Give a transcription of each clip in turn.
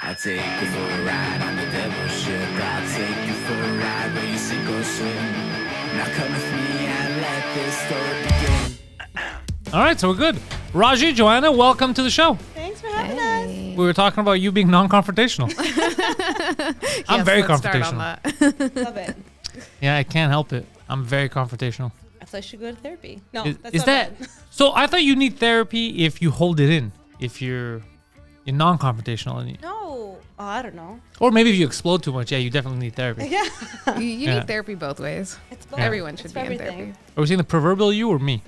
I'll take you for a ride on the devil's ship. I'll take you for a ride where you sink or swim. Now come with me and let this story begin. All right, so we're good. Raajiee Joanna, welcome to the show. Thanks for having us. We were talking about you being non-confrontational. I'm very confrontational. Love it. Yeah, I can't help it. I'm very confrontational. I thought I should go to therapy. No, that's Is not that bad. so? I thought you need therapy if you hold it in. If you're non-confrontational, No. Oh, I don't know. or maybe if you explode too much, yeah, you definitely need therapy. Yeah. You Yeah. need therapy both ways. It's both. Everyone It's should for be in everything. therapy. Are we seeing the proverbial you or me?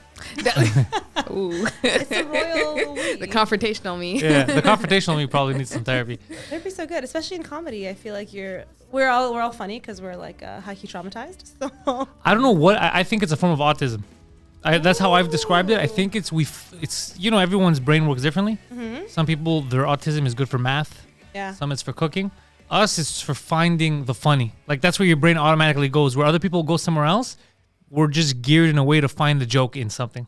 Ooh. It's a royal we. The confrontational me. Yeah, the confrontational me probably needs some therapy. Therapy's so good, especially in comedy. I feel like we're all funny because we're like hockey traumatized. So I don't know what I think it's a form of autism. That's how I've described it. I think it's everyone's brain works differently. Mm-hmm. Some people, their autism is good for math. yeah. Some it's for cooking. Us, it's for finding the funny. Like that's where your brain automatically goes. Where other people go somewhere else, we're just geared in a way to find the joke in something.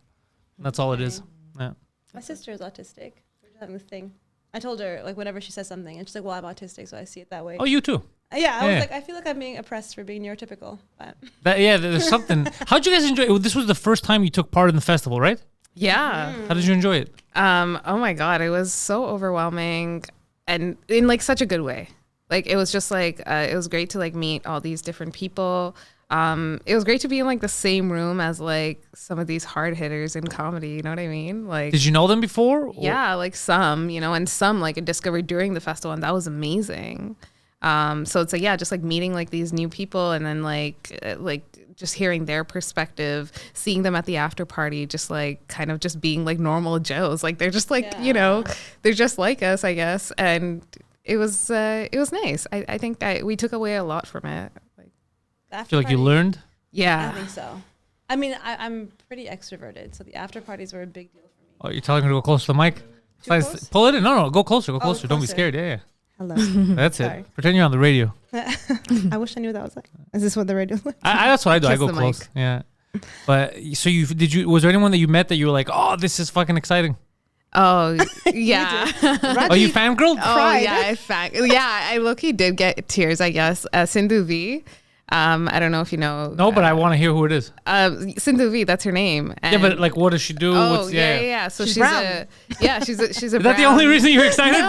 That's all it is. Yeah. My sister is autistic. We're just having this thing. I told her like whenever she says something, and she's like, "Well, I'm autistic, so I see it that way." Oh, you too. Yeah, I Yeah. was like, I feel like I'm being oppressed for being neurotypical. But There's something. How'd you guys enjoy it? This was the first time you took part in the festival, right? Yeah. How did you enjoy it? Oh my God. It was so overwhelming and in like such a good way. Like it was just like, it was great to like meet all these different people. It was great to be in like the same room as like some of these hard hitters in comedy. You know what I mean? Like, Did you know them before? Or- yeah, like some, and some like I discovered during the festival, and that was amazing. So it's like, yeah, just like meeting like these new people, and then like just hearing their perspective, seeing them at the after party, just like kind of just being like normal Joes. Like they're just like, they're just like us, I guess. And it was nice. I think we took away a lot from it. Like, I feel like you learned. yeah. I think so. I mean, I'm pretty extroverted, so the after parties were a big deal for me. Oh, you're telling me to go close to the mic? close? Pull it in. No, go closer. Go closer. Don't be closer. scared. Yeah. Hello. That's Sorry. it. Pretend you're on the radio. I wish I knew what that was like. Is this what the radio's like? That's what I do. I Kiss go the close. mic. Yeah. But so was there anyone that you met that you were like, oh, this is fucking exciting? Oh yeah. Oh, you fangirled? Oh yeah, I low-key did get tears, I guess. Sindhu V. I don't know if you know. No, but I want to hear who it is. Sindhu V, that's her name. Yeah, but like, what does she do? Oh, yeah. So she's brown. she's a Is that the only reason you're excited?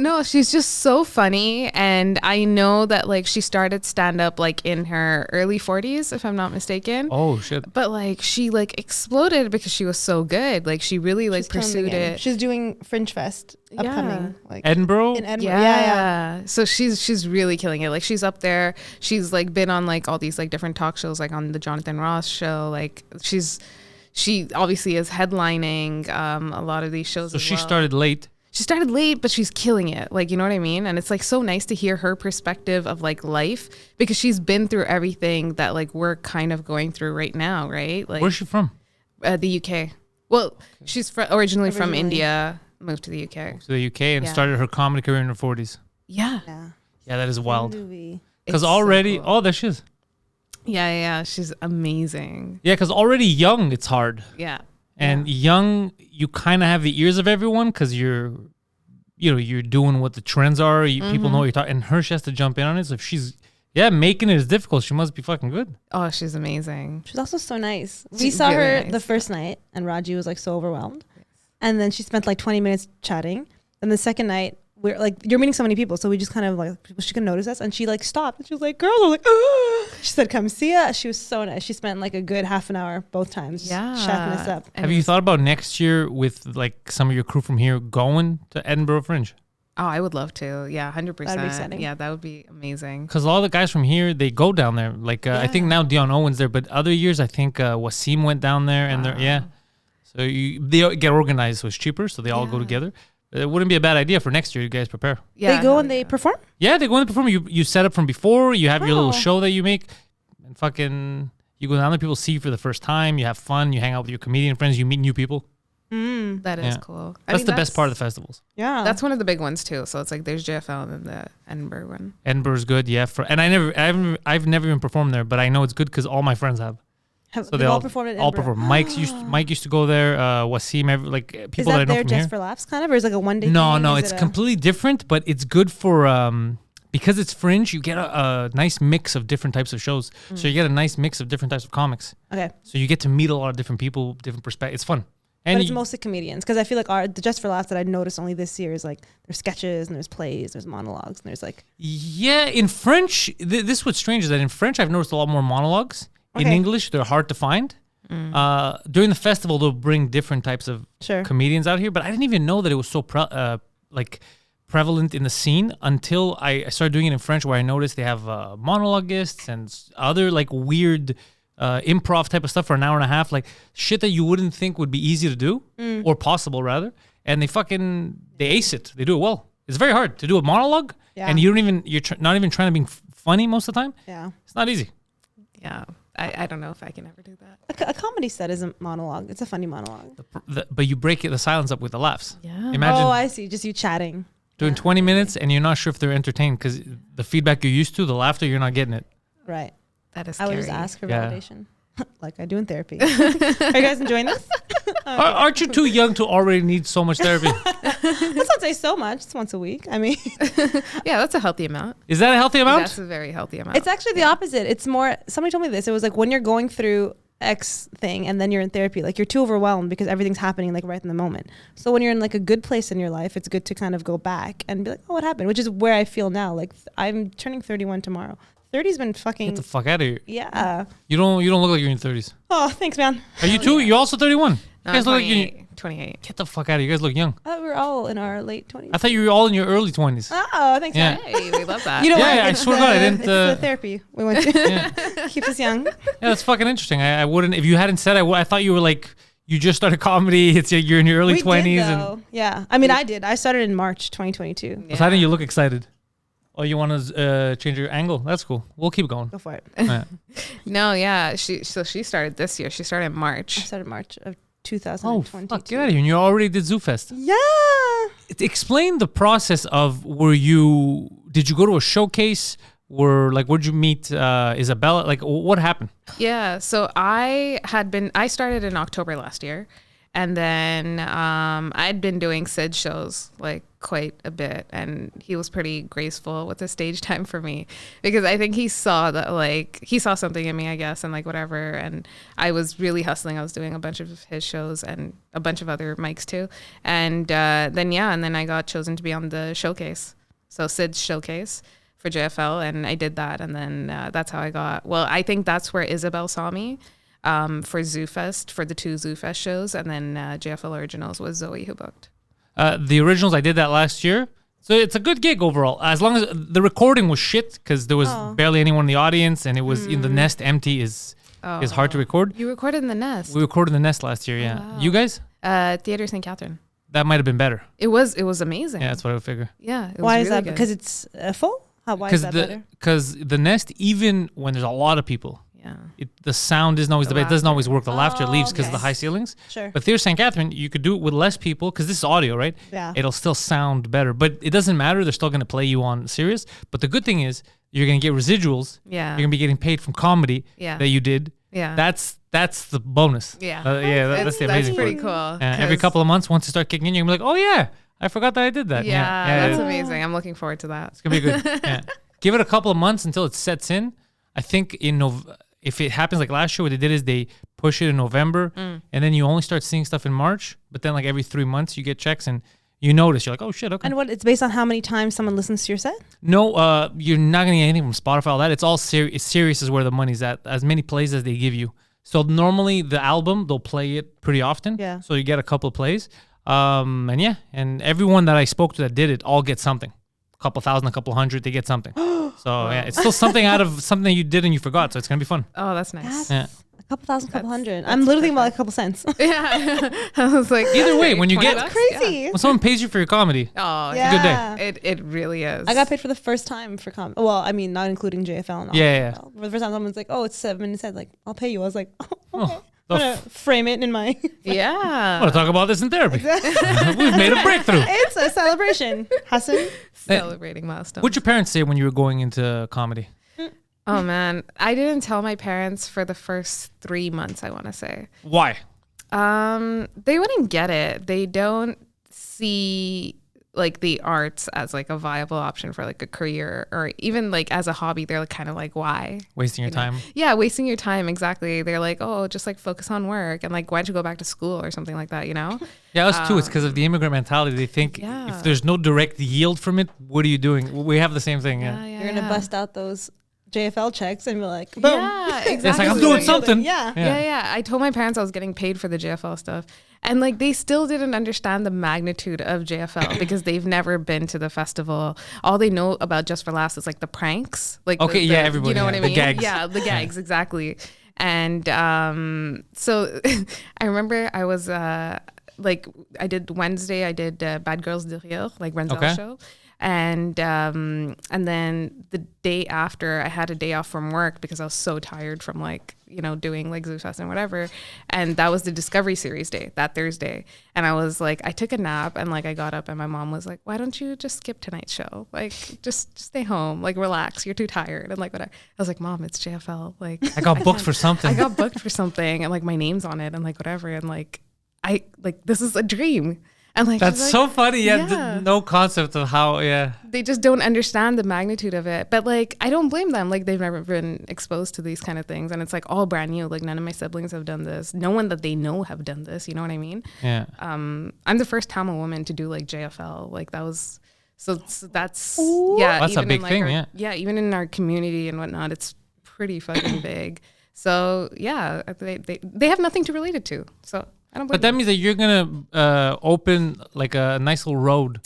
No, she's just so funny. And I know that like she started stand up like in her early 40s, if I'm not mistaken. Oh, shit. But like she like exploded because she was so good. Like she really like She's killing the pursued game. it. She's doing Fringe Fest upcoming. Yeah. Like Edinburgh? in Edinburgh. Yeah. So she's really killing it. Like she's up there. She's like been on like all these like different talk shows, like on the Jonathan Ross show. Like she obviously is headlining a lot of these shows. So as she well. started late. She started late, but she's killing it. Like, you know what I mean? And it's like so nice to hear her perspective of like life, because she's been through everything that like we're kind of going through right now, right? Like Where's she from? the UK. Well, she's originally from India, moved to the UK. To the UK and Yeah. started her comedy career in her 40s. Yeah. Yeah. Yeah, that is wild. Movie. Because It's so already, cool. oh, there she is. Yeah. She's amazing. Yeah, because already young, it's hard. Yeah. And young, you kind of have the ears of everyone because you're doing what the trends are. People know what you're talking. And her, she has to jump in on it. So if she's, making it is difficult. She must be fucking good. Oh, she's amazing. She's also so nice. We She's saw really her nice. the first night, and Raajiee was like so overwhelmed. And then she spent like 20 minutes chatting. And the second night, we're like, you're meeting so many people, so we just kind of like, was she gonna notice us? And she like stopped, and she was like, girls are like, oh. She said, come see us. She was so nice. She spent like a good half an hour both times, chatting us up. And Have you thought about next year with like some of your crew from here going to Edinburgh Fringe? Oh, I would love to. Yeah, 100%. That'd be exciting. Yeah, that would be amazing. Because a lot of the guys from here, they go down there. Like I think now Dion Owen's there, but other years I think Wasim went down there, and they're So they get organized, so it's cheaper, so they all go together. It wouldn't be a bad idea for next year. You guys prepare. Yeah, They go and they perform? Yeah, they go in the perform. You set up from before. You have your little Wow. show that you make, and fucking you go down there. People see you for the first time. You have fun. You hang out with your comedian friends. You meet new people. That is Yeah. cool. That's the best part of the festivals. Yeah. That's one of the big ones too. So it's like there's JFL and then the Edinburgh one. Edinburgh's good, yeah. And I've never even performed there, but I know it's good because all my friends have. Have So they they all performed at all Edinburgh? perform. Mike used to go there. Wasim, like Is people that I that know there from just here. for laughs, kind of, or is it like a one day? No, thing? no, Is it's it completely different, but it's good for because it's fringe. You get a nice mix of different types of shows. So you get a nice mix of different types of comics. Okay, So you get to meet a lot of different people, different perspectives. It's fun. And but it's mostly comedians because I feel like the Just for Laughs that I noticed only this year is like there's sketches and there's plays, there's monologues, and there's like yeah, in French, this is what's strange is that in French I've noticed a lot more monologues. In Okay. English, they're hard to find. During the festival, they'll bring different types of Sure. comedians out here, but I didn't even know that it was so prevalent in the scene until I started doing it in French, where I noticed they have monologuists and other like weird improv type of stuff for an hour and a half, like shit that you wouldn't think would be easy to do or possible rather, and they ace it. They do it well. It's very hard to do a monologue, Yeah. and you're not even trying to be funny most of the time. yeah. It's not easy. Yeah. I don't know if I can ever do that. A comedy set isn't monologue. It's a funny monologue. But you break the silence up with the laughs. Yeah. Imagine Oh, I see. Just you chatting. doing 20 minutes and you're not sure if they're entertained because the feedback you're used to, the laughter, you're not getting it. Right. That is I would scary. just ask for Yeah. validation, like I do in therapy. Are you guys enjoying this? Aren't you too young to already need so much therapy? Let's not say so much. It's once a week. I mean, Yeah, that's a healthy amount. Is that a healthy amount? That's a very healthy amount. it's actually the opposite. It's more. Somebody told me this. It was like when you're going through X thing and then you're in therapy, like you're too overwhelmed because everything's happening like right in the moment. So when you're in like a good place in your life, it's good to kind of go back and be like, oh, what happened? Which is where I feel now. Like I'm turning 31 tomorrow. 30's been fucking. Get the fuck out of here. Yeah. You don't look like you're in your 30s. Oh, thanks, man. Are you too? You're also 31. No, You guys I'm look like you. 28. 28. Get the fuck out of here. You guys look young. I thought we were all in our late 20s. I thought you were all in your early 20s. Oh, thanks, Yeah. man. Hey, we love that. You know Yeah, what? yeah, I It's swear to God, I the- didn't, It's the therapy we went to. Yeah. Keeps us young. Yeah, that's fucking interesting. I wouldn't, if you hadn't said I thought you were like, you just started comedy. You're in your early We 20s. did, And though. Yeah. I mean, I did. I started in March 2022. Yeah. so how didn't you look excited? Oh, you want to change your angle? That's cool. We'll keep going. Go for it. Yeah. No, yeah. She started this year. She started in I March. started March of Oh, 2022. fuck, get out of here. And you already did Zoo Fest. Yeah. Explain the process of did you go to a showcase? Where'd you meet Isabella? Like, what happened? Yeah. So I started in October last year. And then I'd been doing Sid shows like quite a bit, and he was pretty graceful with the stage time for me because I think he saw something in me, I guess, and like whatever. And I was really hustling. I was doing a bunch of his shows and a bunch of other mics too. And then I got chosen to be on the showcase, so Sid's showcase for JFL, and I did that. And then that's how I think that's where Isabel saw me. For Zoo Fest, for the 2 Zoo Fest shows, and then JFL Originals was Zoe who booked. The originals, I did that last year. So it's a good gig overall. As long as the recording was shit, because there was barely anyone in the audience, and it was in the nest empty is hard to record. You recorded in the Nest. We recorded in the nest last year, yeah. wow. You guys? Theater St. Catherine. That might have been better. It was amazing. Yeah, that's what I would figure. Yeah. It was Why is really that? good. Because it's full? Why is that better? Because the nest, even when there's a lot of people, Yeah. the sound isn't always the best. It doesn't always work. The laughter Oh, leaves because of okay. the high ceilings. Sure. But Theater St. Catherine, you could do it with less people because this is audio, right? Yeah. It'll still sound better. But it doesn't matter. They're still going to play you on Sirius. But the good thing is you're going to get residuals. Yeah. You're going to be getting paid from comedy Yeah. that you did. Yeah. That's the bonus. Yeah. That's the amazing That's pretty part. cool. Every 'cause- couple of months, once you start kicking in, you're going to be like, oh, yeah, I forgot that I did that. Yeah, that's amazing. I'm looking forward to that. It's going to be good. Yeah. Give it a couple of months until it sets in. I think if it happens like last year, what they did is they push it in November, and then you only start seeing stuff in March. But then like every 3 months, you get checks and you notice. You're like, oh shit, okay. And it's based on how many times someone listens to your set? No, you're not gonna get anything from Spotify. All that. It's all serious. Serious is where the money's at. As many plays as they give you. So normally the album they'll play it pretty often. Yeah. So you get a couple of plays. And everyone that I spoke to that did it all gets something. A couple thousand, a couple hundred, they get something. So yeah, it's still something out of something that you did and you forgot. So it's gonna be fun. Oh, that's nice. Yeah. A couple thousand, couple hundred. I'm literally thinking about like a couple cents. Yeah. I was like, Either way, when you 20 get- bucks? Crazy. When someone pays you for your comedy, Oh, Yeah. good day. It really is. I got paid for the first time for comedy. Well, I mean, not including JFL and all. Yeah, that. For the first time, someone's like, "Oh, it's 7 minutes." Like, "I'll pay you." I was like, "Oh, okay." the I'm gonna frame it in my. I Yeah. want to talk about this in therapy. We've made a breakthrough. It's a celebration, Hassan. Celebrating milestone. What'd your parents say when you were going into comedy? Oh man, I didn't tell my parents for the first 3 months, I want to say. Why? They wouldn't get it. They don't see like the arts as like a viable option for like a career or even like as a hobby. They're like, kind of like, why? Wasting your time. Yeah, wasting your time. Exactly. They're like, oh, just like focus on work and like, why don't you go back to school or something like that, you know? Yeah, us too. It's because of the immigrant mentality. They think if there's no direct yield from it, what are you doing? We have the same thing. Yeah. You're gonna bust out those JFL checks and be like, boom. Yeah, exactly. It's like, I'm doing something. Yeah. I told my parents I was getting paid for the JFL stuff. And like they still didn't understand the magnitude of JFL because they've never been to the festival. All they know about Just for Laughs is like the pranks. Like everybody. You know what I mean? The gags. Yeah, the gags, exactly. And so I remember I was like I did Wednesday, I did Bad Girls de Rire, like Renzel's show. And then the day after, I had a day off from work because I was so tired from like, you know, doing like Zoo Fest and whatever. And that was the Discovery Series day, that Thursday. And I was like, I took a nap and like I got up and my mom was like, why don't you just skip tonight's show? Like, just stay home, like relax. You're too tired. And like, whatever. I was like, Mom, it's JFL. Like, I got booked for something. I got booked for something and like my name's on it and like whatever. And like, this is a dream. And like that's so funny. Yeah, no concept of how. Yeah, they just don't understand the magnitude of it. But like, I don't blame them. Like, they've never been exposed to these kind of things, and it's like all brand new. Like, none of my siblings have done this. No one that they know have done this. You know what I mean? Yeah. I'm the first Tamil woman to do like JFL. Like that was so that's that's a big like thing. Yeah, even in our community and whatnot, it's pretty fucking big. So yeah, they have nothing to relate it to. So. But that means that you're gonna open like a nice little road,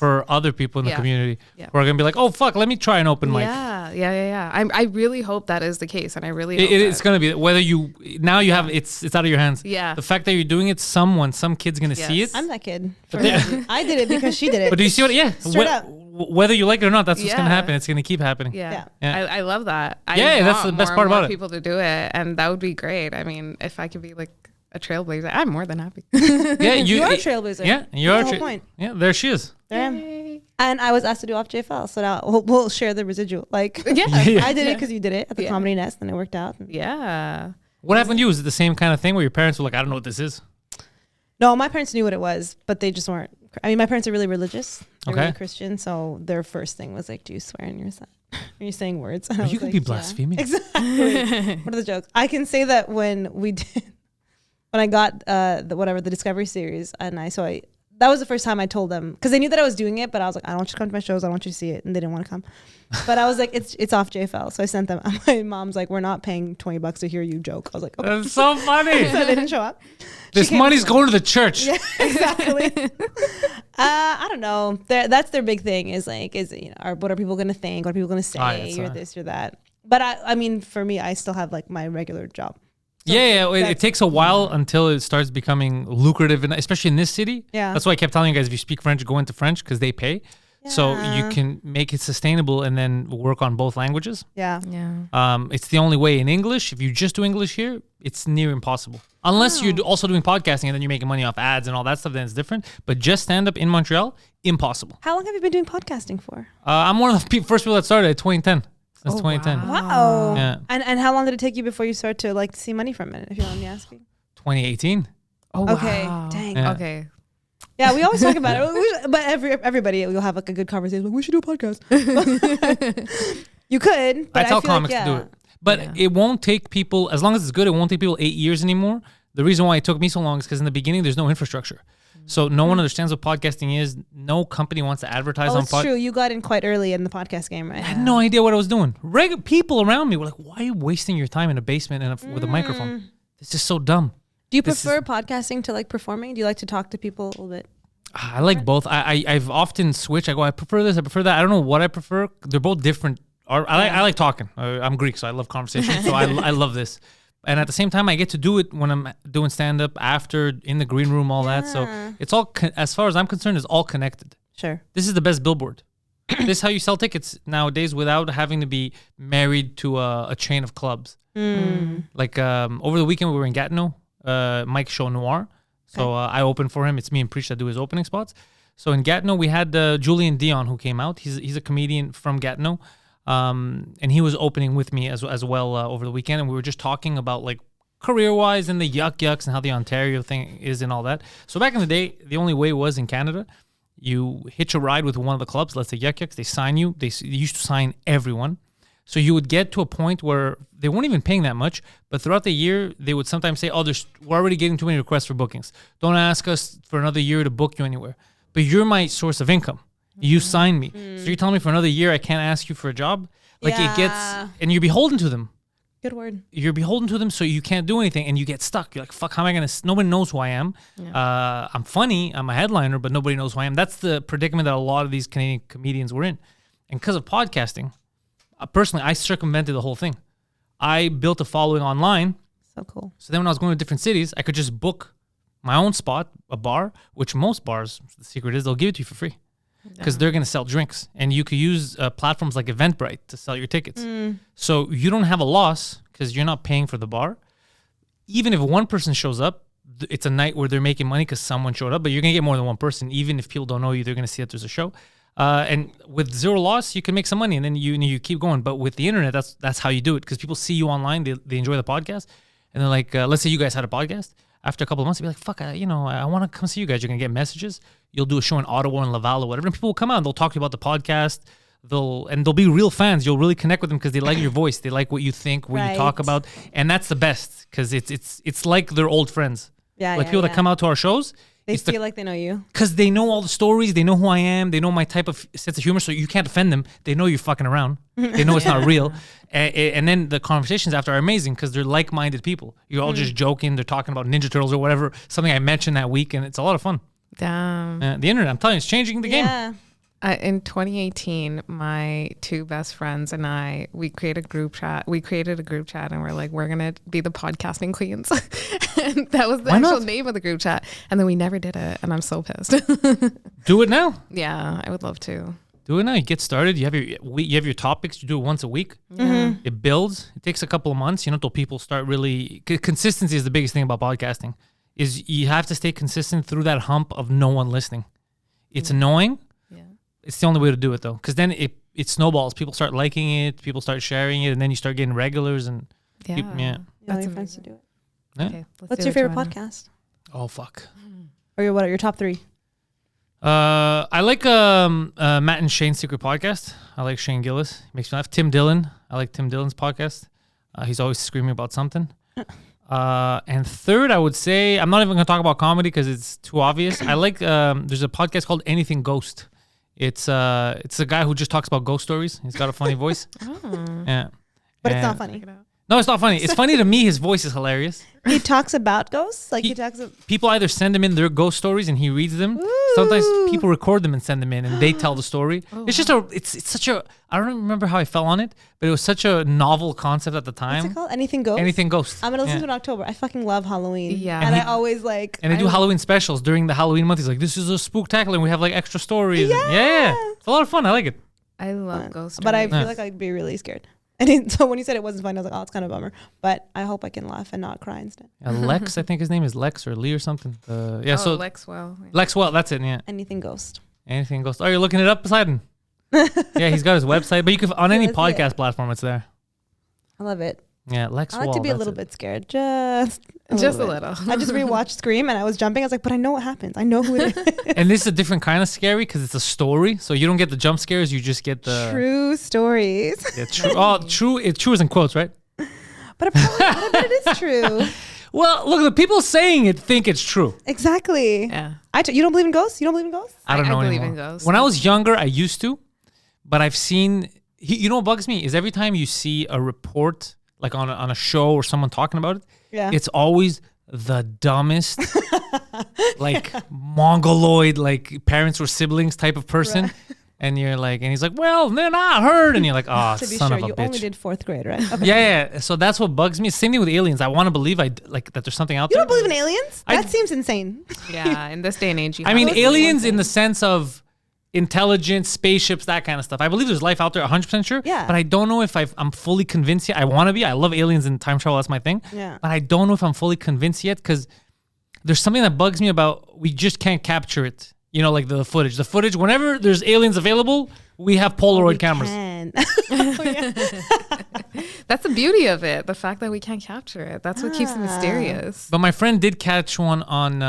for other people in the community who are gonna be like, oh fuck, let me try an open mic. Yeah. I really hope that is the case, and I really hope it's gonna be whether you have it's out of your hands. Yeah, the fact that you're doing it, some kid's gonna see it. I'm that kid. I did it because she did it. But do you see what? Yeah, straight up. Whether you like it or not, that's what's gonna happen. It's gonna keep happening. Yeah. I love that. That's the best part about it. People to do it, and that would be great. I mean, if I could be like a trailblazer, I'm more than happy. Yeah, you are a trailblazer. Yeah, you are. The whole point. Yeah, there she is. And I was asked to do off JFL, so now we'll share the residual. Like, I did it because you did it at the Comedy Nest, and it worked out. What happened to you? Was it the same kind of thing where your parents were like, I don't know what this is? No, my parents knew what it was, but they just weren't. I mean, my parents are really religious. They're really Christian, so their first thing was like, do you swear in your son? Are you saying words? And you could be blaspheming. Exactly. What are the jokes? I can say that when I got the Discovery Series, and that was the first time I told them, because they knew that I was doing it, but I was like, I don't want you to come to my shows, I don't want you to see it, and they didn't want to come. But I was like, it's off JFL, so I sent them. My mom's like, we're not paying $20 to hear you joke. I was like, okay. That's so funny. So they didn't show up. This money's going to the church. Yeah, exactly. I don't know. That's their big thing is what are people going to think? What are people going to say? You're this, you're that. But I mean, for me, I still have like my regular job. So it takes a while until it starts becoming lucrative, and especially in this city. Yeah. That's why I kept telling you guys, if you speak French, go into French because they pay. Yeah. So you can make it sustainable and then work on both languages. Yeah. It's the only way. In English, if you just do English here, it's near impossible. Unless you're also doing podcasting and then you're making money off ads and all that stuff, then it's different. But just stand up in Montreal, impossible. How long have you been doing podcasting for? I'm one of the first people that started at 2010. Since 2010. Wow. Yeah. And how long did it take you before you start to like see money from it, if you don't mind me asking? 2018. Oh, okay. Wow. Dang. Yeah. Okay. Yeah, we always talk about it. But everybody will have like a good conversation. Like, we should do a podcast. You could. But I tell feel comics like, to do it. But it won't take people, as long as it's good, it won't take people 8 years anymore. The reason why it took me so long is because in the beginning, there's no infrastructure. So no one understands what podcasting is. No company wants to advertise on podcast. It's true. You got in quite early in the podcast game, right? I had no idea what I was doing. Regular people around me were like, why are you wasting your time in a basement with a microphone? This is so dumb. Do you prefer podcasting to like performing? Do you like to talk to people a little bit? I like both. I've often switched. I go, I prefer this, I prefer that. I don't know what I prefer. They're both different. I like talking. I'm Greek, so I love conversation. So I love this. And at the same time, I get to do it when I'm doing stand-up, after, in the green room, all that. So it's all, as far as I'm concerned, it's all connected. Sure. This is the best billboard. This is how you sell tickets nowadays without having to be married to a chain of clubs. Like over the weekend, we were in Gatineau, Mike's show Noir. So I opened for him. It's me and Preach that do his opening spots. So in Gatineau, we had Julian Dion who came out. He's a comedian from Gatineau. and he was opening with me as well over the weekend, and we were just talking about like career-wise and the yucks and how the Ontario thing is and all that. So back in the day, the only way was in Canada, you hitch a ride with one of the clubs, let's say yucks, they sign you. They used to sign everyone. So you would get to a point where they weren't even paying that much, but throughout the year, they would sometimes say, we're already getting too many requests for bookings. Don't ask us for another year to book you anywhere. But you're my source of income. You signed me. So you're telling me for another year I can't ask you for a job? Like it gets, and you're beholden to them. Good word. You're beholden to them, so you can't do anything, and you get stuck. You're like, fuck, how am I going to... Nobody knows who I am. Yeah. I'm funny. I'm a headliner, but nobody knows who I am. That's the predicament that a lot of these Canadian comedians were in. And because of podcasting, personally, I circumvented the whole thing. I built a following online. So cool. So then when I was going to different cities, I could just book my own spot, a bar, which most bars, the secret is, they'll give it to you for free. Because they're going to sell drinks, and you could use platforms like Eventbrite to sell your tickets. So you don't have a loss because you're not paying for the bar. Even if one person shows up, it's a night where they're making money because someone showed up, but you're going to get more than one person. Even if people don't know you, they're going to see that there's a show. And with zero loss, you can make some money, and then you keep going. But with the internet, that's how you do it, because people see you online, they enjoy the podcast, and they're like, let's say you guys had a podcast. After a couple of months, you'll be like, fuck, I want to come see you guys. You're going to get messages. You'll do a show in Ottawa and Laval or whatever, and people will come out and they'll talk to you about the podcast. They'll be real fans. You'll really connect with them because they like your voice. They like what you think, what you talk about. And that's the best, because it's like they're old friends. Yeah, like people that come out to our shows. They feel like they know you. Because they know all the stories. They know who I am. They know my type of sense of humor, so you can't offend them. They know you're fucking around. They know it's not real. And then the conversations after are amazing because they're like-minded people. You're all just joking. They're talking about Ninja Turtles or whatever, something I mentioned that week, and it's a lot of fun. Damn. The internet, I'm telling you, it's changing the game. In 2018, my two best friends and we created a group chat. We created a group chat, and we're like, we're going to be the podcasting queens. And that was the actual name of the group chat. And then we never did it, and I'm so pissed. Do it now. Yeah, I would love to. Do it now. You get started. You have your topics. You do it once a week. It builds. It takes a couple of months, till people start really... Consistency is the biggest thing about podcasting. Is you have to stay consistent through that hump of no one listening. It's annoying. Yeah. It's the only way to do it, though, because then it snowballs. People start liking it. People start sharing it, and then you start getting regulars. And That's your friends to do it. Yeah. Okay, what's your favorite podcast? Oh, fuck. Or what are your top three? I like Matt and Shane's Secret Podcast. I like Shane Gillis. He makes me laugh. Tim Dillon. I like Tim Dillon's podcast. He's always screaming about something. And third, I would say, I'm not even going to talk about comedy because it's too obvious. I like, there's a podcast called Anything Ghost. It's a guy who just talks about ghost stories. He's got a funny voice. Yeah. But it's not funny. No, it's not funny. It's funny to me. His voice is hilarious. He talks about ghosts? He talks about... People either send him in their ghost stories and he reads them. Ooh. Sometimes people record them and send them in and they tell the story. Oh, it's just it's such a, I don't remember how I fell on it, but it was such a novel concept at the time. What's it called? Anything Ghost? Anything Ghost. I'm going to listen to it in October. I fucking love Halloween. Yeah. And I always like... And they do Halloween specials during the Halloween month. He's like, this is a spooktacular and we have like extra stories. Yeah. Yeah. It's a lot of fun. I like it. I love ghost stories. But I feel like I'd be really scared. And so when you said it wasn't funny, I was like, oh, it's kind of a bummer. But I hope I can laugh and not cry instead. Lex, I think his name is Lex or Lee or something. So Lexwell. Yeah. Lexwell, that's it. Yeah. Anything Ghost. Anything Ghost. Oh, you're looking it up, Poseidon? Yeah, he's got his website, but you can on any podcast platform, it's there. I love it. Yeah, Lex. I like to be a little bit scared, just a little. I just rewatched Scream and I was jumping. I was like, but I know what happens. I know who it is. And this is a different kind of scary because it's a story, so you don't get the jump scares. You just get the true stories. Yeah, true. Oh, true. It's true is in quotes, right? But I bet it is true. Well, look, the people saying it think it's true. Exactly. Yeah. You don't believe in ghosts? You don't believe in ghosts? I don't know believe anymore. in ghosts. When I was younger, I used to, but I've seen. You know what bugs me is every time you see a report. Like on a show or someone talking about it, it's always the dumbest, like mongoloid, like parents or siblings type of person. Right. And you're like, and he's like, well, then I heard. And you're like, oh, to be son sure, of a you bitch. only did 4th grade, right? Okay. Yeah. So that's what bugs me. Same thing with aliens. I want to believe that there's something out there. You don't believe in aliens? That seems insane. Yeah, in this day and age. I mean, aliens in the sense of intelligence, spaceships, that kind of stuff. I believe there's life out there, 100% sure. Yeah. But I don't know if I'm fully convinced yet. I want to be. I love aliens and time travel. That's my thing. Yeah. But I don't know if I'm fully convinced yet because there's something that bugs me about we just can't capture it. Like the footage. The footage, whenever there's aliens available, we have Polaroid cameras. That's the beauty of it. The fact that we can't capture it. That's what keeps it mysterious. But my friend did catch one on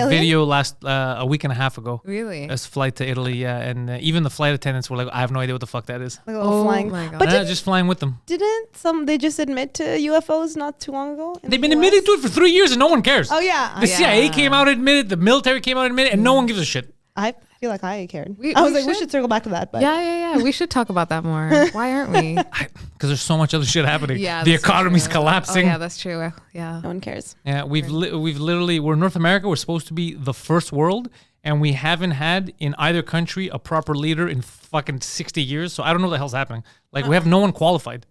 video last a week and a half ago. Really? As flight to Italy, yeah, and even the flight attendants were like, "I have no idea what the fuck that is." Like a little flying. my God. But Just flying with them. didn't they just admit to UFOs not too long ago? They've been admitting to it for 3 years and no one cares. Oh yeah. The CIA came out and admitted, the military came out and admitted, and no one gives a shit. I feel like I cared. We We should circle back to that. But Yeah. We should talk about that more. Why aren't we? Because there's so much other shit happening. Yeah, The that's so economy's true. collapsing. Oh, yeah, that's true. Yeah. no one cares. Yeah, we've literally, we're North America. We're supposed to be the first world, and we haven't had in either country a proper leader in fucking 60 years. So I don't know what the hell's happening. Like, we have no one qualified.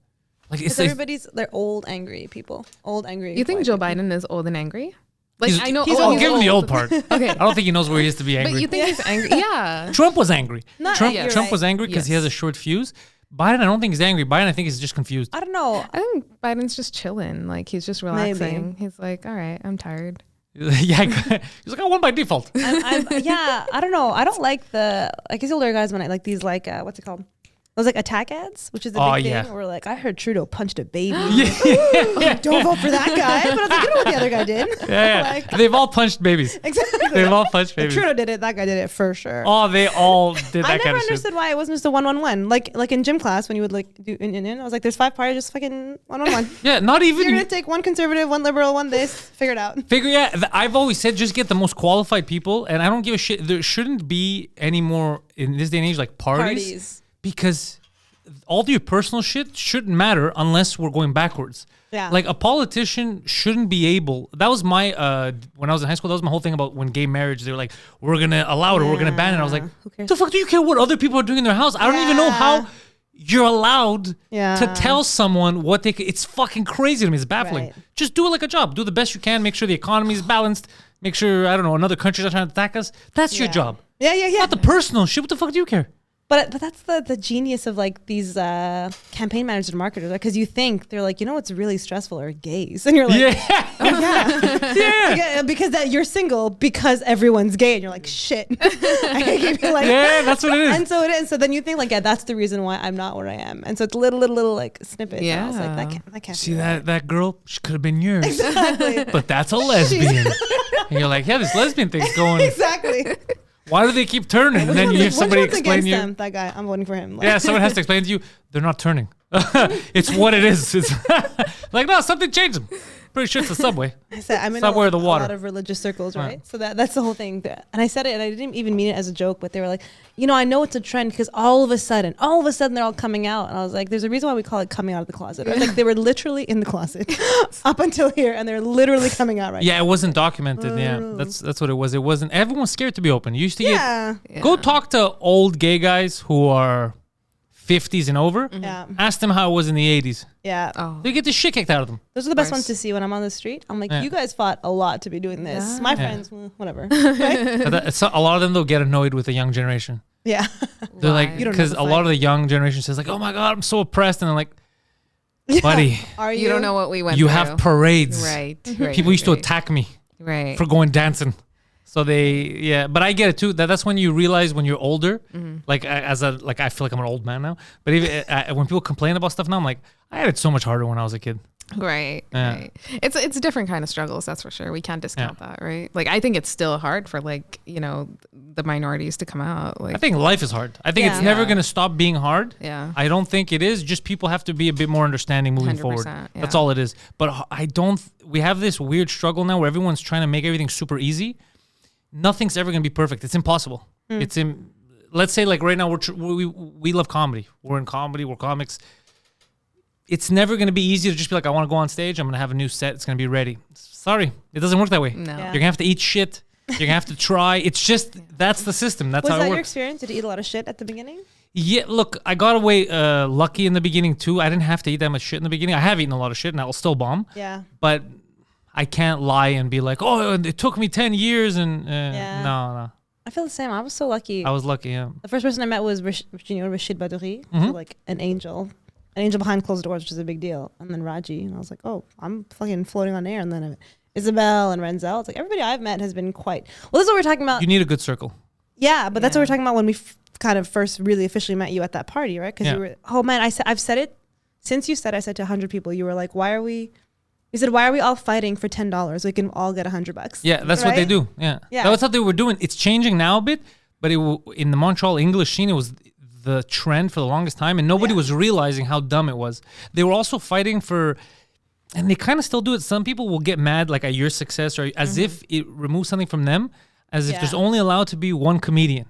Like, Because they're old, angry people. Old, angry. You think white Joe people. Biden is old and angry? Like, I know. he's oh, old. I'll give him the old part. Okay. I don't think he knows where he is to be angry. But you think he's angry? Yeah. Trump was angry. Trump you're Trump right. was angry because he Yes. has a short fuse. Biden, I don't think he's angry. Biden, I think he's just confused. I don't know. I think Biden's just chilling. Like, he's just relaxing. He's like, all right, I'm tired. Yeah, he's like, I won by default. Yeah, I don't know. I don't like I guess older guys when I like these what's it called? Those like attack ads, which is the Oh, big yeah. thing. Where like I heard Trudeau punched a baby. Yeah. Don't vote for that guy. But I was like, you know what the other guy did? Yeah. Like, They've all punched babies. exactly. They've all punched If babies. Trudeau did it. That guy did it for sure. Oh, they all did that I kind never of shit. understood why it wasn't just a 1-1-1. Like in gym class when you would like do in. I was like, there's 5 parties, just fucking 1-1-1. Yeah, not even. You're gonna take 1 conservative, 1 liberal, 1 this. Figure it out. I've always said just get the most qualified people, and I don't give a shit. There shouldn't be any more in this day and age like parties. Because all your personal shit shouldn't matter unless we're going backwards. Yeah. Like a politician shouldn't be able. That was my when I was in high school. That was my whole thing about when gay marriage. They were like, we're gonna allow it or we're gonna ban it. I was like, Who cares? the fuck do you care what other people are doing in their house? I don't even know how you're allowed to tell someone what they. It's fucking crazy to me. It's baffling. Right. Just do it like a job. Do the best you can. Make sure the economy is balanced. Make sure another country's not trying to attack us. That's your job. Yeah. Not the personal shit. What the fuck do you care? But that's the genius of like these campaign managers and marketers, because you think they're like, you know what's really stressful are gays, and you're like, yeah, because that you're single because everyone's gay, and you're like, shit. I can't keep it like, Yeah, that's what it is. And so it is. So then you think like, yeah, that's the reason why I'm not where I am. And so it's little like snippets. Yeah, and I was like, that can't. See be right. that girl? She could have been yours. Exactly. But that's a lesbian. And you're like, yeah, this lesbian thing's going. Exactly. Why do they keep turning? And then you hear somebody explain to you. Them, that guy, I'm voting for him. Like, Yeah, someone has to explain to you. They're not turning. It's what it is. It's like, no, something changed them. Pretty sure it's the subway. I said I'm in Somewhere in the a water. lot of religious circles, right? So that's the whole thing. And I said it, and I didn't even mean it as a joke, but they were like, I know it's a trend because all of a sudden they're all coming out, and I was like, there's a reason why we call it coming out of the closet. Right? Like they were literally in the closet up until here, and they're literally coming out right. Yeah, it wasn't documented. Yeah, that's what it was. It wasn't. Everyone's scared to be open. You used to go talk to old gay guys who are 50s and over. Yeah. Ask them how it was in the 80s. Yeah. Oh. They get the shit kicked out of them. Those are the best ones to see when I'm on the street. I'm like, Yeah. you guys fought a lot to be doing this. Yeah. My friends, whatever. Right? But a lot of them, they'll get annoyed with the young generation. Yeah. They're like, You don't know because the a lot fight. of the young generation says like, oh my God, I'm so oppressed. And I'm like, buddy, Are You don't know what we went you through. have parades. Right. People used to attack me Right. for going dancing. So but I get it too. That's when you realize when you're older, like I feel like I'm an old man now. But even when people complain about stuff now, I'm like, I had it so much harder when I was a kid. Right. Yeah. Right. It's a different kind of struggles, that's for sure. We can't discount that, right? Like I think it's still hard for the minorities to come out. Like I think life is hard. I think it's never going to stop being hard. Yeah. I don't think it is. Just people have to be a bit more understanding moving forward. 100%, That's yeah. all it is. But we have this weird struggle now where everyone's trying to make everything super easy. Nothing's ever going to be perfect. It's impossible. Let's say like right now we love comedy. We're in comedy. We're comics. It's never going to be easy to just be like, I want to go on stage. I'm going to have a new set. It's going to be ready. Sorry. It doesn't work that way. No. Yeah. You're going to have to eat shit. You're going to have to try. It's just, that's the system. That's Was how that it your works. experience? Did you eat a lot of shit at the beginning? Yeah, look, I got away lucky in the beginning too. I didn't have to eat that much shit in the beginning. I have eaten a lot of shit and I will still bomb. Yeah. But I can't lie and be like, oh, it took me 10 years and Yeah. no. I feel the same. I was so lucky. I was lucky, yeah. The first person I met was Raajiee Baduri, like an angel behind closed doors, which is a big deal. And then Raajiee, and I was like, oh, I'm fucking floating on air. And then Isabel and Renzel. It's like everybody I've met has been quite. Well, this is what we're talking about. You need a good circle. Yeah, but that's what Yeah. we're talking about when we kind of first really officially met you at that party, right? Because Yeah. you were, oh man, I've said it since you said. I said to 100 people, you were like, why are we? You said, why are we all fighting for $10? We can all get $100. Yeah, that's what they Right? do. Yeah. Yeah. That was what they were doing. It's changing now a bit, but in the Montreal English scene, it was the trend for the longest time, and nobody was realizing how dumb it was. They were also fighting for, and they kind of still do it. Some people will get mad like at your success or as if it removes something from them, as if Yeah. there's only allowed to be one comedian.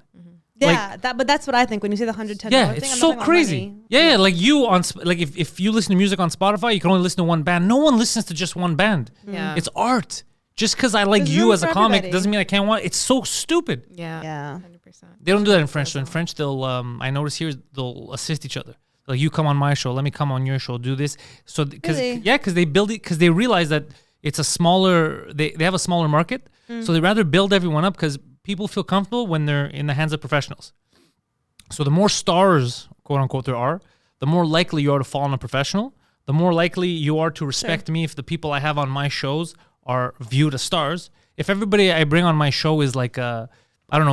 Yeah, but that's what I think when you say the $110 Yeah, thing. it's I'm so not talking about crazy. money. Yeah, like you on like if you listen to music on Spotify, you can only listen to one band. No one listens to just one band. Yeah. It's art. Just because I like There's you room as a for comic everybody. doesn't mean I can't watch. It's so stupid. Yeah. Yeah. 100%. They don't do that in French. So in French, they'll I notice here they'll assist each other. Like you come on my show, let me come on your show. Do this. So because Really? because they build it because they realize that it's a smaller. They have a smaller market, so they rather build everyone up because people feel comfortable when they're in the hands of professionals. So the more stars, quote unquote, there are, the more likely you are to fall on a professional. The more likely you are to respect me if the people I have on my shows are viewed as stars. If everybody I bring on my show is like a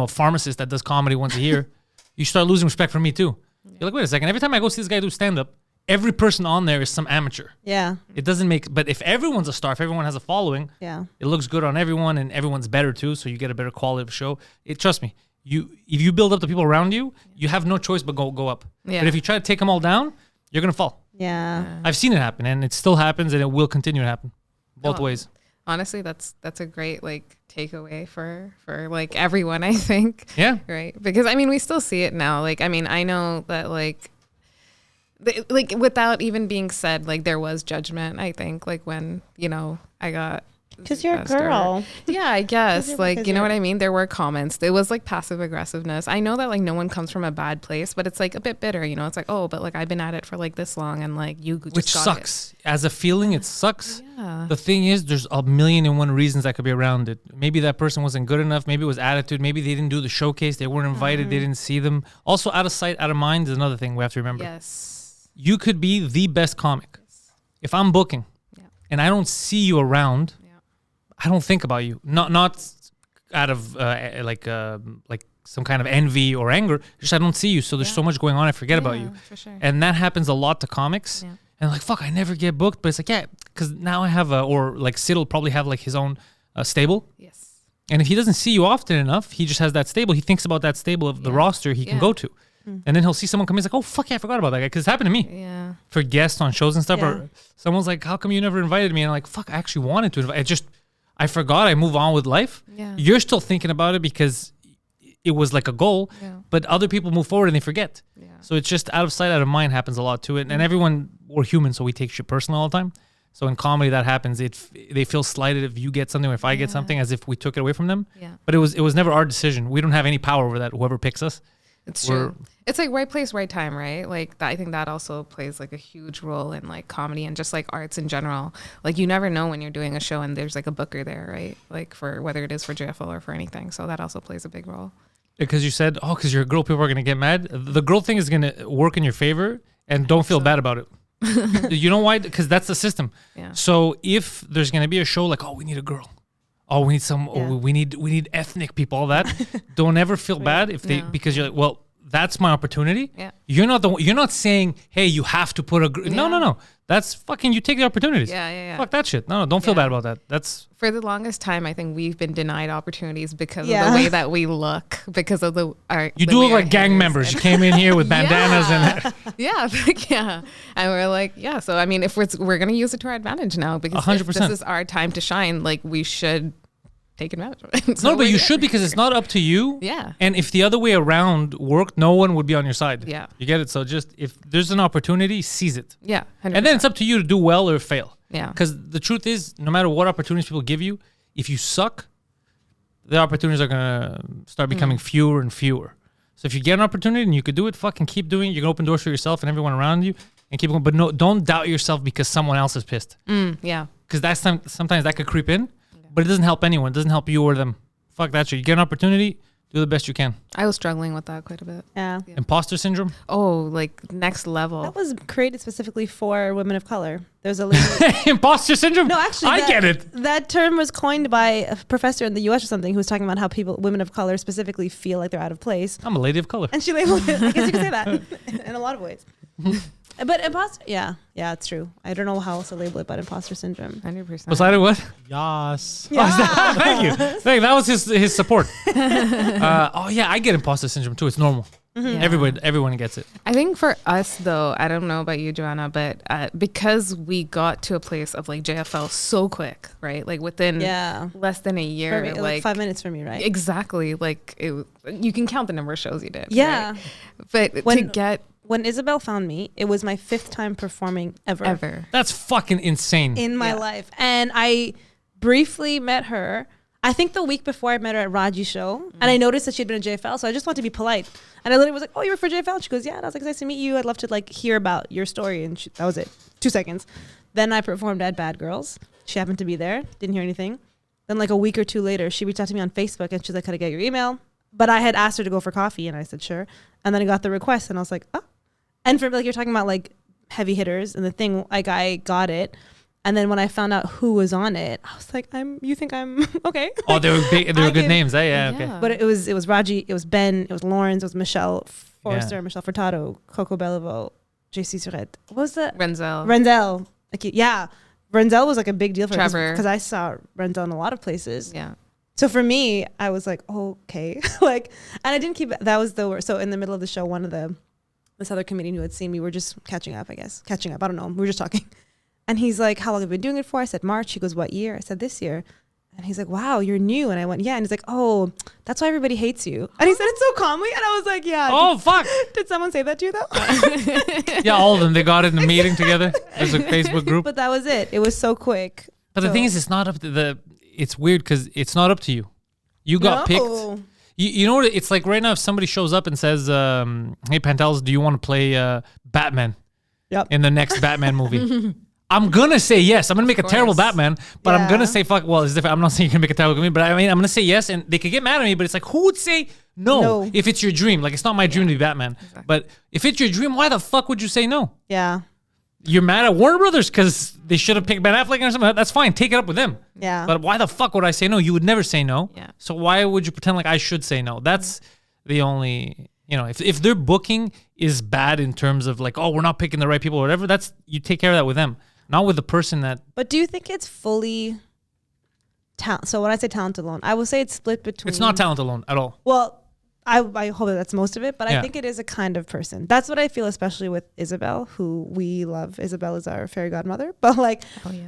pharmacist that does comedy once a year, you start losing respect for me too. You're like, wait a second. Every time I go see this guy do stand-up, every person on there is some amateur. Yeah. It doesn't make. But if everyone's a star, if everyone has a following, Yeah. it looks good on everyone, and everyone's better too. So you get a better quality of show. Trust me. If you build up the people around you, you have no choice but go up. Yeah. But if you try to take them all down, you're gonna fall. Yeah. I've seen it happen, and it still happens, and it will continue to happen, both Oh. ways. Honestly, that's a great like takeaway for like everyone, I think. Yeah. Right. Because I mean, we still see it now. Like, I mean, I know that like without even being said, like there was judgment, I think, like when, I got Because you're a best or- girl. Yeah, I guess. Like, because you know you're- what I mean? There were comments. It was like passive aggressiveness. I know that like no one comes from a bad place, but it's like a bit bitter, It's like, oh, but like I've been at it for like this long and like you just Which got sucks. As a feeling, it sucks. Yeah. The thing is, there's a million and one reasons that could be around it. Maybe that person wasn't good enough. Maybe it was attitude. Maybe they didn't do the showcase. They weren't invited. They didn't see them. Also, out of sight, out of mind is another thing we have to remember. Yes. You could be the best comic. If I'm booking Yeah. and I don't see you around, Yeah. I don't think about you. Not out of like some kind of envy or anger. Just I don't see you. So there's so much going on. I forget about you. For sure. And that happens a lot to comics. Yeah. And like, fuck, I never get booked. But it's like, yeah, because now I have or like Sid will probably have like his own stable. Yes. And if he doesn't see you often enough, he just has that stable. He thinks about that stable of the roster he can Yeah. go to. And then he'll see someone come in. He's like, oh, fuck yeah, I forgot about that guy. Because it's happened to me Yeah. for guests on shows and stuff. Yeah. Or someone's like, how come you never invited me? And I'm like, fuck, I actually wanted to invite. I forgot. I move on with life. Yeah. You're still thinking about it because it was like a goal. Yeah. But other people move forward and they forget. Yeah. So it's just out of sight, out of mind happens a lot to it. And everyone, we're human, so we take shit personal all the time. So in comedy that happens. They feel slighted if you get something or if I get something, as if we took it away from them. Yeah. But it was never our decision. We don't have any power over that. Whoever picks us. It's true. It's like right place, right time, right? Like I think that also plays like a huge role in like comedy and just like arts in general. Like you never know when you're doing a show and there's like a booker there, right? Like for whether it is for JFL or for anything. So that also plays a big role. Because you said, oh, because you're a girl, people are going to get mad. The girl thing is going to work in your favor, and don't feel bad about it. You know why? Because that's the system. Yeah. So if there's going to be a show like, oh, we need a girl. Oh, we need some. Yeah. Oh, we need ethnic people. All that. Don't ever feel bad if they No. because you're like, well, that's my opportunity. Yeah. You're not saying, hey, you have to put a. No. That's fucking. You take the opportunities. Yeah. Fuck that shit. No, don't feel Yeah. bad about that. That's For the longest time, I think we've been denied opportunities because Yeah. of the way that we look, because of our. you the do way look our like gang hair is members. and- You came in here with bandanas and. Yeah, yeah. And we're like, yeah. So I mean, if we're gonna use it to our advantage now, because if 100%. this is our time to shine, like we should take advantage of it. So No, but we're you here. should because it's not up to you. Yeah. And if the other way around worked, no one would be on your side. Yeah. You get it? So just if there's an opportunity, seize it. Yeah, 100%. And then it's up to you to do well or fail. Yeah. Because the truth is, no matter what opportunities people give you, if you suck, the opportunities are going to start becoming fewer and fewer. So if you get an opportunity and you could do it, fucking keep doing it. You can open doors for yourself and everyone around you and keep going. But no, don't doubt yourself because someone else is pissed. Yeah. Because sometimes that could creep in, but it doesn't help anyone. It doesn't help you or them. Fuck that shit. You get an opportunity, Do the best you can. I was struggling with that quite a bit. Yeah. Imposter syndrome? Oh, like next level. That was created specifically for women of color. There's a lady. Imposter syndrome? No, actually, I get it. That term was coined by a professor in the U.S. or something who was talking about how women of color specifically feel like they're out of place. I'm a lady of color. And she labeled it. I guess you could say that in a lot of ways. But imposter, yeah, it's true. I don't know how else to label it, but imposter syndrome. 100%. Poseidon, what? Yes. Yeah. Thank you. That was his support. I get imposter syndrome too. It's normal. Mm-hmm. Everyone gets it. I think for us though, I don't know about you, Joanna, but because we got to a place of like JFL so quick, right? Like within less than a year, For me, like 5 minutes for me, right? Exactly. Like you can count the number of shows you did. Yeah. Right? But when Isabel found me, it was my 5th time performing ever. That's fucking insane. In my life. And I briefly met her, I think the week before I met her at Raajiee show, and I noticed that she'd been in JFL, so I just wanted to be polite. And I literally was like, oh, you were for JFL? And she goes, yeah. And I was like, nice to meet you. I'd love to like hear about your story. And that was it. 2 seconds. Then I performed at Bad Girls. She happened to be there. Didn't hear anything. Then like a week or 2 later, she reached out to me on Facebook and she's like, could I get your email? But I had asked her to go for coffee and I said, sure. And then I got the request and I was like, oh. And for like, you're talking about like heavy hitters and the thing, like I got it. And then when I found out who was on it, I was like, you think I'm okay? Oh, they were big, they were good names. Yeah, okay. But it was Raajiee, it was Ben, it was Lawrence, it was Michelle Forrester, Michelle Furtado, Coco Belleville, JC Surette. What was that? Renzel. Okay, yeah. Renzel was like a big deal for Trevor. Because I saw Renzel in a lot of places. Yeah. So for me, I was like, okay. Like, and I didn't keep it. That was the worst. So in the middle of the show, this other comedian who had seen me, we're just catching up, I guess. I don't know. We were just talking. And he's like, how long have you been doing it for? I said, March. He goes, what year? I said, this year. And he's like, wow, you're new. And I went, yeah. And he's like, oh, that's why everybody hates you. And he said it so calmly. And I was like, yeah. Oh, fuck. Did someone say that to you, though? Yeah, all of them. They got it in a meeting together. There's a Facebook group. But that was it. It was so quick. But the thing is, it's not up to it's weird because it's not up to you. You got picked. You know what? It's like right now, if somebody shows up and says, hey, Pantelis, do you want to play Batman in the next Batman movie? I'm going to say yes. I'm going to make a terrible Batman, but I'm going to say fuck. Well, it's different. I'm not saying you're going to make a terrible movie, but I mean, I'm going to say yes, and they could get mad at me, but it's like, who would say no if it's your dream? Like, it's not my dream to be Batman. Exactly. But if it's your dream, why the fuck would you say no? Yeah. You're mad at Warner Brothers because they should have picked Ben Affleck or something. That's fine. Take it up with them. Yeah. But why the fuck would I say no? You would never say no. Yeah. So why would you pretend like I should say no? That's the only, if their booking is bad in terms of like, oh, we're not picking the right people or whatever, you take care of that with them. Not with the person that... But do you think it's fully... So when I say talent alone, I will say it's split between... It's not talent alone at all. Well, I hope that's most of it, but I think it is a kind of person. That's what I feel, especially with Isabel, who we love. Isabel is our fairy godmother. But like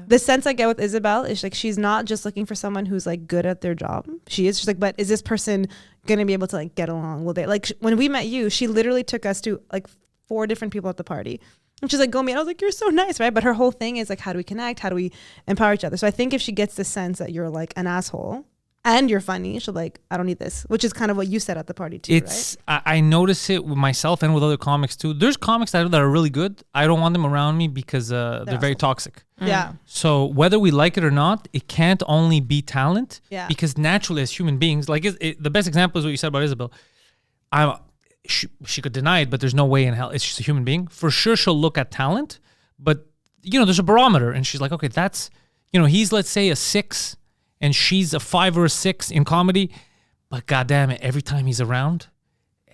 the sense I get with Isabel is like she's not just looking for someone who's like good at their job. She is just like, but is this person going to be able to like get along? Will they... Like when we met you, she literally took us to like 4 different people at the party. And she's like, go meet. I was like, you're so nice, right? But her whole thing is like, how do we connect? How do we empower each other? So I think if she gets the sense that you're like an asshole and you're funny, she'll like, I don't need this, which is kind of what you said at the party too, right? I notice it with myself and with other comics too. There's comics that are really good. I don't want them around me because they're very toxic. Yeah. So whether we like it or not, it can't only be talent. Yeah. Because naturally as human beings, like the best example is what you said about Isabel. She could deny it, but there's no way in hell. It's just a human being. For sure, she'll look at talent, but there's a barometer, and she's like, okay, that's, he's let's say a 6, and she's a 5 or a 6 in comedy, but goddamn it, every time he's around,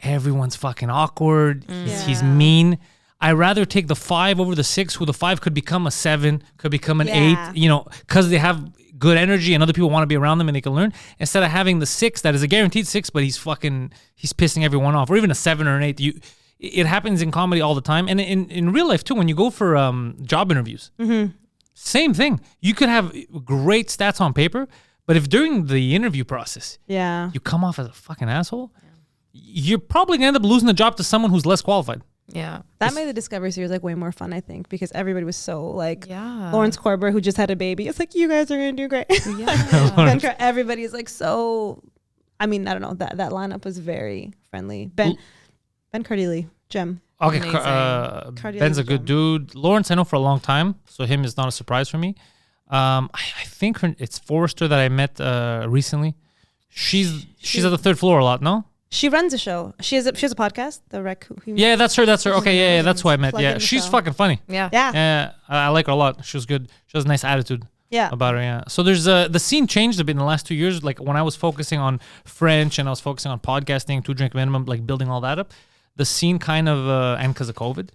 everyone's fucking awkward. He's mean. I rather take the 5 over the 6, who the 5 could become a 7, could become an 8, because they have good energy and other people want to be around them and they can learn, instead of having the 6 that is a guaranteed 6, but he's pissing everyone off, or even a 7 or an 8. It happens in comedy all the time, and in real life too. When you go for job interviews, same thing. You could have great stats on paper, but if during the interview process, you come off as a fucking asshole, you're probably gonna end up losing the job to someone who's less qualified. Yeah. That made the Discovery series like way more fun, I think, because everybody was so like Lawrence Corber, who just had a baby. It's like, you guys are going to do great. Yeah. Everybody is like so, I mean, I don't know. That lineup was very friendly. Ben Cardilli, Gem. Okay. Ben's a good dude. Lawrence, I know for a long time, so him is not a surprise for me. I think it's Forrester that I met recently. She's at the third floor a lot, no? She runs a show. She has a podcast. The Raccoon. Yeah, that's her. Okay, yeah, that's who I met. Plug Yeah, in the she's show. fucking funny. Yeah. Yeah. Yeah, I like her a lot. She was good. She has a nice attitude. Yeah. About her, yeah. So there's the scene changed a bit in the last 2 years. Like when I was focusing on French and I was focusing on podcasting, 2 drink minimum, like building all that up, the scene kind of and because of COVID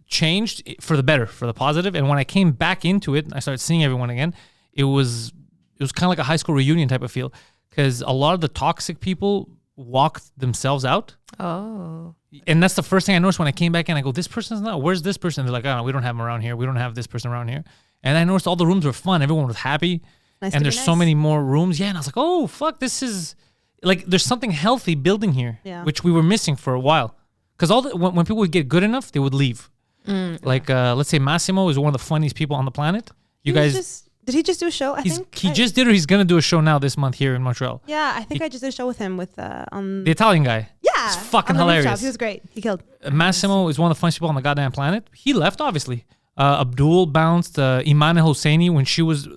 changed for the better, for the positive. And when I came back into it, I started seeing everyone again. It was kind of like a high school reunion type of feel because a lot of the toxic people walked themselves out. Oh. And that's the first thing I noticed when I came back in. I go, this person's not. Where's this person? And they're like, oh, no, we don't have them around here. We don't have this person around here. And I noticed all the rooms were fun. Everyone was happy. Nice to And be there's so nice. many more rooms. Yeah. And I was like, oh, fuck, this is like, there's something healthy building here, Yeah. which we were missing for a while. Because when people would get good enough, they would leave. Like, let's say Massimo is one of the funniest people on the planet. You guys, Did he just do a show? he just did, or he's going to do a show now this month here in Montreal. Yeah, I think I just did a show with him with on. The Italian guy. Yeah, It's fucking on the rooftop. hilarious. He was great. He killed. Massimo is one of the funniest people on the goddamn planet. He left, obviously. Abdul bounced. Imane Hosseini, when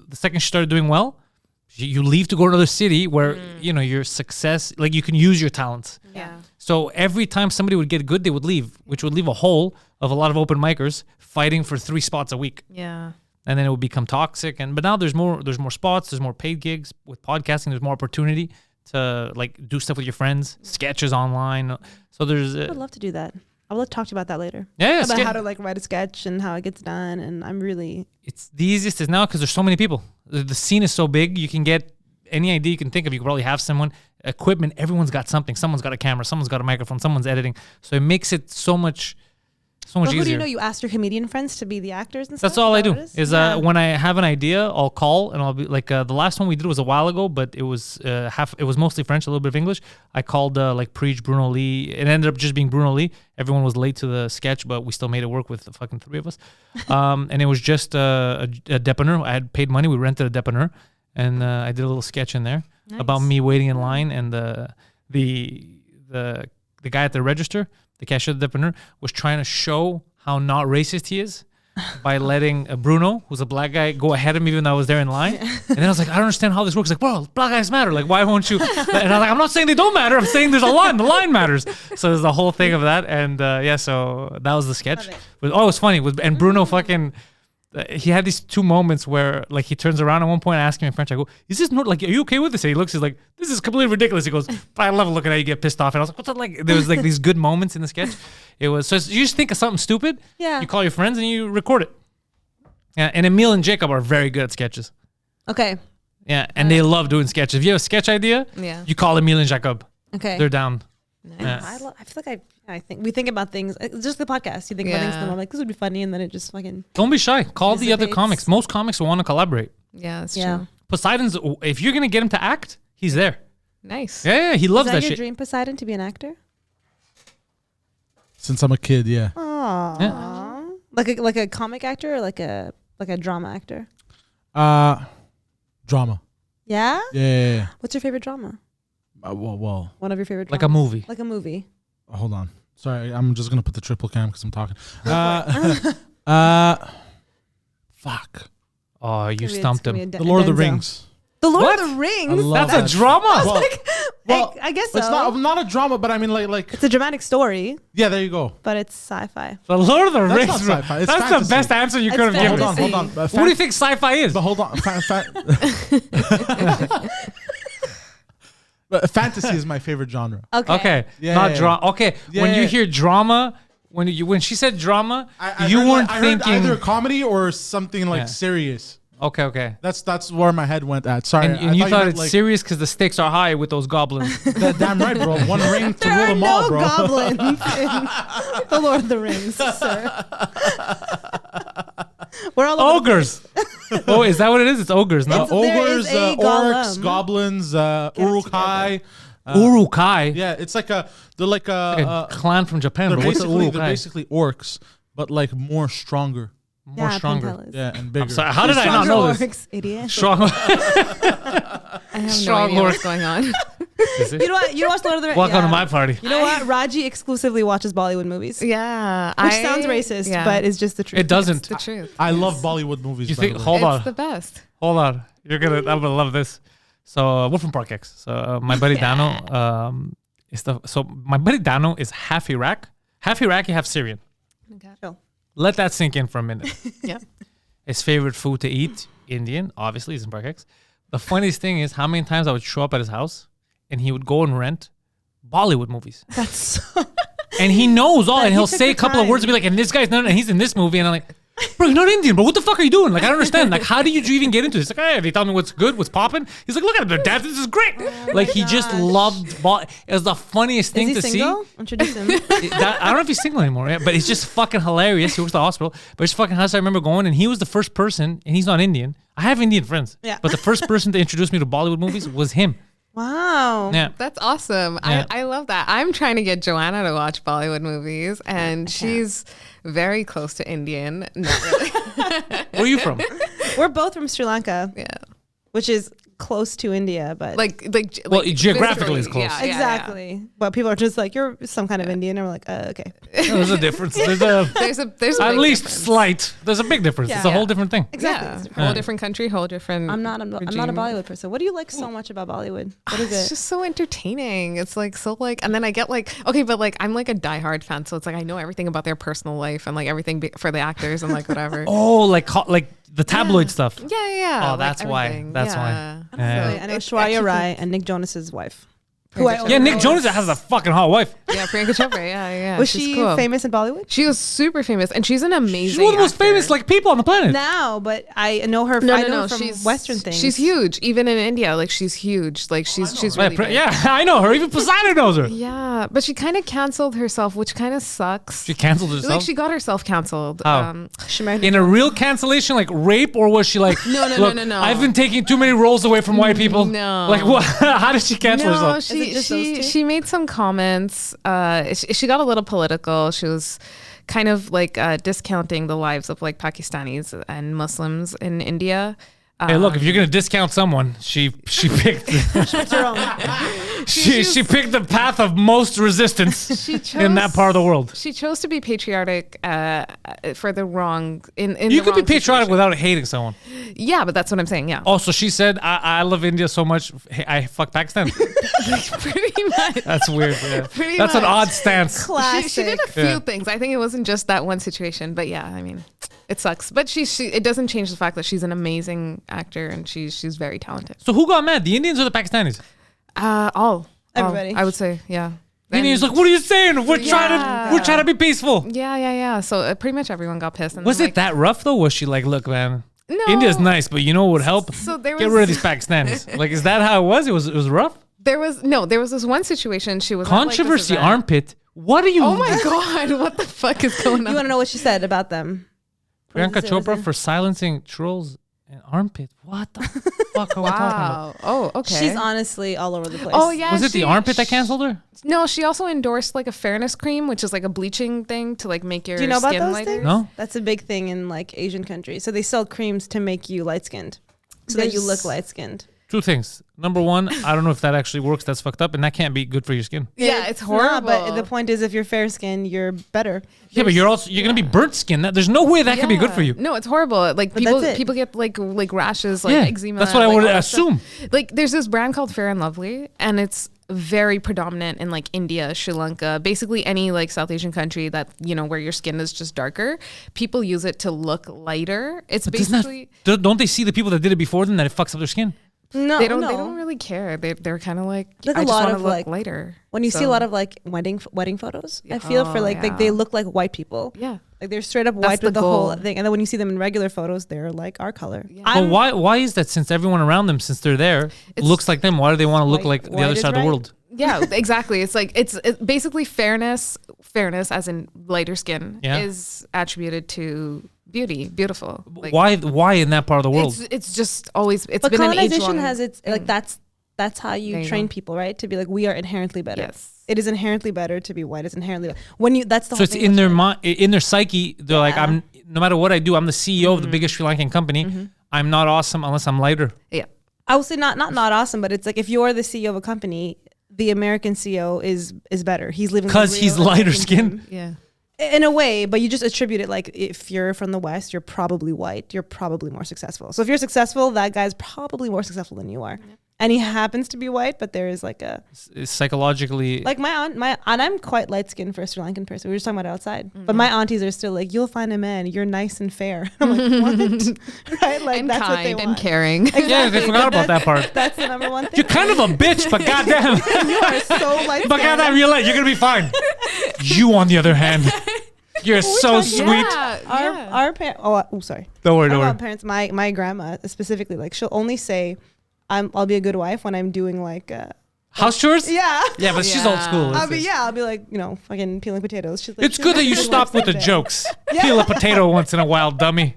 the second she started doing well, you leave to go to another city where, your success, like you can use your talents. Yeah. So every time somebody would get good, they would leave, which would leave a hole of a lot of open micers fighting for 3 spots a week. Yeah. And then it would become toxic. But now there's more spots, there's more paid gigs with podcasting, there's more opportunity to like do stuff with your friends, sketches online. So there's I would love to do that. I would love to talk to you about that later. yeah, About how to like write a sketch and how it gets done. And I'm really. it's the easiest is now because there's so many people. The scene is so big, you can get any idea you can think of. You can probably have someone, equipment, everyone's got something. Someone's got a camera, someone's got a microphone, someone's editing. So it makes it so much But who do easier. you know? You asked your comedian friends to be the actors and stuff? That's all I Is that do. what it Is Yeah. when I have an idea, I'll call and I'll be like, the last one we did was a while ago, but it was it was mostly French, a little bit of English. I called like Preach, Bruno Lee. It ended up just being Bruno Lee. Everyone was late to the sketch, but we still made it work with the fucking 3 of us. And it was just a dépanneur. I had paid money. We rented a dépanneur, and I did a little sketch in there about me waiting in line, and the guy at the register, the cashier at the dépanneur, was trying to show how not racist he is by letting Bruno, who's a black guy, go ahead of me even though I was there in line. And then I was like, I don't understand how this works. Like, bro, black guys matter. Like, why won't you? And I was like, I'm not saying they don't matter. I'm saying there's a line. The line matters. So there's the whole thing of that. And so that was the sketch. Love it. But, it was funny. And Bruno fucking... he had these 2 moments where like he turns around at one point and asks me in French. I go, "Is this not like? Are you okay with this?" And he looks. He's like, "This is completely ridiculous." He goes, "I love looking at you get pissed off." And I was like, "What's that like?" There was like these good moments in the sketch. It was you just think of something stupid. Yeah. You call your friends and you record it. Yeah. And Emile and Jacob are very good at sketches. Okay. Yeah, and they love doing sketches. If you have a sketch idea, Yeah. you call Emile and Jacob. Okay. They're down. Nice. Yeah. I feel like I think we think about things. It's just the podcast. You think about things and Yeah. then I'm like, this would be funny, and then it just fucking. Don't be shy. Call the other Dissipates. comics. Most comics will want to collaborate. Yeah, that's Yeah. true. Poseidon's. If you're gonna get him to act, he's there. Nice. Yeah, he loves Is that that your shit. dream, Poseidon, to be an actor? Since I'm a kid, yeah. Aww. Yeah. Like a comic actor or like a drama actor? Drama. Yeah. Yeah. What's your favorite drama? Well, One of your favorite. Like a dramas? movie. Like a movie. hold on. Sorry, I'm just gonna put the triple cam because I'm talking. Fuck. Oh, you Maybe it's stumped gonna be him. a The Lord of the Denzel. Rings. The Lord What? of the I Rings. love That's that. a drama. Well, well, I guess so. it's not a drama, but I mean like It's a dramatic story, yeah. There you go. but it's sci-fi. The Lord of the That's Rings. not bro. sci-fi, it's That's fantasy. the best answer you It's could have given. fantasy. Hold on. What do you think sci-fi is? But hold on. But fantasy is my favorite genre. Okay, Yeah, not yeah, drama. Okay, Yeah, when you yeah. hear drama, when she said drama, I you heard, weren't I heard thinking. either comedy or something like Yeah. serious. Okay. That's where my head went at. Sorry, And you thought meant, it's serious because the stakes are high with those goblins. Damn right, bro. One ring to There rule are them all, no bro. goblins in The Lord of the Rings, sir. We're all over the Ogres. Oh, is that what it is? It's ogres, no? It's- there Ogres, is a orcs, golem. goblins, it urukai. Urukai. Yeah, it's like they're like Like a clan from Japan. they're But what's an they're urukai? basically orcs, but like more stronger. More stronger. Pantelis. Yeah, and bigger. I'm sorry. How did I not Stronger know this? orcs, idiot. Strong. I have no Strong idea horse. what's going on. Is it? You know what? You watch Lord of the Rings. Welcome to my party. You know what? Raajiee exclusively watches Bollywood movies. Yeah. Which sounds racist, but it's just the truth. It doesn't. the truth. I love Bollywood movies. You by think? the way. Hold It's on. the best. Hold on. I'm gonna love this. So we're from Park X. So my buddy Dano, my buddy Dano is half Iraqi, half Syrian. Okay. Chill. Let that sink in for a minute. Yeah. His favorite food to eat, Indian, obviously, he's in Park X. The funniest thing is how many times I would show up at his house and he would go and rent Bollywood movies. That's so. And he knows all, and He he'll took say the a couple of time. words and be like, and this guy's not, and he's in this movie. And I'm like, bro, you're not Indian, bro. What the fuck are you doing? Like, I don't understand. Like, how do you even get into this? Like, hey, they tell me what's good, what's popping. He's like, look at him, dad, this is great. Like, he just loved Bollywood. It was the funniest thing Is to he see. single? Introduce him. I don't know if he's single anymore, but it's just fucking hilarious. He works at the hospital, but it's fucking hilarious. I remember going, and he was the first person, and he's not Indian. I have Indian friends, Yeah. but the first person to introduce me to Bollywood movies was him. Wow. Yeah. That's awesome. Yeah. I love that. I'm trying to get Joanna to watch Bollywood movies, and she's very close to Indian. Not really. Where are you from? We're both from Sri Lanka, Yeah. which is close to India, but Well, geographically it's physically, close. yeah, exactly. But people are just like, you're some kind of Indian, and we're like, okay. There's a difference. There's There's a at big least difference. slight. There's a big difference. It's a Yeah. whole different thing. Exactly. Yeah. Whole different country, whole different. I'm not a Bollywood person. What do you like so much about Bollywood? What is It's it? just so entertaining. It's like so like, and then I get like, okay, but like I'm like a diehard fan, so it's like I know everything about their personal life and like everything for the actors and like whatever. Oh, like the tabloid stuff. Yeah. Oh, like that's why. everything. That's why. Yeah. Yeah. I know It's Shwaya actually Rai and Nick Jonas's wife. Who I Yeah, Nick Oh, Jonas has a fucking hot wife. Yeah, Priyanka Chopra. Yeah. Was she's she cool. famous in Bollywood? She was super famous, and she's an amazing. She's one of the most actor. famous like people on the planet. Now, but I know her. No, I no, know no. her from She's Western things. She's huge, even in India. Like she's huge. Like she's really big. Yeah, I know her. Even Poseidon knows her. Yeah, but she kind of canceled herself, which kind of sucks. She canceled herself. Like she got herself canceled. How? She married In a real cancellation, like rape, or was she like, No. look, I've been taking too many roles away from white people. No. Like what? How did she cancel No, herself? Is it just those two? she made some comments. She got a little political. She was kind of like discounting the lives of like Pakistanis and Muslims in India. Hey, look, if you're gonna discount someone, she picked It's her own. she picked the path of most resistance She chose, in that part of the world. She chose to be patriotic for the wrong in You the could be wrong patriotic situation. without hating someone. Yeah, but that's what I'm saying. Yeah, Also, she said, I love India so much, hey, I fuck Pakistan. pretty much. That's weird. Yeah. Pretty That's an much. odd stance. Classic. She did a few Yeah. things. I think it wasn't just that one situation, but yeah, I mean, it sucks. But she it doesn't change the fact that she's an amazing actor and she's very talented. So who got mad? The Indians or the Pakistanis? All Everybody. I would say, yeah. The Indians And- like, what are you saying? We're Yeah. trying to be peaceful. yeah. So pretty much everyone got pissed. And Was then, it that rough though? Was she like, look, man, No. India's nice, but you know what would help? So there Get was- rid of these Pakistanis. Like, is that how it was? It was rough. There was this one situation. She was at, like, this Controversy event. armpit. What are you? Oh my god! What the fuck is going on? You want to know what she said about them? Priyanka Was it- was Chopra it- for silencing trolls and armpit. What the fuck are we talking about? Wow. Oh, okay. She's honestly all over the place. Oh yeah. Was it the armpit that canceled her? No, she also endorsed like a fairness cream, which is like a bleaching thing to like make your Do you know about skin those lighter. things? No. That's a big thing in like Asian countries. So they sell creams to make you light skinned, so that you look There's- light skinned. Two things. Number one, I don't know if that actually works. That's fucked up, and that can't be good for your skin. Yeah, it's horrible. But the point is, if you're fair skinned, you're better. Yeah, but you're gonna be burnt skin. There's no way that could be good for you. No, it's horrible. Like But that's it. people get like rashes, like Yeah, eczema. that's what I like, would all that stuff. assume. Like there's this brand called Fair and Lovely, and it's very predominant in like India, Sri Lanka, basically any like South Asian country that where your skin is just darker. People use it to look lighter. It's But doesn't basically don't they see the people that did it before them that it fucks up their skin? No, they no. don't really care. They're kind of like Like I a just lot want to of, look like, lighter. When you see a So, lot of like wedding photos, I feel for like yeah. they look like white people. yeah. Like they're straight up That's white with the the whole goal. thing, and then when you see them in regular photos, they're like our color. But why is that? Since everyone around them, since they're there, looks like them, why do they want to look White- like the white other is side of the right. world? Yeah, exactly. It's like it's basically fairness as in lighter skin Yeah. is attributed to beautiful. Like, Why in that part of the world? It's just always it's But been an colonization age-long has its like thing. that's how you There you train go. people, right? To be like, we are inherently better. Yes. It is inherently better to be white. It's inherently when you that's the So whole it's thing in with their white. mind, in their psyche. They're like, Yeah. no matter what I do, I'm the CEO of the biggest Sri Lankan company. I'm not awesome unless I'm lighter. Yeah. I will say not awesome, but it's like if you're the CEO of a company, the American CEO is better. He's living the 'Cause real he's lighter American skinned? dream. Yeah. In a way, but you just attribute it like if you're from the West, you're probably white. You're probably more successful. So if you're successful, that guy's probably more successful than you are. and he happens to be white, but there is like a Psychologically, like my aunt, and I'm quite light skinned for a Sri Lankan person. We were just talking about it outside, but my aunties are still like, "You'll find a man. You're nice and fair." I'm like, "What?" Right? Like And that's what they kind want. and caring. yeah, they forgot about that part. That's the number one thing. You're kind of a bitch, but goddamn, You are so light but goddamn, you're gonna be fine. You, on the other hand, you're so sweet. Yeah, Our parents. Oh, sorry. Don't worry, don't Our worry. parents. My grandma specifically, like she'll only say, I'll be a good wife when I'm doing like House chores? yeah. Yeah, but she's old school. I'll be like, fucking peeling potatoes. She's like, It's good that you stop with the jokes. Peel a potato once in a while, dummy.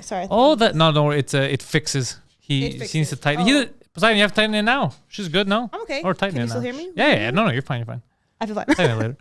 Sorry. Oh, that no, don't worry. It fixes. He needs to tighten. Oh. Poseidon, you have to tighten it now. She's good, no? I'm okay. Or tighten Can it you now. still hear me? Yeah. No, you're fine. You're fine. I feel fine. Tighten it later.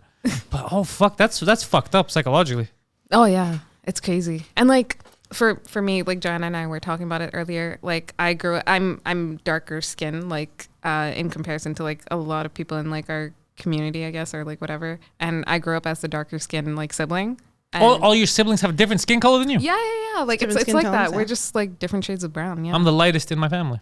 But oh fuck, that's fucked up psychologically. Oh yeah, it's crazy. And like for me, like Joanna and I were talking about it earlier. Like I grew up, I'm darker skin, like in comparison to like a lot of people in like our community, I guess, or like whatever. And I grew up as the darker skin like sibling. And All your siblings have a different skin color than you. yeah. Like Different it's skin like tones, that. yeah. We're just like different shades of brown. Yeah. I'm the lightest in my family.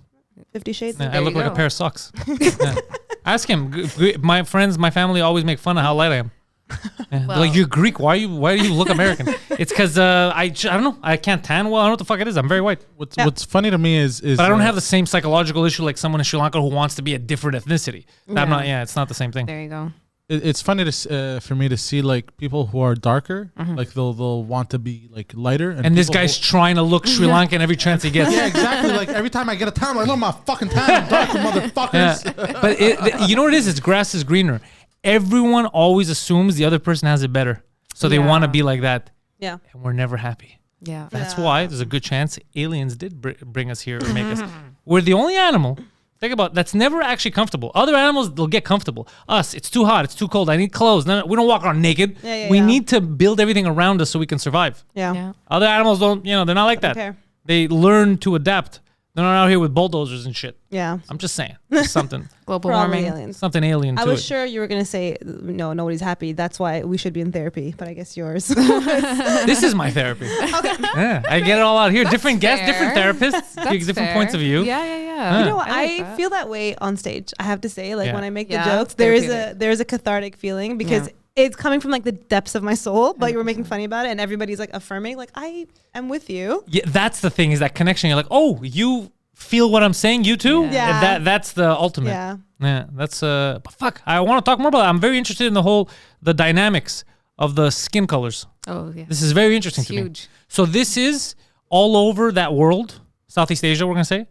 50 Shades. Yeah, I There look you like a go. pair of socks. Yeah. Ask him. My friends, my family always make fun of how light I am. Yeah. They're like, Well- you're Greek. Why do you look American? It's because I don't know. I can't tan well. I don't know what the fuck it is. I'm very white. What's funny to me is But I don't have the same psychological issue like someone in Sri Lanka who wants to be a different ethnicity. I'm not. Yeah, it's not the same thing. There you go. it's funny to for me to see like people who are darker, like they'll want to be like lighter, And this people guy's who- trying to look Sri Lankan every chance he gets. yeah, exactly. Like every time I get a tan, I'm like, look, my fucking tan, I'm darker, motherfuckers. Yeah. But you know what it is? It's grass is greener. Everyone always assumes the other person has it better. So they Yeah. want to be like that. Yeah. And we're never happy. Yeah. That's why there's a good chance aliens did bring us here or make us. We're the only animal, think about it, that's never actually comfortable. Other animals, they'll get comfortable. Us, it's too hot, it's too cold, I need clothes. No, we don't walk around naked. Yeah, We yeah. need to build everything around us so we can survive. Yeah. Yeah. Other animals don't, they're not like that. Okay. They learn to adapt. They're not out here with bulldozers and shit. Yeah. I'm just saying. There's something Global Probably warming. aliens. something alien to I was it. sure you were going to say, no, nobody's happy. That's why we should be in therapy. But I guess yours. This is my therapy. Yeah, I get it all out here. Different guests, different fair. therapists, That's different fair. points of view. Yeah. You know, I like I that. feel that way on stage. I have to say, like Yeah. when I make the Yeah, jokes, there's a cathartic feeling because it's coming from like the depths of my soul. But you were making funny about it, and everybody's like affirming, like I am with you. Yeah, that's the thing, is that connection. You're like, oh, you feel what I'm saying, you too? Yeah. And that's the ultimate. Yeah. Yeah, that's but fuck, I want to talk more about that. I'm very interested in the dynamics of the skin colors. Oh yeah. This is very interesting It's to me. huge. So this is all over that world, Southeast Asia, we're going to say.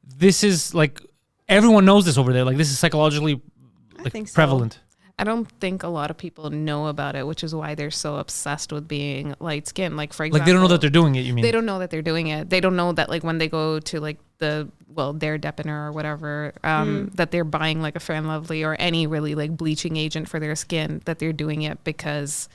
This is like, everyone knows this over there. Like this is psychologically like think so. prevalent. I don't think a lot of people know about it, which is why they're so obsessed with being light skinned. Like for example, Like they don't know that they're doing it, you mean? They don't know that they're doing it. They don't know that like when they go to like their Depener or whatever, that they're buying like a Fair and Lovely or any really like bleaching agent for their skin, that they're doing it because,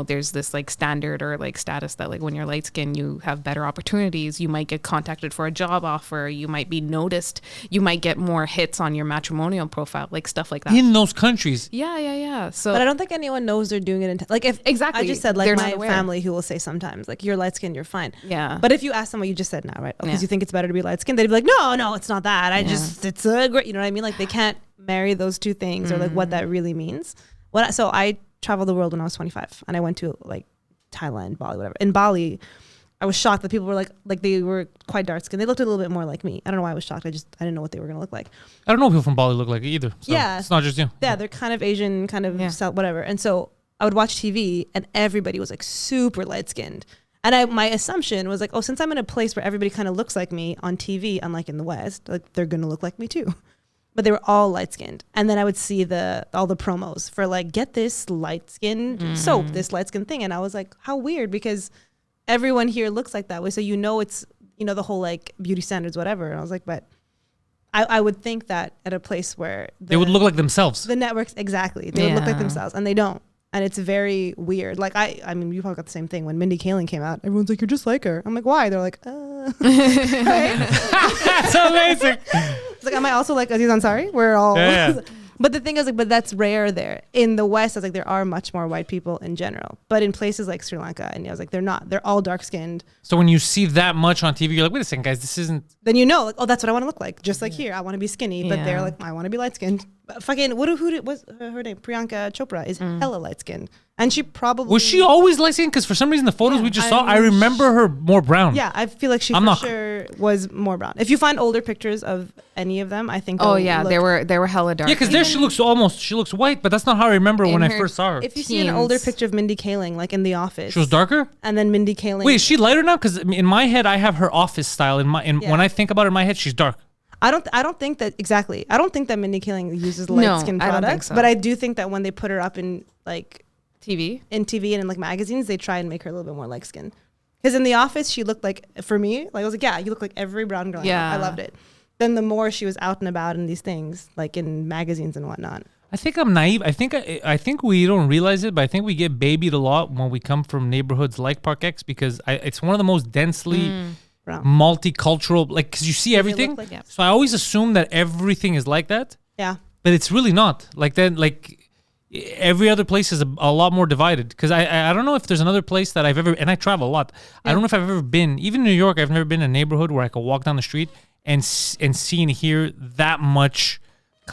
there's this like standard or like status that like when you're light skinned, you have better opportunities. You might get contacted for a job offer. You might be noticed. You might get more hits on your matrimonial profile, like stuff like that. In those countries. Yeah. So But I don't think anyone knows they're doing it. Like if Exactly. I just said like They're my not aware. family who will say sometimes like you're light skinned, you're fine. Yeah. But if you ask them what you just said now, right? Because Yeah. you think it's better to be light skinned, they'd be like, no, it's not that. It's a great. You know what I mean? Like they can't marry those two things or like what that really means. So I traveled the world when I was 25 and I went to like Thailand, Bali, whatever. In Bali, I was shocked that people were like they were quite dark skinned. They looked a little bit more like me. I don't know why I was shocked. I didn't know what they were gonna look like. I don't know if people from Bali look like it either. So Yeah. It's not just you. Yeah, they're kind of Asian, kind of Yeah. South, whatever. And so I would watch TV and everybody was like super light skinned. And my assumption was like, oh, since I'm in a place where everybody kind of looks like me on TV, unlike in the West, like they're gonna look like me too. But they were all light skinned. And then I would see all the promos for like, get this light skinned soap, this light skinned thing. And I was like, how weird, because everyone here looks like that way. So it's the whole like beauty standards, whatever. And I was like, but I would think that at a place where They would look like themselves. the networks, exactly. They would look like Yeah. themselves, and they don't. And it's very weird. Like I mean, you probably got the same thing when Mindy Kaling came out. Everyone's like, "You're just like her." I'm like, "Why?" They're like, Right? That's amazing. It's like, am I also like Aziz Ansari? We're all. Yeah. But the thing is, like, but that's rare there. In the West, I was like, there are much more white people in general. But in places like Sri Lanka, and I was like, they're not. They're all dark skinned. So when you see that much on TV, you're like, wait a second, guys, this isn't. Then you know, like, oh, that's what I want to look like. Just like here, I want to be skinny. But they're Yeah. like, I want to be light skinned. Fucking, what's her name? Priyanka Chopra is hella light skinned. And she probably. Was she always light skinned? Because for some reason, the photos we just saw, I remember her more brown. Yeah, I feel like she sure was more brown. If you find older pictures of any of them, I think. Oh yeah, they were hella dark. Yeah, because there she looks white, but that's not how I remember when I first saw her. If you see an older picture of Mindy Kaling, like in The Office, She was darker? and then Mindy Kaling. Wait, is she lighter now? Because in my head, I have her office style. When I think about her in my head, she's dark. I don't think that exactly. I don't think that Mindy Kaling uses light skin I don't think products, so. but I do think that when they put her up in like TV. and in like magazines, they try and make her a little bit more light skin. Because in The Office, she looked like, for me, like I was like, yeah, you look like every brown girl. Yeah. I loved it. Then the more she was out and about in these things, like in magazines and whatnot. I think I'm naive. I think we don't realize it, but I think we get babied a lot when we come from neighborhoods like Park X because it's one of the most densely Brown. multicultural, like, because you see everything. like- yeah. So I always assume that everything is like that, Yeah. but it's really not. Like then, like every other place is a lot more divided. Because I don't know if there's another place that I've ever, and I travel a lot. I don't know if I've ever been, even in New York, I've never been in a neighborhood where I could walk down the street and see and hear that much,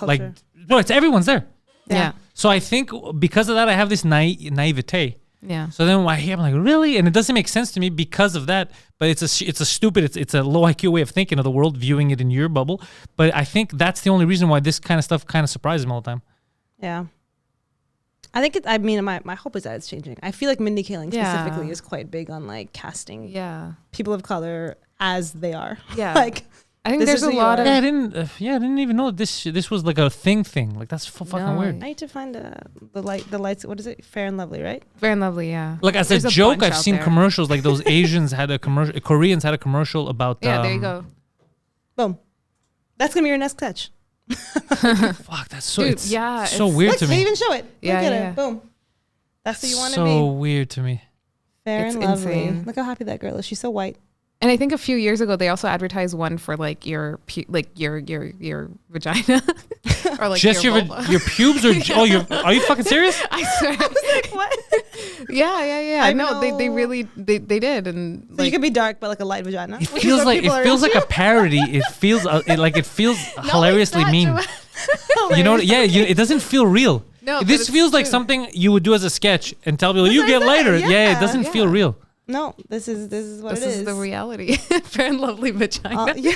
like, Culture. no, it's everyone's there. Yeah. So I think because of that, I have this naivete. Yeah. So then when I hear, I'm like, really? And it doesn't make sense to me because of that. But it's a stupid, it's a low IQ way of thinking of the world, viewing it in your bubble. But I think that's the only reason why this kind of stuff kind of surprises me all the time. Yeah. I think I mean, my hope is that it's changing. I feel like Mindy Kaling specifically is quite big on like casting Yeah. people of color as they are. Yeah. Like, I think This there's is a who you lot are. of Yeah, I didn't even know this was like a thing. Like that's fucking No. weird. I need to find the lights. What is it? Fair and Lovely, right? Fair and Lovely, yeah. Like as There's a a joke, bunch I've out seen there. commercials like those Asians had a commercial, Koreans had a commercial about. Yeah, there you go. Boom. That's gonna be your next sketch. Fuck, that's so. Dude, it's yeah, so it's- weird Look, to they me. even show it. Yeah, Look at yeah. it. Boom. That's who you want to So be. weird to me. Fair It's and lovely. insane. Look how happy that girl is. She's so white. And I think a few years ago they also advertised one for like your vagina or like Just your vulva. your pubes or are you fucking serious? I swear. What? Yeah. I I know they know. really they did and So you can be dark, but like a light vagina. It feels like a parody. It feels hilariously mean. You know, yeah. It doesn't feel real. No, but this it's feels like true. something you would do as a sketch and tell people you what I get said, lighter. Yeah, it yeah. doesn't feel real. No, this is what this it is. is the reality. Fair and Lovely vagina. Yeah.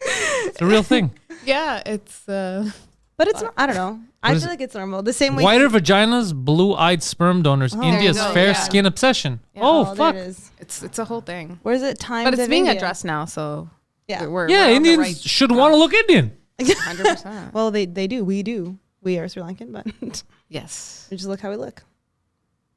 It's a real thing. Yeah, it's But it's not, I don't know. I is feel like it's normal. The same way. Whiter vaginas, blue-eyed sperm donors. Oh, India's there you go, fair yeah. skin obsession. Yeah. Oh, there fuck. it is. it's a whole thing. Where's it? Times But it's of being India. addressed now, so Yeah. we're Yeah, on the Indians right should path. want to look Indian. 100%. Well, they do. We do. We are Sri Lankan, but Yes. we just look how we look.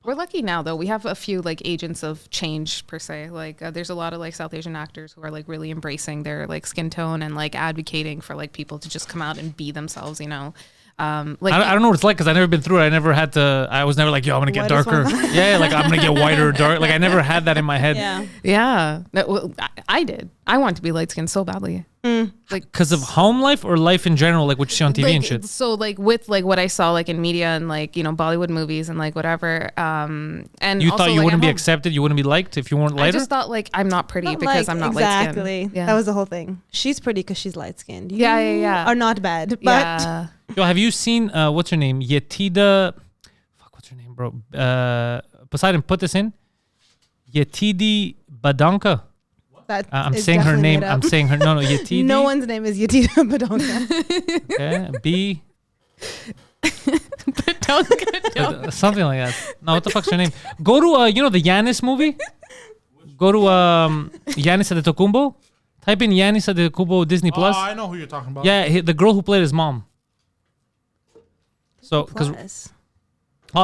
We're lucky now, though. We have a few like agents of change per se. Like there's a lot of like South Asian actors who are like really embracing their like skin tone and like advocating for like people to just come out and be themselves. You know, like I don't know what it's like because I've never been through it. I was never like, yo, I'm going to get White as darker. one. Yeah, like I'm going to get whiter or dark. Like I never had that in my head. Yeah. yeah. Well, I did. I want to be light skinned so badly. Like Because of home life or life in general, like what you see on TV like, and shit. So like with like what I saw like in media and like, you know, Bollywood movies and like whatever. And You also, thought you like, wouldn't at be home. accepted? You wouldn't be liked if you weren't I lighter? just thought like I'm not pretty Not because like- I'm not light skinned. exactly. Yeah. That was the whole thing. She's pretty because she's light skinned. Yeah. Are not bad, but Yeah. Yo, have you seen, what's her name? Yetida. Fuck, what's her name, bro? Poseidon, put this in. Yetidi Badanka. that I'm is saying her definitely name. made I'm up. saying her. No, Yetidi. No one's name is Yetida Badonka. Okay, B. Don't Something like that. No, what the fuck's her name? Go to you know the Yanis movie. Go to Yanis Adetokounmpo. Type in Yanis Adetokounmpo Disney Plus. Oh, I know who you're talking about. Yeah, the girl who played his mom. So, because Plus.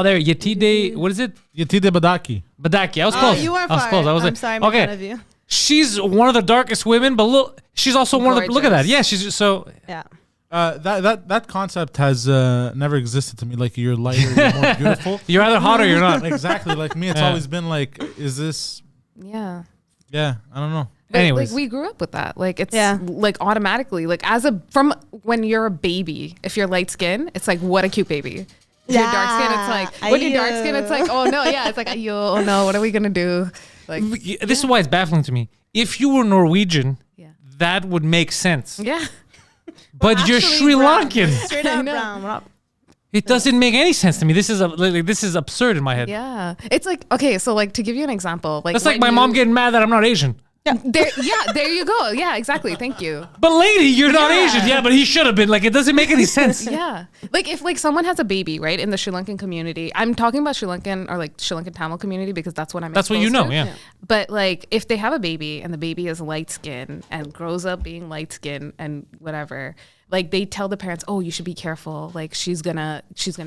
there, Yetide, what is it? Yetide Badaki. Badaki. I was close. You are I was far. close. I was I'm like, sorry, I made fun of okay. you. She's one of the darkest women, but look, she's also one of the. Look at that. Gorgeous. Yeah, she's just so. Yeah. That concept has never existed to me. Like you're lighter, you're more beautiful. You're either hot or you're not. Exactly. Like me, it's Yeah. always been like, is this? Yeah. Yeah, I don't know. Anyways. Like we grew up with that. Like it's Yeah. like automatically, like from when you're a baby, if you're light skin, it's like, what a cute baby. If you're dark skin, it's like, when you're dark skin, it's like, oh no, yeah, it's like, oh no, what are we gonna do? Like, This is why it's baffling to me. If you were Norwegian, yeah, that would make sense. yeah. But you're Actually, Sri brown. Lankan. Straight I up know. brown. We're not- It doesn't make any sense to me. This is absurd in my head. Yeah. It's like, okay, so like to give you an example, like That's like when my mom getting mad that I'm not Asian. there you go. Yeah, exactly. Thank you. But lady, you're not Yeah. Asian. Yeah, but he should have been. Like, it doesn't make any sense. Yeah. Like if like someone has a baby, right, in the Sri Lankan community, I'm talking about Sri Lankan or like Sri Lankan Tamil community because that's what I'm That's what you exposed know, to. yeah. But like if they have a baby and the baby is light skin and grows up being light skin and whatever, like they tell the parents, oh, you should be careful. Like she's gonna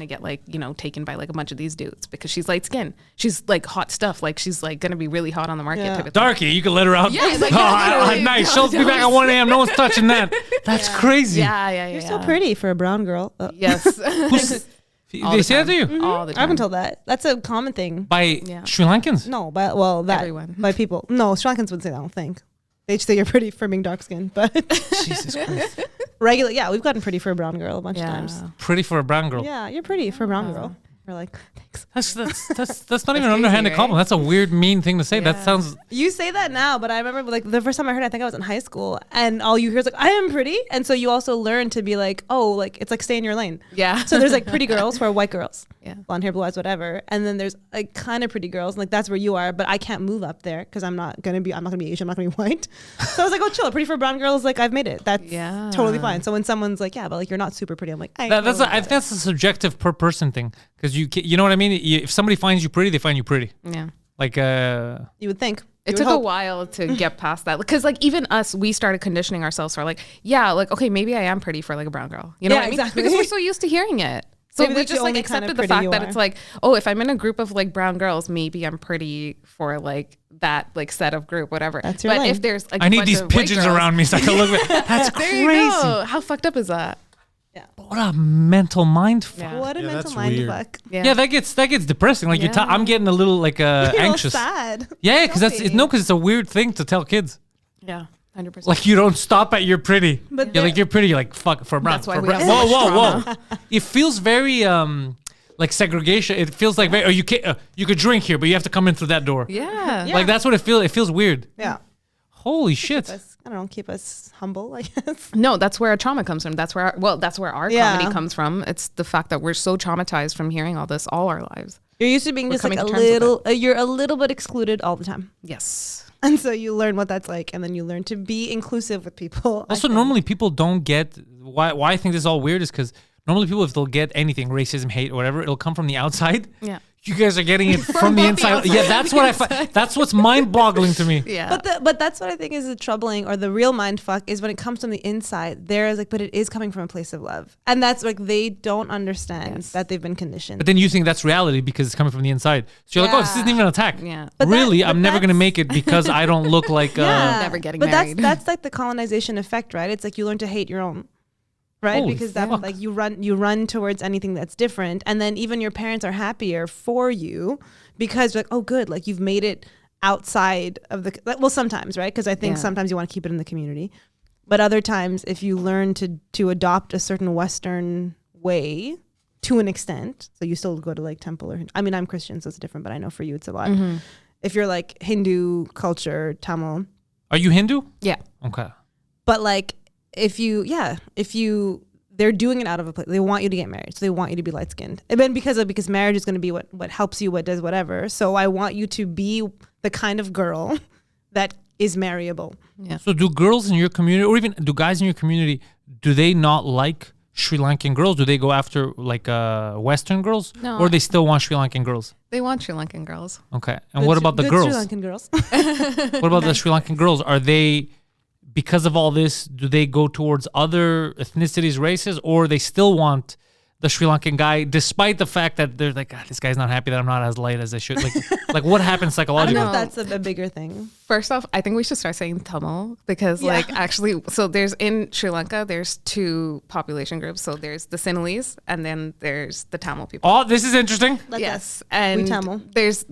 get like, you know, taken by like a bunch of these dudes because she's light skin. She's like hot stuff. Like she's like gonna be really hot on the market Yeah. type of thing. Darky, you can let her out. Yeah, like, nice. She'll be back at 1 a.m. No one's touching that. That's crazy. Yeah. You're so pretty for a brown girl. Yes. They say that to you? All the time. I've been told that. That's a common thing. By Yeah. Sri Lankans? No, that Everyone. by people. No, Sri Lankans wouldn't say that. I don't think. They just say you're pretty for being dark skinned, but Jesus Christ. regular. Yeah, we've gotten pretty for a brown girl a bunch of Yeah. times. Pretty for a brown girl. Yeah, you're pretty for a brown girl. We're like, thanks. That's not even an underhanded right? compliment. That's a weird, mean thing to say. That Yeah. sounds. You say that now, but I remember like the first time I heard it, I think I was in high school, and all you hear is like, I am pretty. And so you also learn to be like, oh, like it's like stay in your lane. Yeah. So there's like pretty girls who are white girls. Yeah. Blonde hair, blue eyes, whatever. And then there's like kind of pretty girls, and like that's where you are, but I can't move up there because I'm not gonna be Asian, I'm not gonna be white. So I was like, oh chill, pretty for a brown girl is like I've made it. That's Yeah. totally fine. So when someone's like, yeah, but like you're not super pretty, I'm like, I think that's a subjective per person thing. Because you know what I mean? If somebody finds you pretty, they find you pretty. Yeah. Like, you would think. It You took would a hope. while to get past that because like even us, we started conditioning ourselves for like, yeah, like, okay, maybe I am pretty for like a brown girl. You know Yeah, what I mean? exactly. Because we're so used to hearing it. So Maybe we that's the just like only kind of accepted the pretty fact you that are. it's like, oh, if I'm in a group of like brown girls, maybe I'm pretty for like that like set of group, whatever. That's your but lane. if there's like I a need bunch these of white pigeons girls- around me so I can look at. That's There crazy. you go. How fucked up is that? What a mental mind fuck. Yeah. What a Yeah, mental that's mind weird. fuck. Yeah, that gets depressing. Like Yeah. I'm getting a little like You're all anxious. sad. Yeah, because Don't be. because it's a weird thing to tell kids. Yeah, 100%. Like you don't stop at you're pretty. But You're like you're pretty. You're like fuck for a brown. That's why for a we brown. have so Whoa, much whoa, whoa. It feels very like segregation. It feels like very. Oh, you can't. You could drink here, but you have to come in through that door. yeah. Like that's what it feels. It feels weird. Yeah. Holy shit. I don't know, keep us humble, I guess. No, that's where our trauma comes from. That's where our Yeah. comedy comes from. It's the fact that we're so traumatized from hearing all this all our lives. You're used to being We're just like coming a to terms with little, you're a little bit excluded all the time. Yes. And so you learn what that's like, and then you learn to be inclusive with people. I Also, think. normally people don't get why I think this is all weird is because normally people, if they'll get anything, racism, hate, or whatever, it'll come from the outside. Yeah. You guys are getting it from the inside. Yeah, that's what I find. That's what's mind-boggling to me. Yeah. But that's what I think is the troubling or the real mind fuck is when it comes from the inside. There is like, but it is coming from a place of love, and that's like they don't understand that they've been conditioned. But then you think that's reality because it's coming from the inside. So you're like, oh, this isn't even an attack. Yeah. But really, that- I'm but never gonna that's- make it because I don't look like. Never getting but married. that's like the colonization effect, right? It's like you learn to hate your own, right? Holy Because that fuck. like you run towards anything that's different, and then even your parents are happier for you because like, oh, good, like you've made it outside of the well, sometimes, right? Because I think Yeah. sometimes you want to keep it in the community, but other times if you learn to adopt a certain Western way to an extent, so you still go to like temple or I mean I'm Christian, so it's different, but I know for you it's a lot. If you're like Hindu culture, Tamil. Are you Hindu? Yeah. Okay. But like, if you, they're doing it out of a place. They want you to get married, so they want you to be light skinned. And then because marriage is going to be what helps you, what does whatever. So I want you to be the kind of girl that is marryable. Yeah. So do girls in your community, or even do guys in your community, do they not like Sri Lankan girls? Do they go after like Western girls, No. or they still want Sri Lankan girls? They want Sri Lankan girls. Okay. And what about the Good girls? Sri Lankan girls. What about the Sri Lankan girls? Are they, because of all this, do they go towards other ethnicities, races, or they still want the Sri Lankan guy, despite the fact that they're like, this guy's not happy that I'm not as light as I should? Like what happens I don't psychologically? know if that's a bigger thing. First off, I think we should start saying Tamil because like actually, so there's in Sri Lanka, there's two population groups. So there's the Sinhalese and then there's the Tamil people. Oh, this is interesting. Like Yes. us. And We Tamil. there's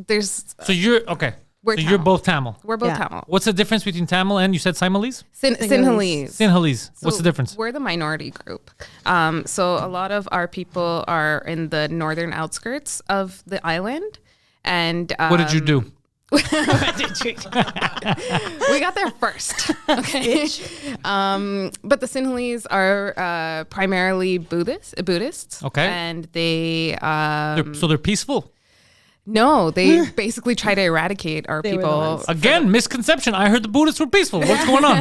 So you're, okay. We're So Tamil. you're both Tamil. We're both Yeah. Tamil. What's the difference between Tamil and you said Sinhalese? Sinhalese. Sinhalese. What's So the difference? We're the minority group. So a lot of our people are in the northern outskirts of the island. And What did you do? we got there first. Okay. But the Sinhalese are primarily Buddhists. Okay. And they So they're peaceful. no, they basically try to eradicate our They were the people. ones. Again, misconception. I heard the Buddhists were peaceful. What's going on?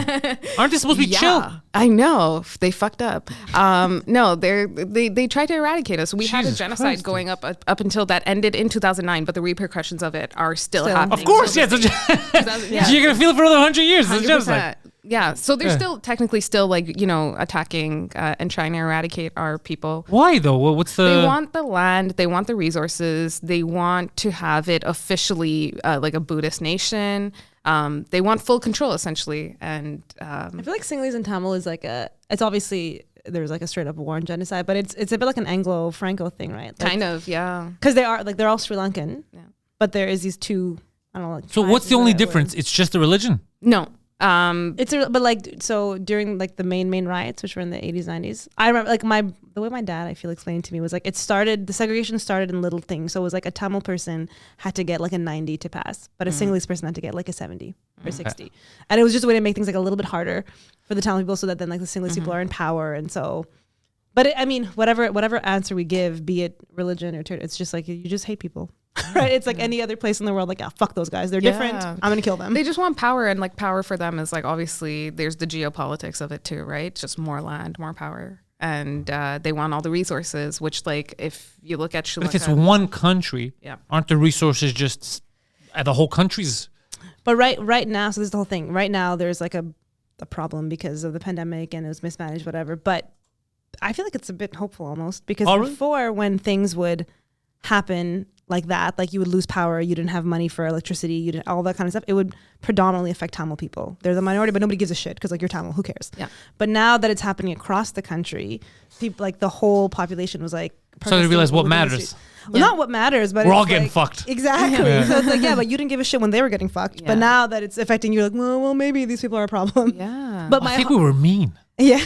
Aren't they supposed to be chill? I know they fucked up. No, they tried to eradicate us. We had a Jesus genocide Christ. going up until that ended in 2009, but the repercussions of it are still Still. happening. Of course, So yeah. this- 2000 yeah. You're gonna feel it for another 100 years. It's a 100%. genocide. Yeah, so they're Yeah. still technically still like, you know, attacking and trying to eradicate our people. Why though? What's the? They want the land, they want the resources, they want to have it officially like a Buddhist nation. They want full control essentially, and I feel like Sinhalese and Tamil is like it's obviously there's like a straight up war and genocide, but it's a bit like an Anglo-Franco thing, right? Like, kind of, yeah. because they're all Sri Lankan, Yeah. but there is these two. I don't know. Like, So tribes what's is the only right word. difference? It's just the religion. No. But like so during like the main riots, which were in the 80s, 90s, I remember like the way my dad I feel explained to me was like the segregation started in little things. So it was like a Tamil person had to get like a 90 to pass, but a Sinhalese person had to get like a 70 or 60, and it was just a way to make things like a little bit harder for the Tamil people, so that then like the Sinhalese people are in power, and so. But I mean, whatever answer we give, be it religion or it's just like you just hate people, right? It's like any other place in the world. Like, fuck those guys. They're different. Yeah. I'm gonna kill them. They just want power, and like power for them is like obviously there's the geopolitics of it too, right? Just more land, more power, and they want all the resources. Which like if you look at Sri But if it's Lanka, one country, Yeah. aren't the resources just the whole country's? But right now, so this is the whole thing. Right now, there's like a problem because of the pandemic and it was mismanaged, whatever. But I feel like it's a bit hopeful almost, because Oh, really? before, when things would happen like that, like you would lose power, you didn't have money for electricity, you didn't, all that kind of stuff, it would predominantly affect Tamil people. They're the minority, but nobody gives a shit because like you're Tamil, who cares? Yeah. But now that it's happening across the country, people like the whole population was like. So they realize what within the matters. street. Well, not what matters, but We're it's all getting like- fucked. Exactly. Yeah. So it's like, yeah, but you didn't give a shit when they were getting fucked. Yeah. But now that it's affecting you, you're like, well, maybe these people are a problem. yeah, But I think we were mean. yeah.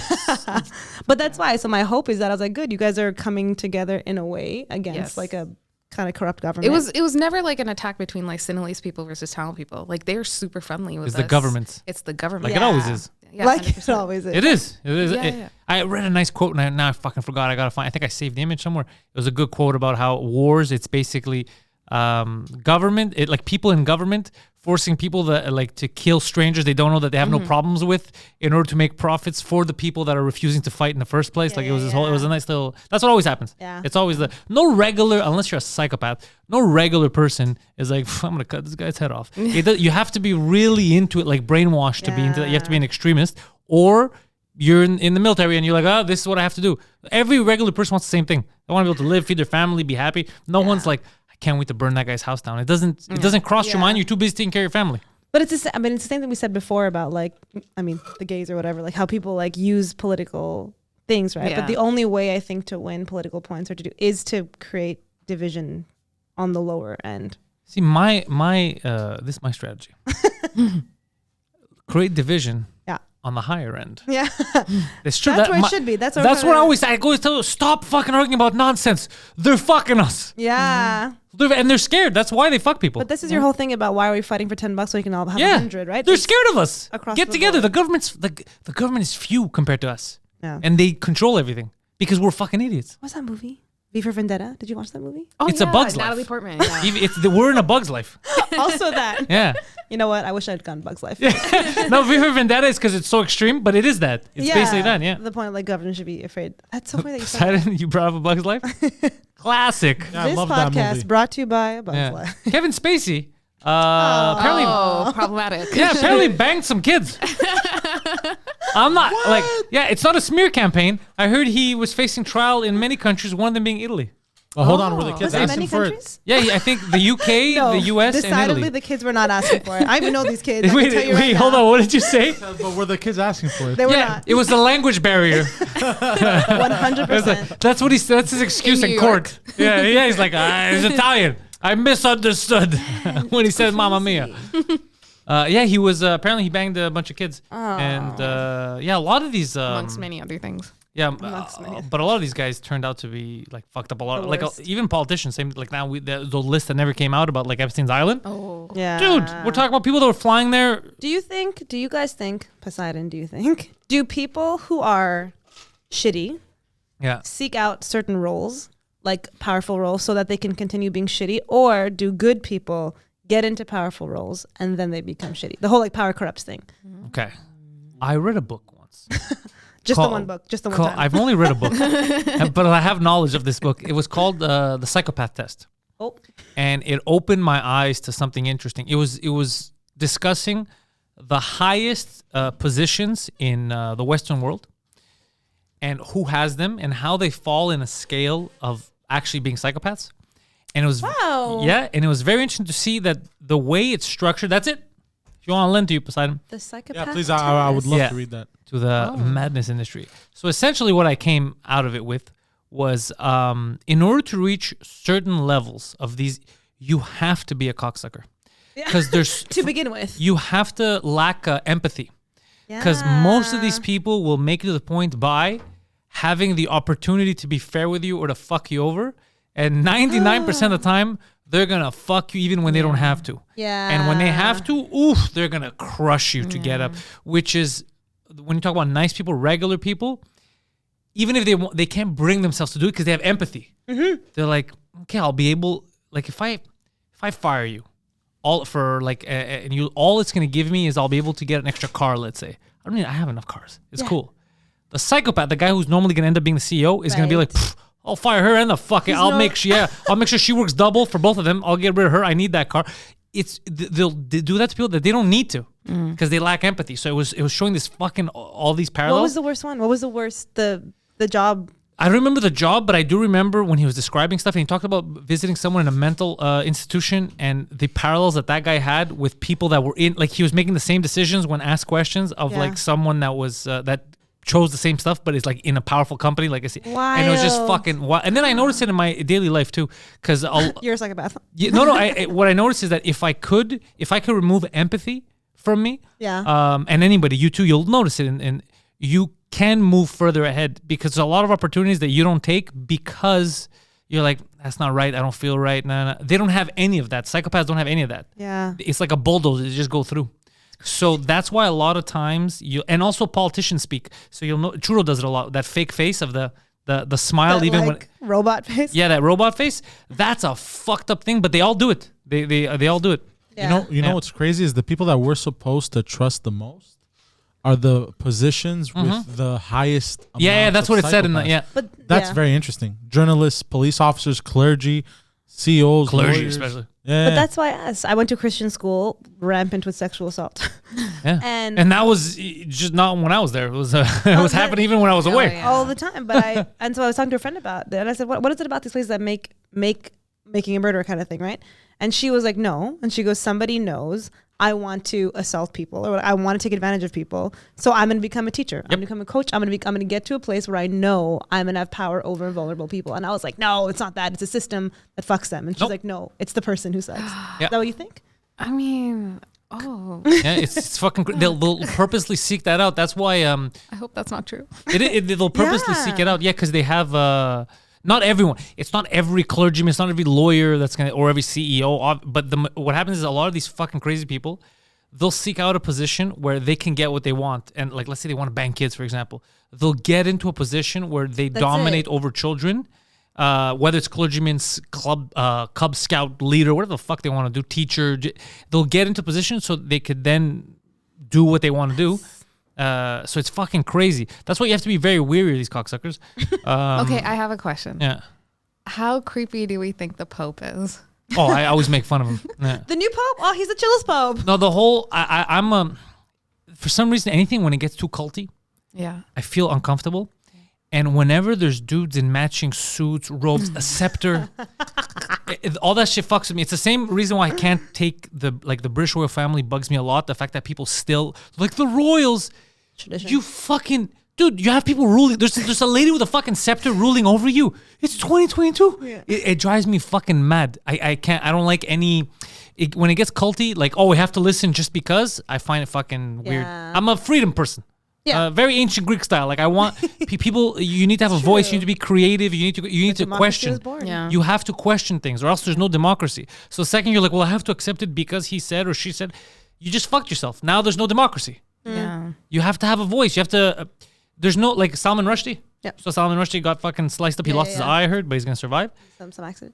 But that's why. So my hope is that I was like, good, you guys are coming together in a way against Yes. like a kind of corrupt government. it was never like an attack between like Sinhalese people versus Tamil people. Like they're super friendly with It's us. the government. It's the government. Like it always is. Yeah, like 100%. it always is. It is. It is. Yeah, It- yeah. I read a nice quote, and now I fucking forgot. I gotta find. I think I saved the image somewhere. It was a good quote about how wars. It's basically government. It like people in government forcing people that like to kill strangers they don't know that they have no problems with in order to make profits for the people that are refusing to fight in the first place. Like it was this whole. It was a nice little. That's what always happens. Yeah. It's always no regular, unless you're a psychopath. No regular person is like, I'm gonna cut this guy's head off. You have to be really into it, like brainwashed to be into that. You have to be an extremist, or you're in the military and you're like, oh, this is what I have to do. Every regular person wants the same thing. They want to be able to live, feed their family, be happy. No one's like, I can't wait to burn that guy's house down. It doesn't cross your mind. You're too busy taking care of your family. But it's the same thing we said before about like, I mean, the gays or whatever, like how people like use political things, right? Yeah. But the only way I think to win political points is to create division on the lower end. See, this is my strategy. Create division Yeah. on the higher end. Yeah. It's true. That's where it should be. That's what what I always say. I always tell you, stop fucking arguing about nonsense. They're fucking us. Yeah. And they're scared. That's why they fuck people. But this is your whole thing about why are we fighting for $10 so we can all have yeah. 100, right? They're It's scared of us. across Get the together. board. The government is few compared to us. Yeah. And they control everything because we're fucking idiots. What's that movie? V for Vendetta. Did you watch that movie? Oh, It's a Bug's Life. Natalie Portman. Yeah. We're in a bug's life. Also that. Yeah. You know what? I wish I'd gone Bug's Life. No, V for Vendetta is because it's so extreme, but it is that. It's basically that, yeah. The point, like, government should be afraid. That's so funny that you said that. Poseidon, you brought up a Bug's Life? Classic. Yeah, I This love that podcast movie. brought to you by Bug's Yeah. Life. Kevin Spacey, apparently, Oh, problematic. yeah, apparently banged some kids. I'm not it's not a smear campaign. I heard he was facing trial in many countries, one of them being Italy. Well, hold on, were the Was kids it asking many for it? countries? Yeah, I think the UK, the US, and decidedly Italy. the kids were not asking for it. I even know these kids. I Wait, can tell you right hold now. on. What did you say? But were the kids asking for it? They were Yeah, not. it was the language barrier. 100%. That's his excuse In in New court. Yeah, he's like, he's Italian. I misunderstood when he said "Mamma Mia." Yeah, he was apparently he banged a bunch of kids, and yeah, a lot of these amongst many other things. yeah, Amongst many. but a lot of these guys turned out to be like fucked up a lot. The Like worst. even politicians, same like now the list that never came out about like Epstein's Island. Oh, Yeah. Dude, we're talking about people that were flying there. Do you guys think, Poseidon, do people who are shitty Yeah. seek out certain roles, like powerful roles, so that they can continue being shitty? Or do good people get into powerful roles and then they become shitty? The whole like power corrupts thing. Okay. I read a book once. Just the Called- one book, just the one time. I've only read a book, but I have knowledge of this book. It was called the Psychopath Test. Oh, And it opened my eyes to something interesting. It was discussing the highest positions in the Western world and who has them and how they fall in a scale of actually being psychopaths. And it was Wow. yeah, and it was very interesting to see that the way it's structured. That's it. If you want to lend to you, Poseidon, the psychopath. Yeah, please. I would love Yeah. to read that. to the madness industry. So essentially, what I came out of it with was, in order to reach certain levels of these, you have to be a cocksucker because there's to begin with. you have to lack empathy because most of these people will make it to the point by having the opportunity to be fair with you or to fuck you over, and 99% of the time they're gonna fuck you even when they don't have to. Yeah. And when they have to, oof, they're gonna crush you to get up. Which is when you talk about nice people, regular people, even if they can't bring themselves to do it because they have empathy. They're like, okay, I'll be able. Like if I fire you, all for like, and you all it's gonna give me is I'll be able to get an extra car. Let's say I have enough cars. It's cool. The psychopath, the guy who's normally gonna end up being the CEO, is gonna be like, Right. I'll fire her and the fuck it. I'll make sure she works double for both of them. I'll get rid of her. I need that car. They'll do that to people that they don't need to because they lack empathy. So it was showing this fucking all these parallels. What was the worst one? What was the worst? The job. I don't remember the job, but I do remember when he was describing stuff and he talked about visiting someone in a mental institution and the parallels that guy had with people that were in, like he was making the same decisions when asked questions of Yeah. like someone that was that chose the same stuff, but is like in a powerful company, like I see, and it was just Wild. fucking wild. And then I noticed it in my daily life too, because You're a psychopath. what I noticed is that if I could remove empathy from me, Yeah. and anybody, you too, you'll notice it, and you can move further ahead because there's a lot of opportunities that you don't take because you're like, that's not right. I don't feel right. Nah. They don't have any of that. Psychopaths don't have any of that. Yeah. It's like a bulldozer. They just go through. So that's why a lot of times and also politicians speak. So you'll know Trudeau does it a lot. That fake face of the smile, That, even like, robot face. yeah, that robot face. That's a fucked up thing, but they all do it. They all do it. Yeah. You know what's crazy is the people that we're supposed to trust the most are the positions with the highest. Yeah, amount that's of what it said in the psychopaths. yeah. But That's yeah. very interesting. Journalists, police officers, clergy, CEOs, Clergy lawyers. especially. Yeah, But that's why I went to Christian school, rampant with sexual assault. Yeah. And- that was just not when I was there. It was it was happening even when I was away. yeah. all the time. But and so I was talking to a friend about that, and I said, "What is it about these places that make making a murderer kind of thing, right?" And she was like, "No," and she goes, "Somebody knows I want to assault people, or I want to take advantage of people, so I'm going to become a teacher. I'm going to become a coach. I'm going to get to a place where I know I'm going to have power over vulnerable people." And I was like, "No, it's not that. It's a system that fucks them." And she's Nope. like, "No, it's the person who sucks." Yeah. Is that what you think? I mean, oh, Yeah, it's fucking. They'll purposely seek that out. That's why I hope that's not true. they'll purposely Yeah. seek it out. Yeah, because they have not everyone. It's not every clergyman. It's not every lawyer that's gonna or every CEO. But what happens is a lot of these fucking crazy people, they'll seek out a position where they can get what they want. And like, let's say they want to bang kids, for example, they'll get into a position where they That's dominate it. over children. Whether it's clergyman's club, Cub Scout leader, whatever the fuck they want to do, teacher, they'll get into position so they could then do what they want to do. So it's fucking crazy. That's why you have to be very weary of these cocksuckers. Okay, I have a question. Yeah. How creepy do we think the Pope is? Oh, I always make fun of him. Yeah. The new pope? Oh, he's the chillest pope. No, the whole I'm for some reason anything when it gets too culty, Yeah. I feel uncomfortable. And whenever there's dudes in matching suits, robes, a scepter, all that shit fucks with me. It's the same reason why I can't take the British royal family bugs me a lot. The fact that people still like the royals. Tradition. You fucking Dude, you have people ruling. There's a lady with a fucking scepter ruling over you. It's 2022. Yeah. It drives me fucking mad. I can't. I don't like any. When it gets culty, like, oh, we have to listen just because. I find it fucking weird. Yeah. I'm a freedom person. Yeah. Very ancient Greek style. Like I want people. You need to have a voice. You need to be creative. You need to Democracy question. was born. Yeah. You have to question things, or else there's no democracy. So the second you're like, well, I have to accept it because he said or she said, you just fucked yourself. Now there's no democracy. Yeah. You have to have a voice. You have to. There's no like Salman Rushdie. Yeah. So Salman Rushdie got fucking sliced up. He Yeah, lost yeah, his yeah. eye, I heard, but he's gonna survive. Some accident.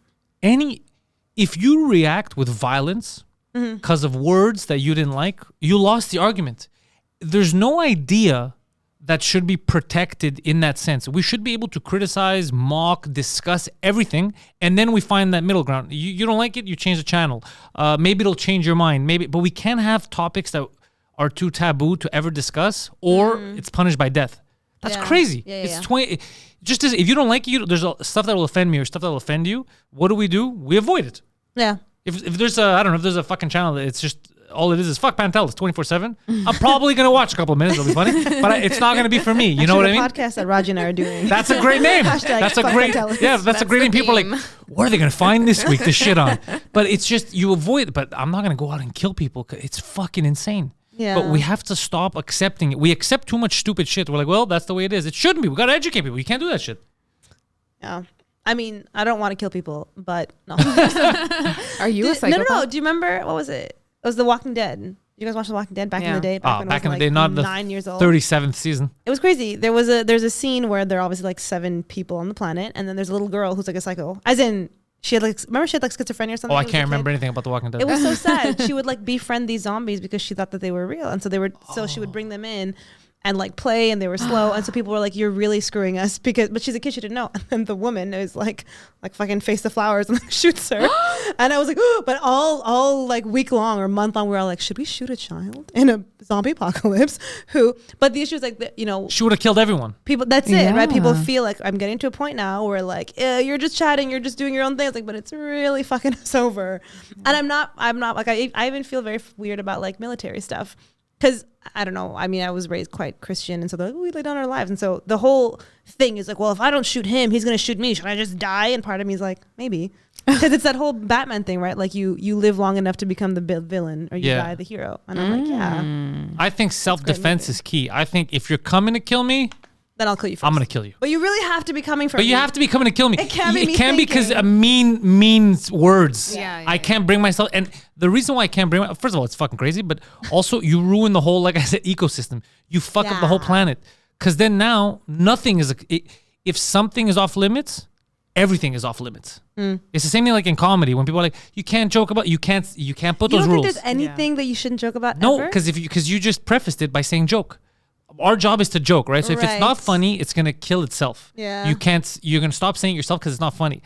If you react with violence because of words that you didn't like, you lost the argument. There's no idea that should be protected in that sense. We should be able to criticize, mock, discuss everything, and then we find that middle ground. You don't like it, you change the channel. Maybe it'll change your mind. Maybe, but we can't have topics that are too taboo to ever discuss, or it's punished by death. That's Yeah. crazy. Yeah, It's yeah. 20. Just as if you don't like it, there's stuff that will offend me or stuff that will offend you. What do? We avoid it. Yeah. If there's a, I don't know, if there's a fucking channel that it's just all it is fuck Pantelis 24/7. I'm probably gonna watch a couple of minutes. It'll be funny, but it's not gonna be for me. You know what I The mean? podcast that Raajiee and I are doing. That's a great name. That's a fuck great, Pantelis. yeah. That's a great the name. People are theme. like, what are they gonna find this week to shit on? But it's just you avoid. But I'm not gonna go out and kill people. 'Cause it's fucking insane. Yeah. But we have to stop accepting it. We accept too much stupid shit. We're like, well, that's the way it is. It shouldn't be. We gotta educate people. You can't do that shit. Yeah. I mean, I don't want to kill people, but no. Are you a No, psychopath? no. Do you remember what was it? It was The Walking Dead. You guys watch The Walking Dead back in Yeah. the day? Back when in I the was day, not the 9 years old. 37th season. It was crazy. There's a scene where there are obviously like 7 people on the planet, and then there's a little girl who's like a psycho. As in, she had like schizophrenia or something. Oh, I It was a can't remember kid. anything about The Walking Dead. It was so sad. She would like befriend these zombies because she thought that they were real, and so she would bring them in and like play, and they were slow, and so people were like, "You're really screwing us," but she's a kid, she didn't know. And then the woman is like fucking face the flowers and like shoots her, and I was like, oh, but all like week long or month long, we were all like, should we shoot a child in a zombie apocalypse? But the issue is like, She would have killed everyone. people. That's it, right? People Yeah. feel like I'm getting to a point now where like, you're just chatting, you're just doing your own thing. It's like, but it's really fucking us over. And I'm not like I even feel very weird about like military stuff. Because I don't know. I mean, I was raised quite Christian, and so they're like, we lay down our lives, and so the whole thing is like, well, if I don't shoot him, he's gonna shoot me. Should I just die? And part of me is like, maybe, because it's that whole Batman thing, right? Like you live long enough to become the villain, or you Yeah. die the hero. And I'm like, yeah, I think self-defense movie. is key. I think if you're coming to kill me, then I'll kill you first. I'm gonna kill you. But you really have to be coming from. But you have to be coming to kill me. It can't be me It can't be because thinking. mean words. Yeah, I can't bring myself. And the reason why I can't bring, first of all, it's fucking crazy. But also, you ruin the whole, like I said, ecosystem. You fuck up the whole Yeah. planet. Because then now nothing is. If something is off limits, everything is off limits. It's the same thing like in comedy when people are like, you can't joke about. You can't put You those don't think rules. there's anything that you shouldn't joke about? No, ever? because you just prefaced it by saying joke. Our job is to joke, right? So if it's not Right. funny, it's gonna kill itself. Yeah. You're gonna stop saying it yourself because it's not funny.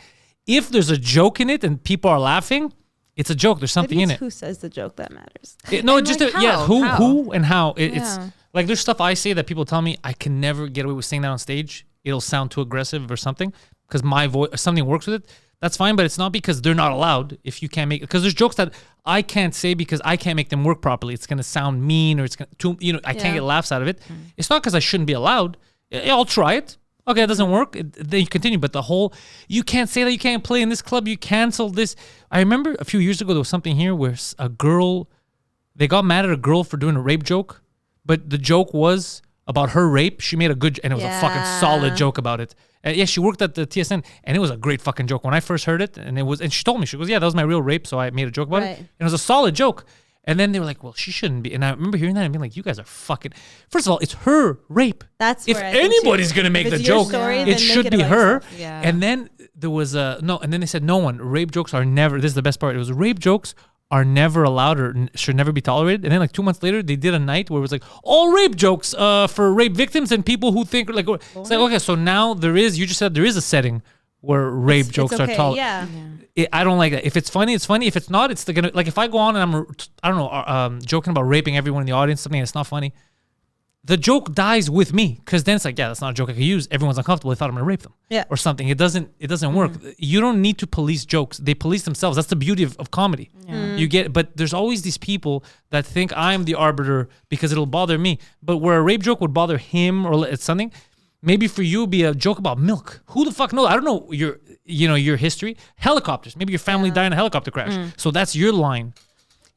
If there's a joke in it and people are laughing, it's a joke. There's something Maybe in it's it. who says the joke that matters. No, And just like how? who How? and how. It's Yeah. like there's stuff I say that people tell me I can never get away with saying that on stage. It'll sound too aggressive or something because my voice something works with it. That's fine, but it's not because they're not allowed. If you can't make, because there's jokes that I can't say because I can't make them work properly. It's gonna sound mean or it's gonna, I can't Yeah. get laughs out of it. It's not because I shouldn't be allowed. Yeah, I'll try it. Okay, it doesn't work. Then you continue. But the whole, you can't say that you can't play in this club. You canceled this. I remember a few years ago there was something here where a girl, they got mad at a girl for doing a rape joke, but the joke was about her rape. She made a good, and it was a fucking solid Yeah. joke about it. Yeah, she worked at the TSN, and it was a great fucking joke when I first heard it. And she told me, she goes, "Yeah, that was my real rape," so I made a joke about it. Right. And it was a solid joke. And then they were like, "Well, she shouldn't be." And I remember hearing that and being like, "You guys are fucking." First of all, it's her rape. That's If where I think anybody's too. gonna make If the it's your joke, story, it then should make be about her. yourself. Yeah. And then there was no, and then they said no one. Rape jokes are never. This is the best part. It was rape jokes are never allowed or should never be tolerated. And then like 2 months later, they did a night where it was like all rape jokes for rape victims and people who think like it's like okay, so now you just said there is a setting where rape jokes it's are okay, tolerated. Yeah. I don't like that. If it's funny, it's funny. If it's not, it's gonna like if I go on and I don't know joking about raping everyone in the audience, something that's not funny. The joke dies with me because then it's like, yeah, that's not a joke I can use. Everyone's uncomfortable. They thought I'm gonna rape them, Yeah. or something. It doesn't work. You don't need to police jokes. They police themselves. That's the beauty of comedy. You get, but there's always these people that think I'm the arbiter because it'll bother me. But where a rape joke would bother him or it's something, maybe for you it'd be a joke about milk. Who the fuck knows? I don't know your history. Helicopters. Maybe your family died in a helicopter crash. So that's your line.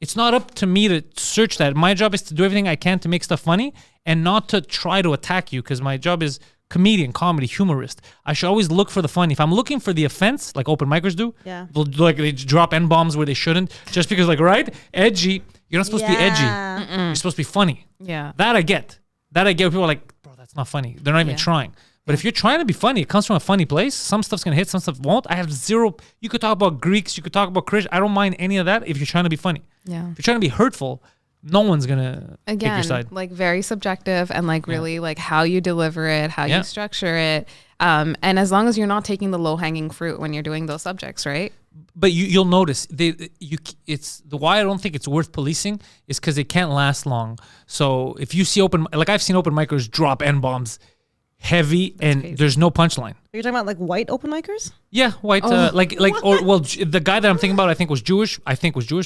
It's not up to me to search that. My job is to do everything I can to make stuff funny and not to try to attack you, because my job is comedian, comedy, humorist. I should always look for the funny. If I'm looking for the offense, like open micers do, they drop N-bombs where they shouldn't, just because edgy. You're not supposed to be edgy. You're supposed to be funny. Yeah. That I get. People are like, bro, that's not funny. They're not even trying. But if you're trying to be funny, it comes from a funny place. Some stuff's going to hit, some stuff won't. I have zero. You could talk about Greeks. You could talk about Christians. I don't mind any of that if you're trying to be funny. Yeah. If you're trying to be hurtful, no one's going to pick your side. Like very subjective and really like how you deliver it, how you structure it. And as long as you're not taking the low-hanging fruit when you're doing those subjects, right? But you'll notice it's the why I don't think it's worth policing is because it can't last long. So if you see I've seen open micers drop N-bombs heavy and crazy. There's no punchline. You're talking about like white open micers? Yeah, white. The guy that I'm thinking about, I think was Jewish,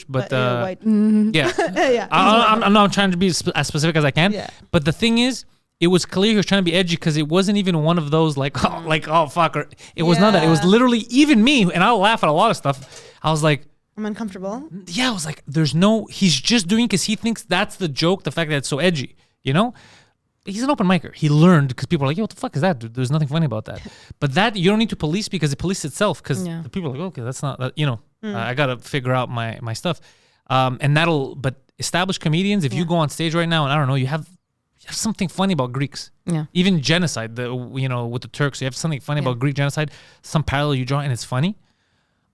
but white. yeah. Yeah. I'm not trying to be as specific as I can. Yeah. But the thing is, it was clear he was trying to be edgy because it wasn't even one of those oh fuck. Or it was not that. It was literally even me, and I'll laugh at a lot of stuff. I was like, I'm uncomfortable. yeah, I was like, he's just doing because he thinks that's the joke, the fact that it's so edgy, He's an open micer. He learned because people are like, yo, what the fuck is that, dude? There's nothing funny about that. But that you don't need to police because it polices itself because the people are like, okay, that's not that, I got to figure out my stuff. But established comedians, if you go on stage right now and I don't know, you have something funny about Greeks. Yeah. Even genocide, with the Turks, you have something funny about Greek genocide, some parallel you draw and it's funny.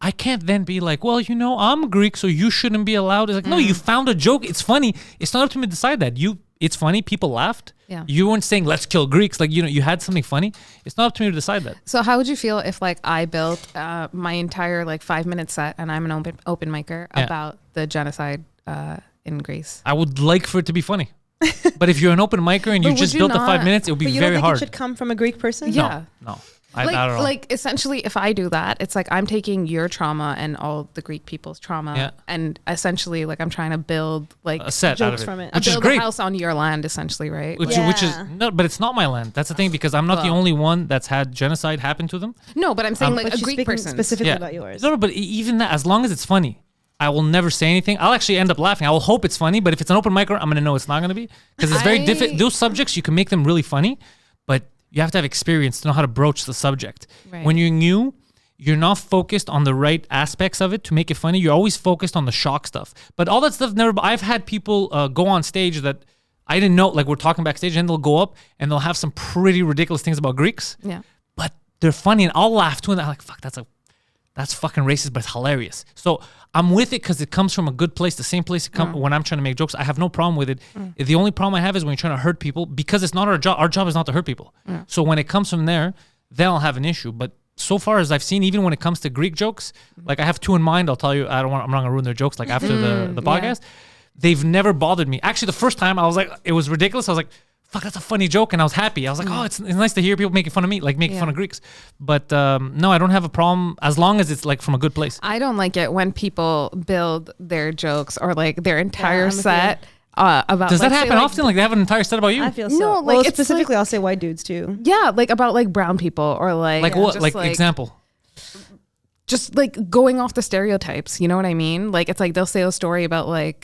I can't then be like, well, I'm Greek, so you shouldn't be allowed. It's like, no, you found a joke. It's funny. It's not up to me to decide that. It's funny. People laughed. Yeah. You weren't saying let's kill Greeks. You had something funny. It's not up to me to decide that. So how would you feel if I built my entire 5-minute set and I'm an open micer about the genocide in Greece? I would like for it to be funny. But if you're an open micer and you just built the 5 minutes, it would be very hard. But you don't think it should come from a Greek person? Yeah. No. I don't know. Essentially, if I do that, it's like I'm taking your trauma and all the Greek people's trauma, and essentially, I'm trying to build a set jokes out of it, from it. which is build great. a house on your land, essentially, right? Which is no, but it's not my land. That's the thing, because I'm not the only one that's had genocide happen to them. No, but I'm saying But a she's Greek speaking person. specifically about yours. No, but even that, as long as it's funny, I will never say anything. I'll actually end up laughing. I will hope it's funny, but if it's an open micer, I'm going to know it's not going to be, because it's very difficult. Those subjects, you can make them really funny, but you have to have experience to know how to broach the subject. Right. When you're new, you're not focused on the right aspects of it to make it funny. You're always focused on the shock stuff. But all that stuff I've had people go on stage that I didn't know, we're talking backstage, and they'll go up and they'll have some pretty ridiculous things about Greeks. Yeah. But they're funny, and I'll laugh too, and I'm like, fuck, that's fucking racist, but it's hilarious. So I'm with it because it comes from a good place, the same place it comes when I'm trying to make jokes. I have no problem with it. The only problem I have is when you're trying to hurt people, because it's not our job. Our job is not to hurt people. So when it comes from there, then I'll have an issue. But so far as I've seen, even when it comes to Greek jokes, I have two in mind. I'll tell you, I'm not gonna ruin their jokes. After the podcast, they've never bothered me. Actually, the first time I was like, it was ridiculous. I was like, fuck, that's a funny joke, and I was happy. I was like, oh, it's nice to hear people making fun of me, making fun of Greeks. But no, I don't have a problem as long as it's from a good place. I don't like it when people build their jokes or their entire set about. Does that happen often? They have an entire set about you? I feel so. No, well, it's specifically, I'll say white dudes too. Yeah, about brown people or what? just, Example. Just going off the stereotypes, you know what I mean? It's they'll say a story about I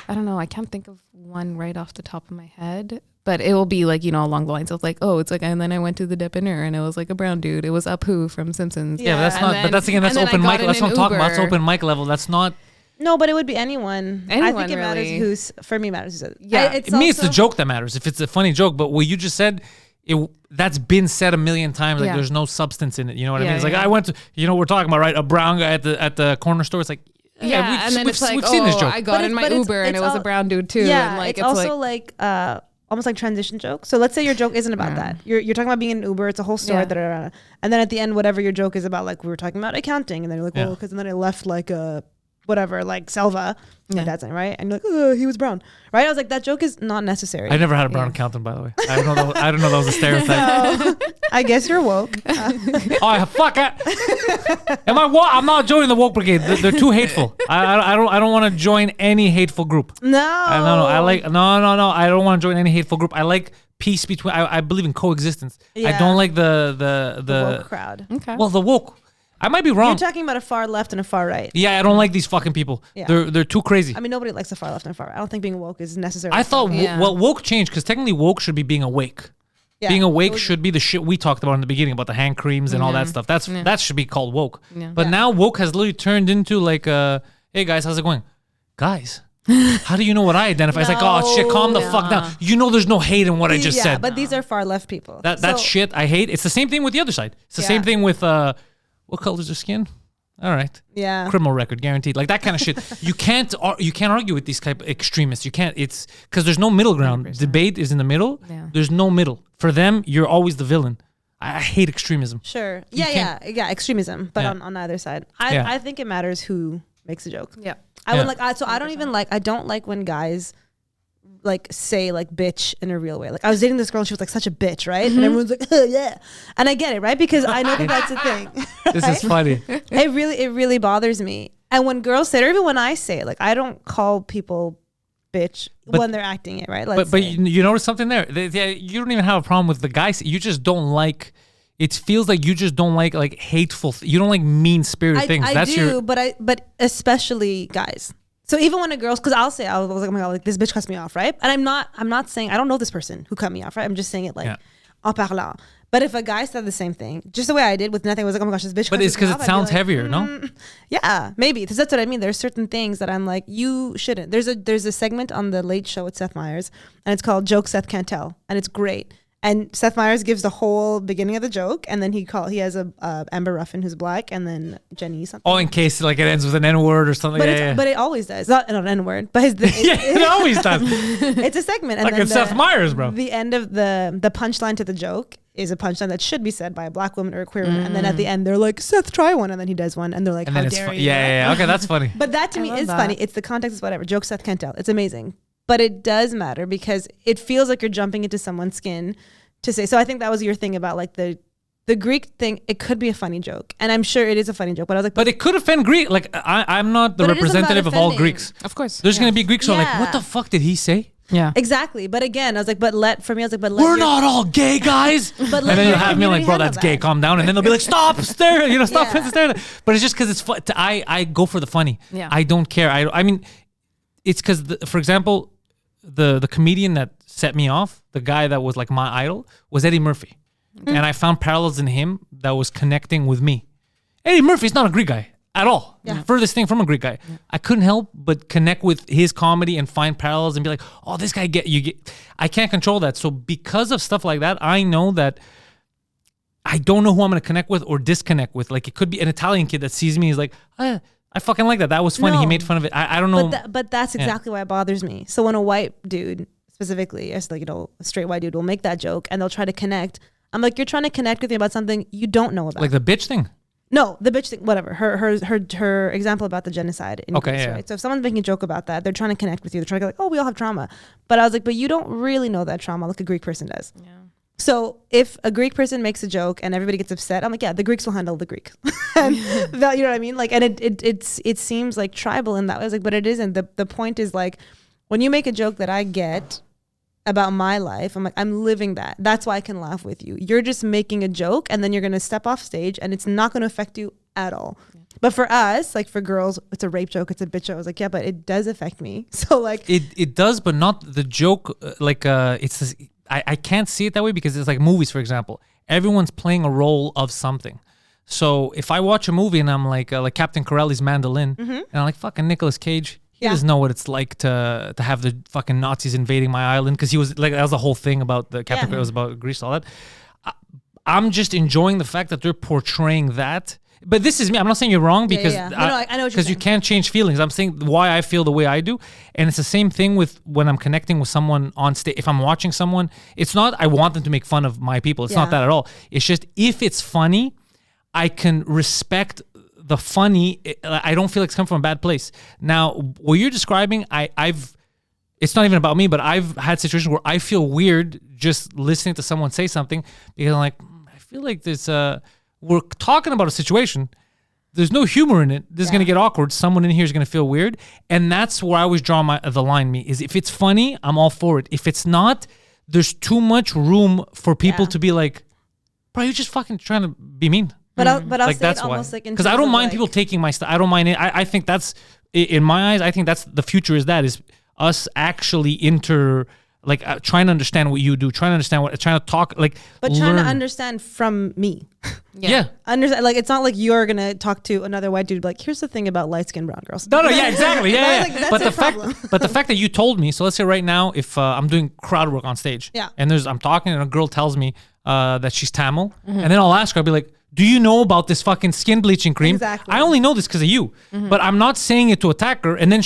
don't know, I can't think of one right off the top of my head. But it will be along the lines of and then I went to the dipper and it was a brown dude. It was Apu from Simpsons. Yeah, but that's not. But that's open mic. That's what I'm talking about. It's open mic level. That's not. No, but it would be anyone. I think it matters really. who's. For me, matters who's. Yeah, it's it's the joke that matters. If it's a funny joke, but what you just said, that's been said a million times. There's no substance in it. You know what I mean? It's I went to. We're talking about a brown guy at the corner store. It's and then we've seen this joke. I got in my Uber and it was a brown dude too. Yeah, and it's also almost like transition jokes. So let's say your joke isn't about that. You're talking about being in an Uber. It's a whole story. And then at the end, whatever your joke is about, we were talking about accounting, and then you're well, because then I left Selva, my dad's name, right? And you're oh, he was brown, right? I was that joke is not necessary. I never had a brown accountant, by the way. I don't know that was a stereotype. I guess you're woke. Oh fuck! Am I woke? I'm not joining the woke brigade. They're too hateful. I don't want to join any hateful group. No. No. I like no. I don't want to join any hateful group. I like peace between. I believe in coexistence. I Yeah. don't like the woke crowd. Okay. Well, the woke. I might be wrong. You're talking about a far left and a far right. Yeah, I don't like these fucking people. Yeah. They're too crazy. I mean, nobody likes a far left and a far right. I don't think being woke is necessary. I thought Yeah. woke changed because technically woke should be being awake. Yeah. Being awake should be the shit we talked about in the beginning about the hand creams and all that stuff. That should be called woke. Yeah. But now woke has literally turned into like, hey guys, how's it going? Guys, how do you know what I identify? It's like, oh shit, calm the fuck down. You know there's no hate in what I just said. But these are far left people. That's So- shit I hate. It's the same thing with the other side. It's the same thing with what color's their skin? All right. Yeah. Criminal record guaranteed. Like that kind of shit. You can't argue with these type of extremists. You can't. It's because there's no middle ground. 100%. Debate is in the middle. Yeah. There's no middle. For them, you're always the villain. I hate extremism. Sure. can't- Yeah. Extremism, but Yeah. on either side. Yeah. I think it matters who makes a joke. Yeah. I Yeah. would like. So I don't even like. I don't like when guys like say like bitch in a real way. Like I was dating this girl and she was like such a bitch, right? And everyone's like, oh, yeah. And I get it, right? Because I know that that's a thing. This is funny. It really bothers me. And when girls say it, or even when I say it, like I don't call people bitch when they're acting it, right? But you notice something there. You don't even have a problem with the guys. You just don't like. It feels like you just don't like hateful. You don't like mean spirited things. I do, but especially guys. So even when a girl's, because I was like, oh my god, like this bitch cuts me off, right? And I'm not saying I don't know this person who cut me off, right? I'm just saying it like en parlant. But if a guy said the same thing, just the way I did with nothing, I was like, oh my gosh, this bitch. But it's because it sounds heavier, no? Yeah, maybe because that's what I mean. There's certain things that I'm like, you shouldn't. There's a segment on the Late Show with Seth Meyers, and it's called "Joke Seth Can't Tell," and it's great. And Seth Meyers gives the whole beginning of the joke, and then he has a Amber Ruffin who's black, and then Jenny something. Oh, in case like it ends with an N word or something. But it always does. Not an N word, but It always does. it's a segment. And Like then it's Seth Meyers, bro. The end of the punchline to the joke is a punchline that should be said by a black woman or a queer woman, and then at the end they're like, Seth, try one, and then he does one, and they're like, And how then it's dare funny. you? Yeah. Okay, that's funny. But that to me love is that. funny. It's the context is whatever. Joke Seth can't tell. It's amazing. But it does matter because it feels like you're jumping into someone's skin to say. So I think that was your thing about like the Greek thing. It could be a funny joke. And I'm sure it is a funny joke. But I was like, But it could offend Greek. Like I'm not the But it isn't about representative of all offending. Greeks. Of course. There's gonna be Greeks who are like, Yeah. what the fuck did he say? Yeah. exactly. But again, I was like, but let We're your- not all gay guys. But And let then you'll your have me like, community bro, handle that's gay. that. Calm down. And then they'll be like, stop staring. Stop Yeah. staring. But it's just because it's fun. I go for the funny. Yeah. I don't care. I mean, it's because, for example, the comedian that set me off, the guy that was like my idol, was Eddie Murphy. And I found parallels in him that was connecting with me. Eddie Murphy's not a Greek guy at all. Yeah. Furthest thing from a Greek guy. I couldn't help but connect with his comedy and find parallels and be like, oh, this guy I can't control that. So because of stuff like that, I know that I don't know who I'm going to connect with or disconnect with. Like it could be an Italian kid that sees me. He's like, I fucking like that. That was funny. He No. made fun of it. I don't know. But that's exactly why it bothers me. So when a white dude, specifically, as like, a straight white dude will make that joke and they'll try to connect. I'm like, you're trying to connect with me about something you don't know about. like the bitch thing. No, the bitch thing, whatever. Her example about the genocide in Okay, Greece, yeah. right? So if someone's making a joke about that, they're trying to connect with you. They're trying to go like, oh, we all have trauma. But I was like, but you don't really know that trauma like a Greek person does. Yeah. So if a Greek person makes a joke and everybody gets upset, I'm like, yeah, the Greeks will handle the Greeks. And that, you know what I mean? Like, and it seems like tribal in that way. I was like, but it isn't. The point is like, when you make a joke that I get about my life, I'm like, I'm living that. That's why I can laugh with you. You're just making a joke and then you're going to step off stage and it's not going to affect you at all. Yeah. But for us, like for girls, it's a rape joke, it's a bitch joke. I was like, yeah, but it does affect me. So like, It does, but not the joke. It's this, I can't see it that way because it's like movies, for example. Everyone's playing a role of something. So if I watch a movie and I'm like Captain Corelli's Mandolin, and I'm like, fucking Nicolas Cage, he doesn't know what it's like to have the fucking Nazis invading my island, because he was like, that was the whole thing about the Captain Corelli, was about Greece, all that. I'm just enjoying the fact that they're portraying that. But this is me. I'm not saying you're wrong because No, I know what you're because you saying. can't change feelings. I'm saying why I feel the way I do, and it's the same thing with when I'm connecting with someone on stage. If I'm watching someone, it's not I want them to make fun of my people. It's not that at all. It's just if it's funny, I can respect the funny. I don't feel like it's come from a bad place. Now, what you're describing, I've. It's not even about me, but I've had situations where I feel weird just listening to someone say something because I'm like, feel like this. We're talking about a situation. There's no humor in it. This is gonna get awkward. Someone in here is gonna feel weird, and that's where I always draw the line. Is if it's funny, I'm all for it. If it's not, there's too much room for people to be like, bro, you're just fucking trying to be mean. But I'll like say that's it almost why. like Because I don't mind people taking my stuff. I don't mind it. I think that's in my eyes. I think that's the future. Is us actually trying to understand what you do, trying to talk like, but trying to understand from me. Yeah. Understand, like, it's not like you're gonna talk to another white dude like, here's the thing about light-skinned brown girls. No, yeah, exactly. Yeah, Like, that's but a problem. the fact that you told me, so let's say right now, if I'm doing crowd work on stage, and I'm talking and a girl tells me that she's Tamil, and then I'll ask her, I'll be like, do you know about this fucking skin bleaching cream? Exactly. I only know this because of you, but I'm not saying it to attack her, and then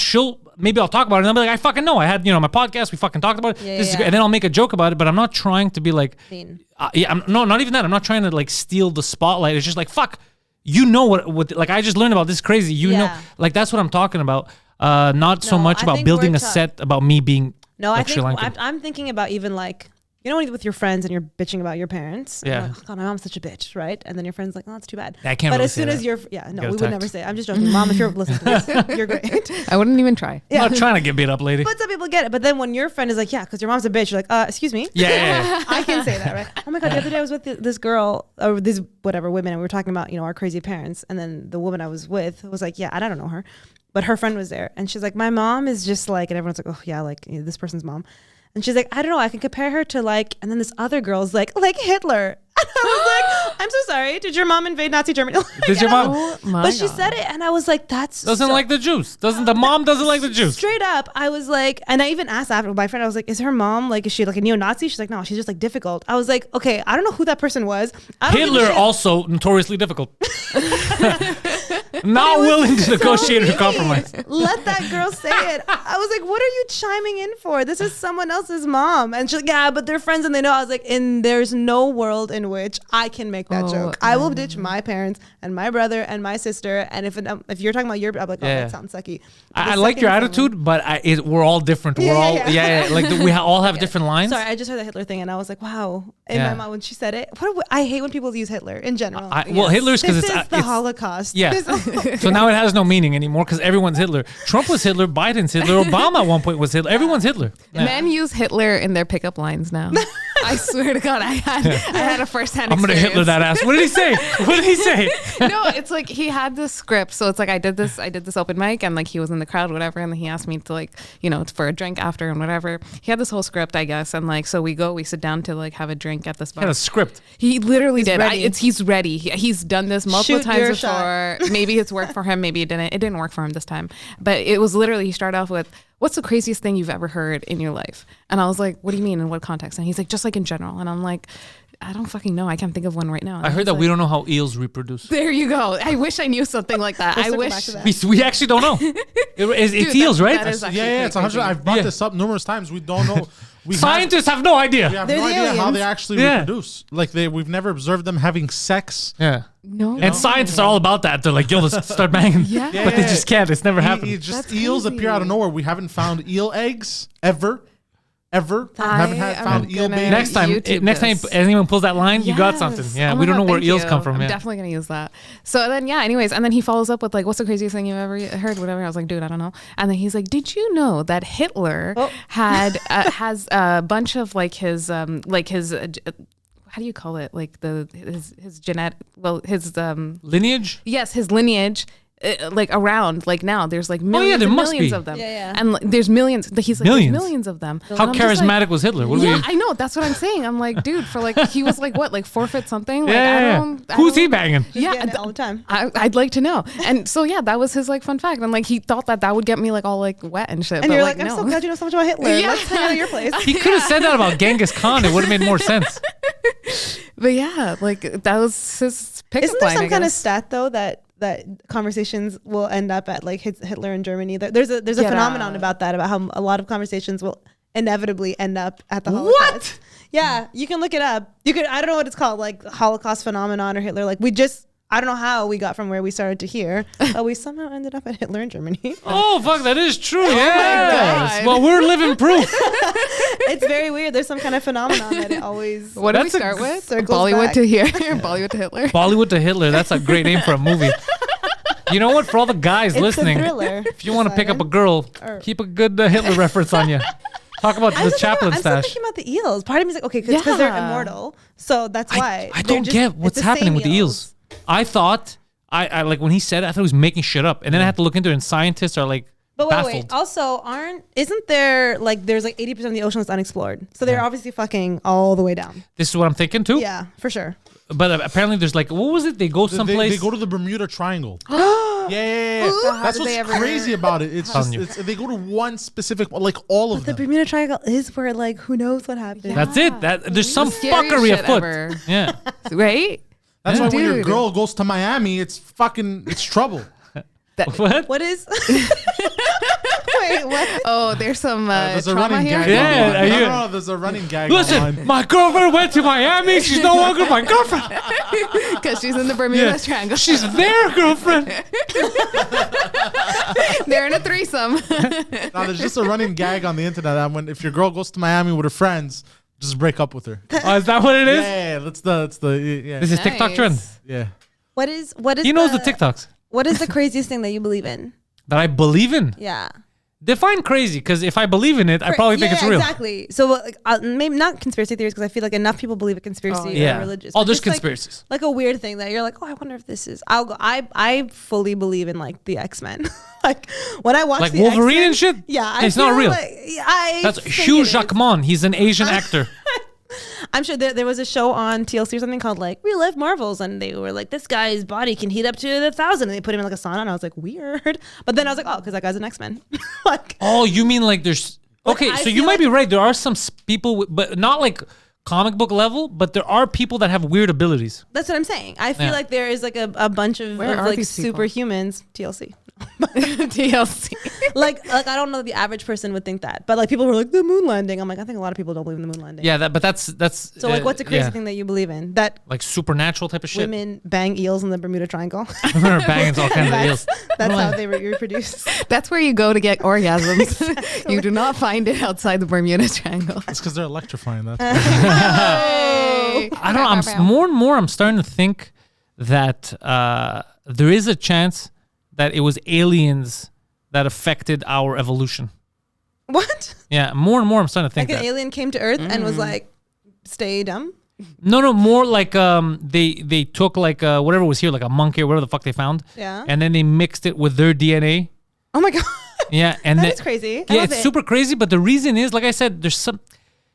maybe I'll talk about it, and I'll be like, I fucking know. I had, my podcast, we fucking talked about it. This is good. And then I'll make a joke about it, but I'm not trying to be like, not even that. I'm not trying to like steal the spotlight. It's just like, fuck, you know what like I just learned about this crazy, know, like that's what I'm talking about. Not so much about building a set about me being I think I'm thinking about even like, when you're with your friends and you're bitching about your parents. Yeah. Like, oh God, my mom's such a bitch, right? And then your friend's like, oh, that's too bad. I can't But really as soon say as that. we would never say it. I'm just joking. Mom, if you're listening to this, you're great. I wouldn't even try. I'm not trying to get beat up, lady. But some people get it. But then when your friend is like, yeah, because your mom's a bitch, you're like, excuse me? Yeah. I can say that, right? Oh my God, the other day I was with this girl, or these whatever women, and we were talking about, our crazy parents. And then the woman I was with was like, yeah, I don't know her. But her friend was there. And she's like, my mom is just like, and everyone's like, oh yeah, like this person's mom. And she's like, I don't know, I can compare her to like, and then this other girl's like Hitler. And I was like, I'm so sorry. Did your mom invade Nazi Germany? Did your mom? Oh my But she God. said it, and I was like, Doesn't like the Jews. The mom doesn't like the Jews. Straight up, I was like, and I even asked after my friend, I was like, is her mom like, is she like a neo-Nazi? She's like, no, she's just like difficult. I was like, okay, I don't know who that person was. Hitler also notoriously difficult. Not willing to negotiate or compromise. Let that girl say it. I was like, what are you chiming in for? This is someone else's mom. And she's like, yeah, but they're friends and they know. I was like, there's no world in which I can make that joke. I will ditch my parents and my brother and my sister. And if you're talking about your, I'm like, oh, that sounds sucky. I like your attitude, but we're all different. We're all, like we all have different lines. Sorry, I just heard the Hitler thing and I was like, wow. In my mind, when she said it, I hate when people use Hitler in general. Well, Hitler's because it's the Holocaust. Yeah. So now it has no meaning anymore because everyone's Hitler. Trump was Hitler. Biden's Hitler. Obama at one point was Hitler. Everyone's Hitler. Yeah. Men use Hitler in their pickup lines now. I swear to God, I had a firsthand experience. I'm gonna Hitler that ass. What did he say? No, it's like he had this script. So it's like I did this open mic and like he was in the crowd, whatever, and then he asked me to like, for a drink after and whatever. He had this whole script, I guess, and like so we sit down to like have a drink at this bar. He had a script. He literally did. Ready. He's ready. He's done this multiple times before. Shot. Maybe it's worked for him. Maybe it didn't. It didn't work for him this time. But it was literally he started off with, what's the craziest thing you've ever heard in your life? And I was like, what do you mean? In what context? And he's like, just like in general. And I'm like, I don't fucking know. I can't think of one right now. And I heard that we don't know how eels reproduce. There you go. I wish I knew something like that. I wish. We actually don't know. It's eels, right? That is actually It's 100. I've brought this up numerous times. We don't know. Scientists have no idea. We have They're no the idea how aliens. they actually reproduce. Like we've never observed them having sex. Yeah. No. And scientists are all about that. They're like, yo, let's start banging. Yeah. But they just can't. It's never happened. Just That's eels crazy. appear out of nowhere. We haven't found eel eggs ever. Haven't I found am eel gonna- babies. Next time anyone pulls that line, you got something. Yeah, Oh my we don't know God, where thank eels you. come from. I'm Yeah. definitely gonna use that. So then, anyways, and then he follows up with like, "What's the craziest thing you've ever heard?" Whatever. I was like, "Dude, I don't know." And then he's like, "Did you know that Hitler has a bunch of like his how do you call it? Like his genetic, his Lineage? yes, his lineage." Like around like now there's like millions there and must millions be. of them Yeah. and like, there's millions he's like Millions? there's millions of them. How And I'm just like, charismatic was Hitler? What do yeah, we? I know. That's what I'm saying. I'm like, dude, for like, he was like, what, like 4 foot something? Like, Yeah. Who's he banging? Yeah, all the time. I'd like to know. And so, yeah, that was his like fun fact. And like, he thought that would get me like all like wet and shit. And but you're like, like, I'm no. so glad you know so much about Hitler. Yeah. Let's hang out at your place. He could have said that about Genghis Khan. It would have made more sense. But yeah, like that was his pickup Isn't there line, some I kind of guess. stat though that conversations will end up at like Hitler in Germany? There's a Get phenomenon out. about that, about how a lot of conversations will inevitably end up at the Holocaust. What? Yeah, you can look it up. I don't know what it's called, like Holocaust phenomenon or Hitler. Like I don't know how we got from where we started to here, but we somehow ended up at Hitler in Germany. Oh fuck, that is true. my Yeah. God. Well, we're living proof. It's very weird. There's some kind of phenomenon that it always. What do we That's a start with? circles Bollywood back. to here. Bollywood to Hitler. Bollywood to Hitler. That's a great name for a movie. You know what? For all the guys It's listening, a thriller. if you want to pick up a Simon. girl, Or- keep a good Hitler reference on you. Talk about the chaplain I'm still stash. thinking about the eels. Part of me is like, okay, because they're Yeah. immortal, so that's why. I They're don't just- get it's what's the happening same with the eels. I thought I like when he said it, I thought he was making shit up, and then I had to look into it. And scientists are like But baffled. wait. Also, isn't there like there's like 80% of the ocean that's unexplored? So they're obviously fucking all the way down. This is what I'm thinking too. Yeah, for sure. But apparently, there's like, what was it? They go someplace. They go to the Bermuda Triangle. yeah. How That's did they what's ever- crazy about it. It's Telling just you. they go to one specific, like all of The them. Bermuda Triangle is where like who knows what happened. That's it. That there's some Scariest fuckery shit afoot. ever. Yeah. Right? That's why when your Dude. girl goes to Miami, it's trouble. What? What is? Wait, what? Oh, there's some There's a trauma running here. gag. Yeah, online. are you- No, there's a running gag. Listen, online. my girlfriend went to Miami. She's no longer my girlfriend. Because she's in the Bermuda Yeah. Triangle. She's their girlfriend. They're in a threesome. No, there's just a running gag on the internet that if your girl goes to Miami with her friends, just break up with her. Oh, is that what it is? Yeah, that's the yeah. This is TikTok trend. Nice. Yeah. What is? He knows the TikToks What is the craziest thing that you believe in? that I believe in. Yeah. Define crazy, because if I believe in it, I probably think it's real. Exactly. So like, maybe not conspiracy theories because I feel like enough people believe in conspiracy Yeah. or religious. Oh, but there's just, like, conspiracies. Like a weird thing that you're like, oh, I wonder if this is. I'll go. I fully believe in like the X-Men. Like when I watch Like the Wolverine X-Men, and shit? Yeah, I It's not feel real. Like, I That's think Hugh it is. Jackman. He's an Asian actor. I'm sure there was a show on TLC or something called like Real Life Marvels, and they were like, this guy's body can heat up to 1,000, and they put him in like a sauna, and I was like, weird. But then I was like, oh, because that guy's an X-Men. Like, Oh, you mean like there's... Okay, I so you feel might like- be right. There are some people, but not like comic book level, but there are people that have weird abilities. that's what I'm saying. I feel Yeah. like there is like a bunch of Where are like these people? superhumans. TLC. TLC. like I don't know, the average person would think that, but like people were like the moon landing. I'm like, I think a lot of people don't believe in the moon landing. Yeah, but that's... So like, what's a crazy yeah. thing that you believe in? That Like supernatural type of shit. women bang eels in the Bermuda Triangle. Women are banging all kinds of eels. That's how they reproduce. That's where you go to get orgasms. You do not find it outside the Bermuda Triangle. It's because they're electrifying. That's Hey. I don't know. More and more, I'm starting to think that there is a chance that it was aliens that affected our evolution. What? Yeah, more and more, I'm starting to think Like an that. alien came to Earth and was like, stay dumb. No, more like they took like whatever was here, like a monkey or whatever the fuck they found. Yeah. And then they mixed it with their DNA. Oh my god. Yeah, and That then, is crazy. I Yeah, love it's it. super crazy. But the reason is, like I said, there's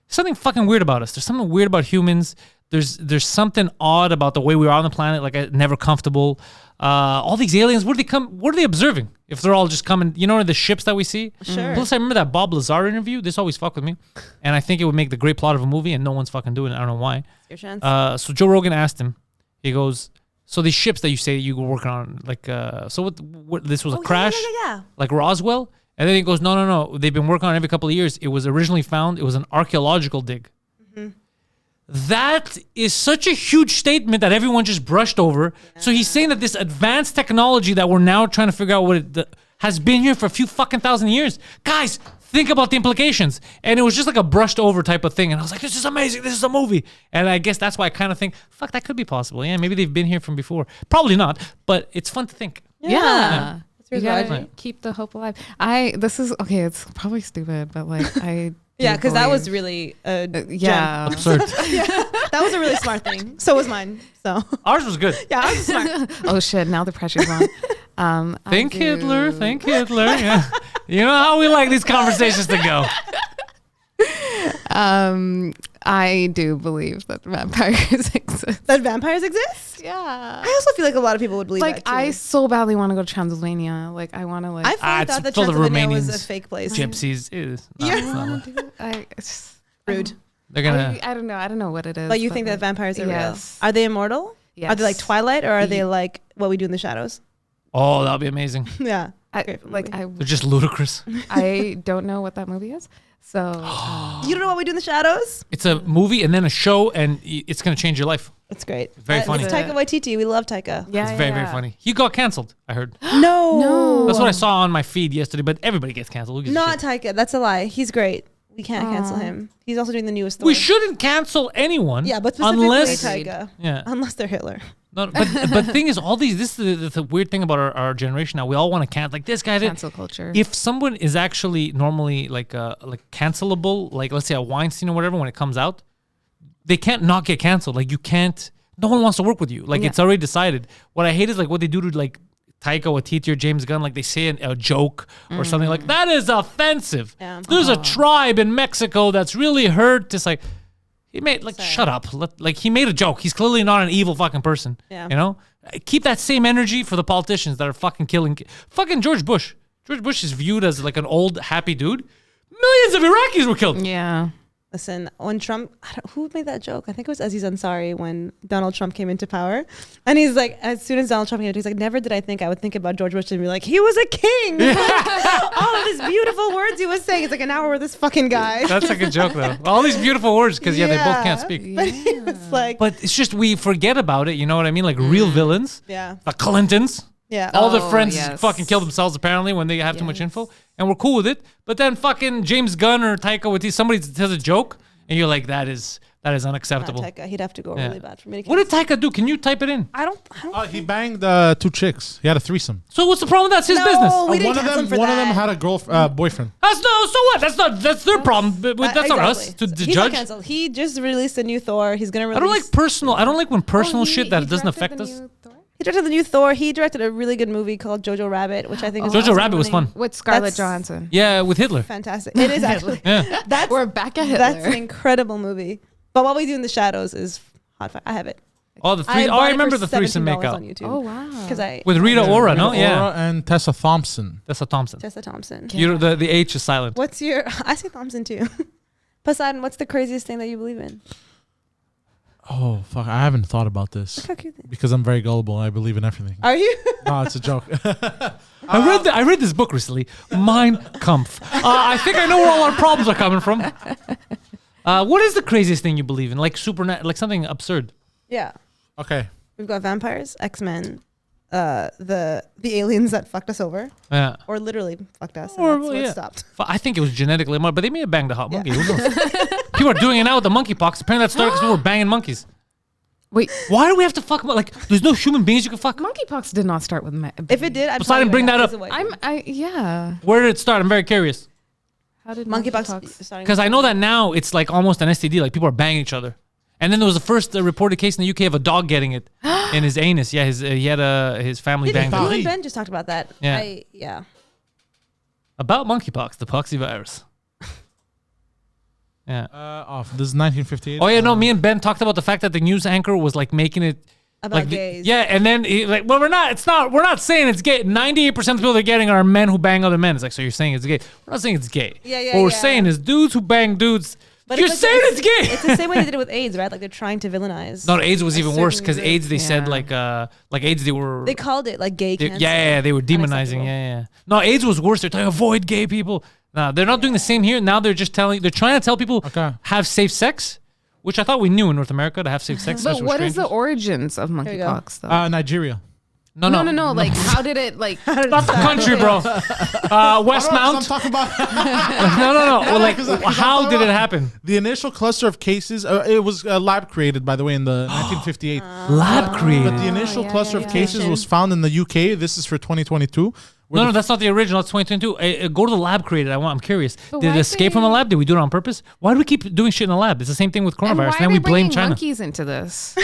something fucking weird about us. There's something weird about humans. There's something odd about the way we are on the planet. Like never comfortable. All these aliens, what are they observing? If they're all just coming, you know, the ships that we see. Sure. Plus, I remember that Bob Lazar interview. This always fucked with me, and I think it would make the great plot of a movie, and no one's fucking doing it. I don't know why. Your chance. So Joe Rogan asked him. He goes, "So these ships that you say you were working on, like, so what? This was a crash, Yeah. like Roswell?" And then he goes, "No. They've been working on it every couple of years. It was originally found. It was an archaeological dig." That is such a huge statement that everyone just brushed over. So he's saying that this advanced technology that we're now trying to figure out has been here for a few fucking thousand years. Guys, think about the implications. And it was just like a brushed over type of thing. And I was like, this is amazing. This is a movie. And I guess that's why I kind of think, fuck, that could be possible. Yeah, maybe they've been here from before. Probably not, but it's fun to think. Yeah. You That's gotta Raajiee. keep the hope alive. This is okay. It's probably stupid, but like I. Yeah, do because that was believe- really a yeah. Absurd. that was a really smart thing. So was mine. So Ours was good. yeah, I was smart. Oh shit! Now the pressure's on. I Think do- Hitler. Think Hitler. Yeah. You know how we like these conversations to go. I do believe that vampires exist. That vampires exist. Yeah. I also feel like a lot of people would believe Like that too. I so badly want to go to Transylvania. Like I want to like. I fully it's thought that full of Transylvania was a Romanians, fake place. Gypsies. It is. No, Yeah. it's not. It's Rude. They're gonna. I don't know. I don't know what it is. But you think that vampires are yes. real? Are they immortal? Yes. Are they like Twilight, or are they like What We Do in the Shadows? Oh, that'll be amazing. Yeah. I, Great like movie. They're just ludicrous. I don't know what that movie is. So You don't know What We Do in the Shadows? It's a movie and then a show, and it's gonna change your life. It's great. Very funny. It's Taika Waititi. We love Taika. yeah, It's very, very funny. He got canceled, I heard. No. No. That's what I saw on my feed yesterday, but everybody gets canceled. Who gives a Not shit? Taika. That's a lie. He's great. we can't cancel him. He's also doing the newest Thor. We shouldn't cancel anyone. Yeah, but specifically unless Taika. Yeah. Unless they're Hitler. No, but the thing is, all these. This is the weird thing about our generation now. We all want to cancel. Like this guy did. Cancel culture. If someone is actually normally like cancelable, like let's say a Weinstein or whatever, when it comes out, they can't not get canceled. Like you can't. No one wants to work with you. Like it's already decided. What I hate is like what they do to like Taika Waititi or James Gunn. Like they say a joke or something like that is offensive. Yeah. There's a tribe in Mexico that's really hurt. It's like. He made shut up. Like he made a joke. He's clearly not an evil fucking person. Yeah. You know? Keep that same energy for the politicians that are fucking killing. Fucking George Bush. George Bush is viewed as like an old happy dude. Millions of Iraqis were killed. Yeah. Listen, when Trump, who made that joke? I think it was Aziz Ansari when Donald Trump came into power. And he's like, as soon as Donald Trump came into, he's like, never did I think I would think about George Bush and be like, he was a king. All of his beautiful words he was saying. It's like an hour with this fucking guy. That's like a joke though. All these beautiful words because they both can't speak. But he was like, But it's just we forget about it. You know what I mean? Like real villains. yeah, The Clintons. yeah. All their Oh, friends yes. fucking kill themselves apparently when they have too much info, and we're cool with it. But then fucking James Gunn or Taika Waititi, somebody says a joke, and you're like, that is Not unacceptable. Taika. He'd have to go really bad for me to What did Taika do? Can you type it in? I don't He banged 2 chicks. He had a threesome. So what's the problem? That's his business. we didn't One of cancel them, him for one of them that. had a boyfriend. That's no. So what? That's their problem. But that's not us to He's not judge. canceled. He just released a new Thor. He's gonna release. I don't like personal. I don't like when personal shit that doesn't affect us. He directed the new Thor. He directed a really good movie called Jojo Rabbit, which I think is Jojo Oscar Rabbit was winning. fun. With Scarlett That's- Johansson. Yeah, with Hitler. Fantastic. It is actually. Yeah. That's We're back at Hitler. That's an incredible movie. But What We Do in the Shadows is hot fire. I have it. Oh, the three. Oh, I remember the threesome $17 on makeout YouTube. Oh, wow. Because I with Rita Ora. No, Aura yeah, and Tessa Thompson. that's a Thompson. Tessa Thompson. You the H is silent. What's your? I say Thompson too. Poseidon, what's the craziest thing that you believe in? Oh fuck! I haven't thought about this Look how cute. They because I'm very gullible. I believe in everything. are. You? No, it's a joke. I read this book recently, Mein Kampf. I think I know where all our problems are coming from. What is the craziest thing you believe in? Like like something absurd. Yeah. Okay. We've got vampires, X-Men, the aliens that fucked us over, Yeah. or literally fucked us. And Or, that's what yeah. stopped. I think it was genetically modified, but they may have banged a hot monkey. Who knows? People are doing it now with the monkeypox. Apparently that started because people were banging monkeys. Wait, Why do we have to fuck? Like, there's no human beings you can fuck. monkeypox did not start with If it did, I'd Poseidon, probably bring went that out up. as a white yeah. Where did it start? I'm very curious. How did monkeypox. Because I know that now it's like almost an STD. Like people are banging each other. And then there was the first reported case in the UK of a dog getting it in his anus. Yeah, he had his family Didn't banged you it. and Ben just talked about that? Yeah. Yeah. About monkeypox, the poxyvirus. Yeah. Off. This is 1958. Oh yeah, no. Me and Ben talked about the fact that the news anchor was like making it About like gays. yeah, and then well, we're not saying it's gay. 98% of the people they're getting are men who bang other men. It's like, so you're saying it's gay? We're not saying it's gay. Yeah, What we're yeah. saying is dudes who bang dudes. But You're like saying it's gay. It's the same way they did it with AIDS, right? Like they're trying to villainize. No, AIDS was a even worse certain because group. AIDS they said Yeah. like AIDS they were They called it like gay cancer. yeah, they were demonizing. Unacceptable. Yeah. No, AIDS was worse. They're trying to avoid gay people. No, they're not doing the same here. Now they're trying to tell people Okay. have safe sex, which I thought we knew in North America to have safe sex. But with what is the strangers. origins of you go. monkeypox, though? Nigeria. No. No. Like, how did it, like... Not the country, bro. Westmount. I'm talking about No. Well, like, 'cause I how thought did it about- happen? the initial cluster of cases. It was lab created, by the way, in the 1958. Lab created. But the initial yeah, cluster yeah, of yeah. cases was found in the UK. This is for 2022. No, that's not the original. It's 2022. Go to the lab created. I'm curious. But Did it why escape from a they- lab? Did we do it on purpose? Why do we keep doing shit in the lab? It's the same thing with And coronavirus. why And are then they we blame bringing China. monkeys into this?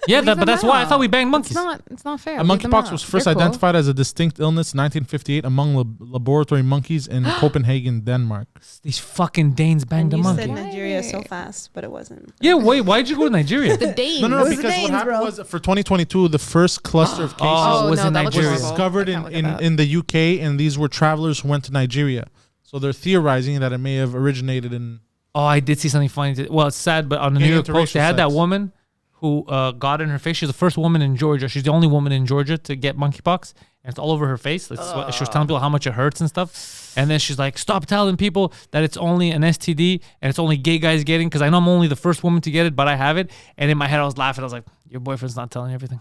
Yeah, Leave but that's them why I out. thought we banged monkeys. It's not fair. A Leave them monkeypox out. was first They're cool. identified as a distinct illness in 1958 among laboratory monkeys in Copenhagen, Denmark. These fucking Danes banged And a you monkey. said Nigeria so Why? fast, but it wasn't. Yeah, wait. Why'd you go to Nigeria? The Danes. No, It was because what Danes, happened bro. was for 2022, the first cluster of cases Oh, was in that looks Nigeria. was horrible. discovered I can't look in, it up. in the UK, and these were travelers who went to Nigeria. So they're theorizing that it may have originated in. Oh, I did see something funny. Well, it's sad, but on the New Getting York into Post, they racial had that sex. woman who got it in her face. She's the first woman in Georgia. She's the only woman in Georgia to get monkeypox, and it's all over her face. She was telling people how much it hurts and stuff. And then she's like, "Stop telling people that it's only an STD and it's only gay guys getting, because I know I'm only the first woman to get it, but I have it." And in my head, I was laughing. I was like, "Your boyfriend's not telling you everything."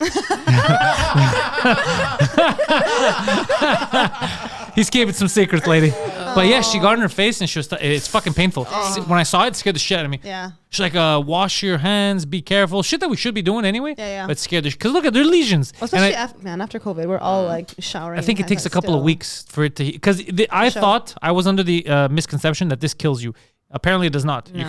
He's keeping some secrets, lady. But yeah, she got in her face and she was. It's fucking painful. When I saw it, it scared the shit out of me. Yeah. She's like, wash your hands, be careful. Shit that we should be doing anyway. Yeah. But scared the because look at their lesions. Especially after COVID, we're all like showering. I think it takes a couple of weeks for it to because I thought I was under the misconception that this kills you. Apparently, it does not. No. You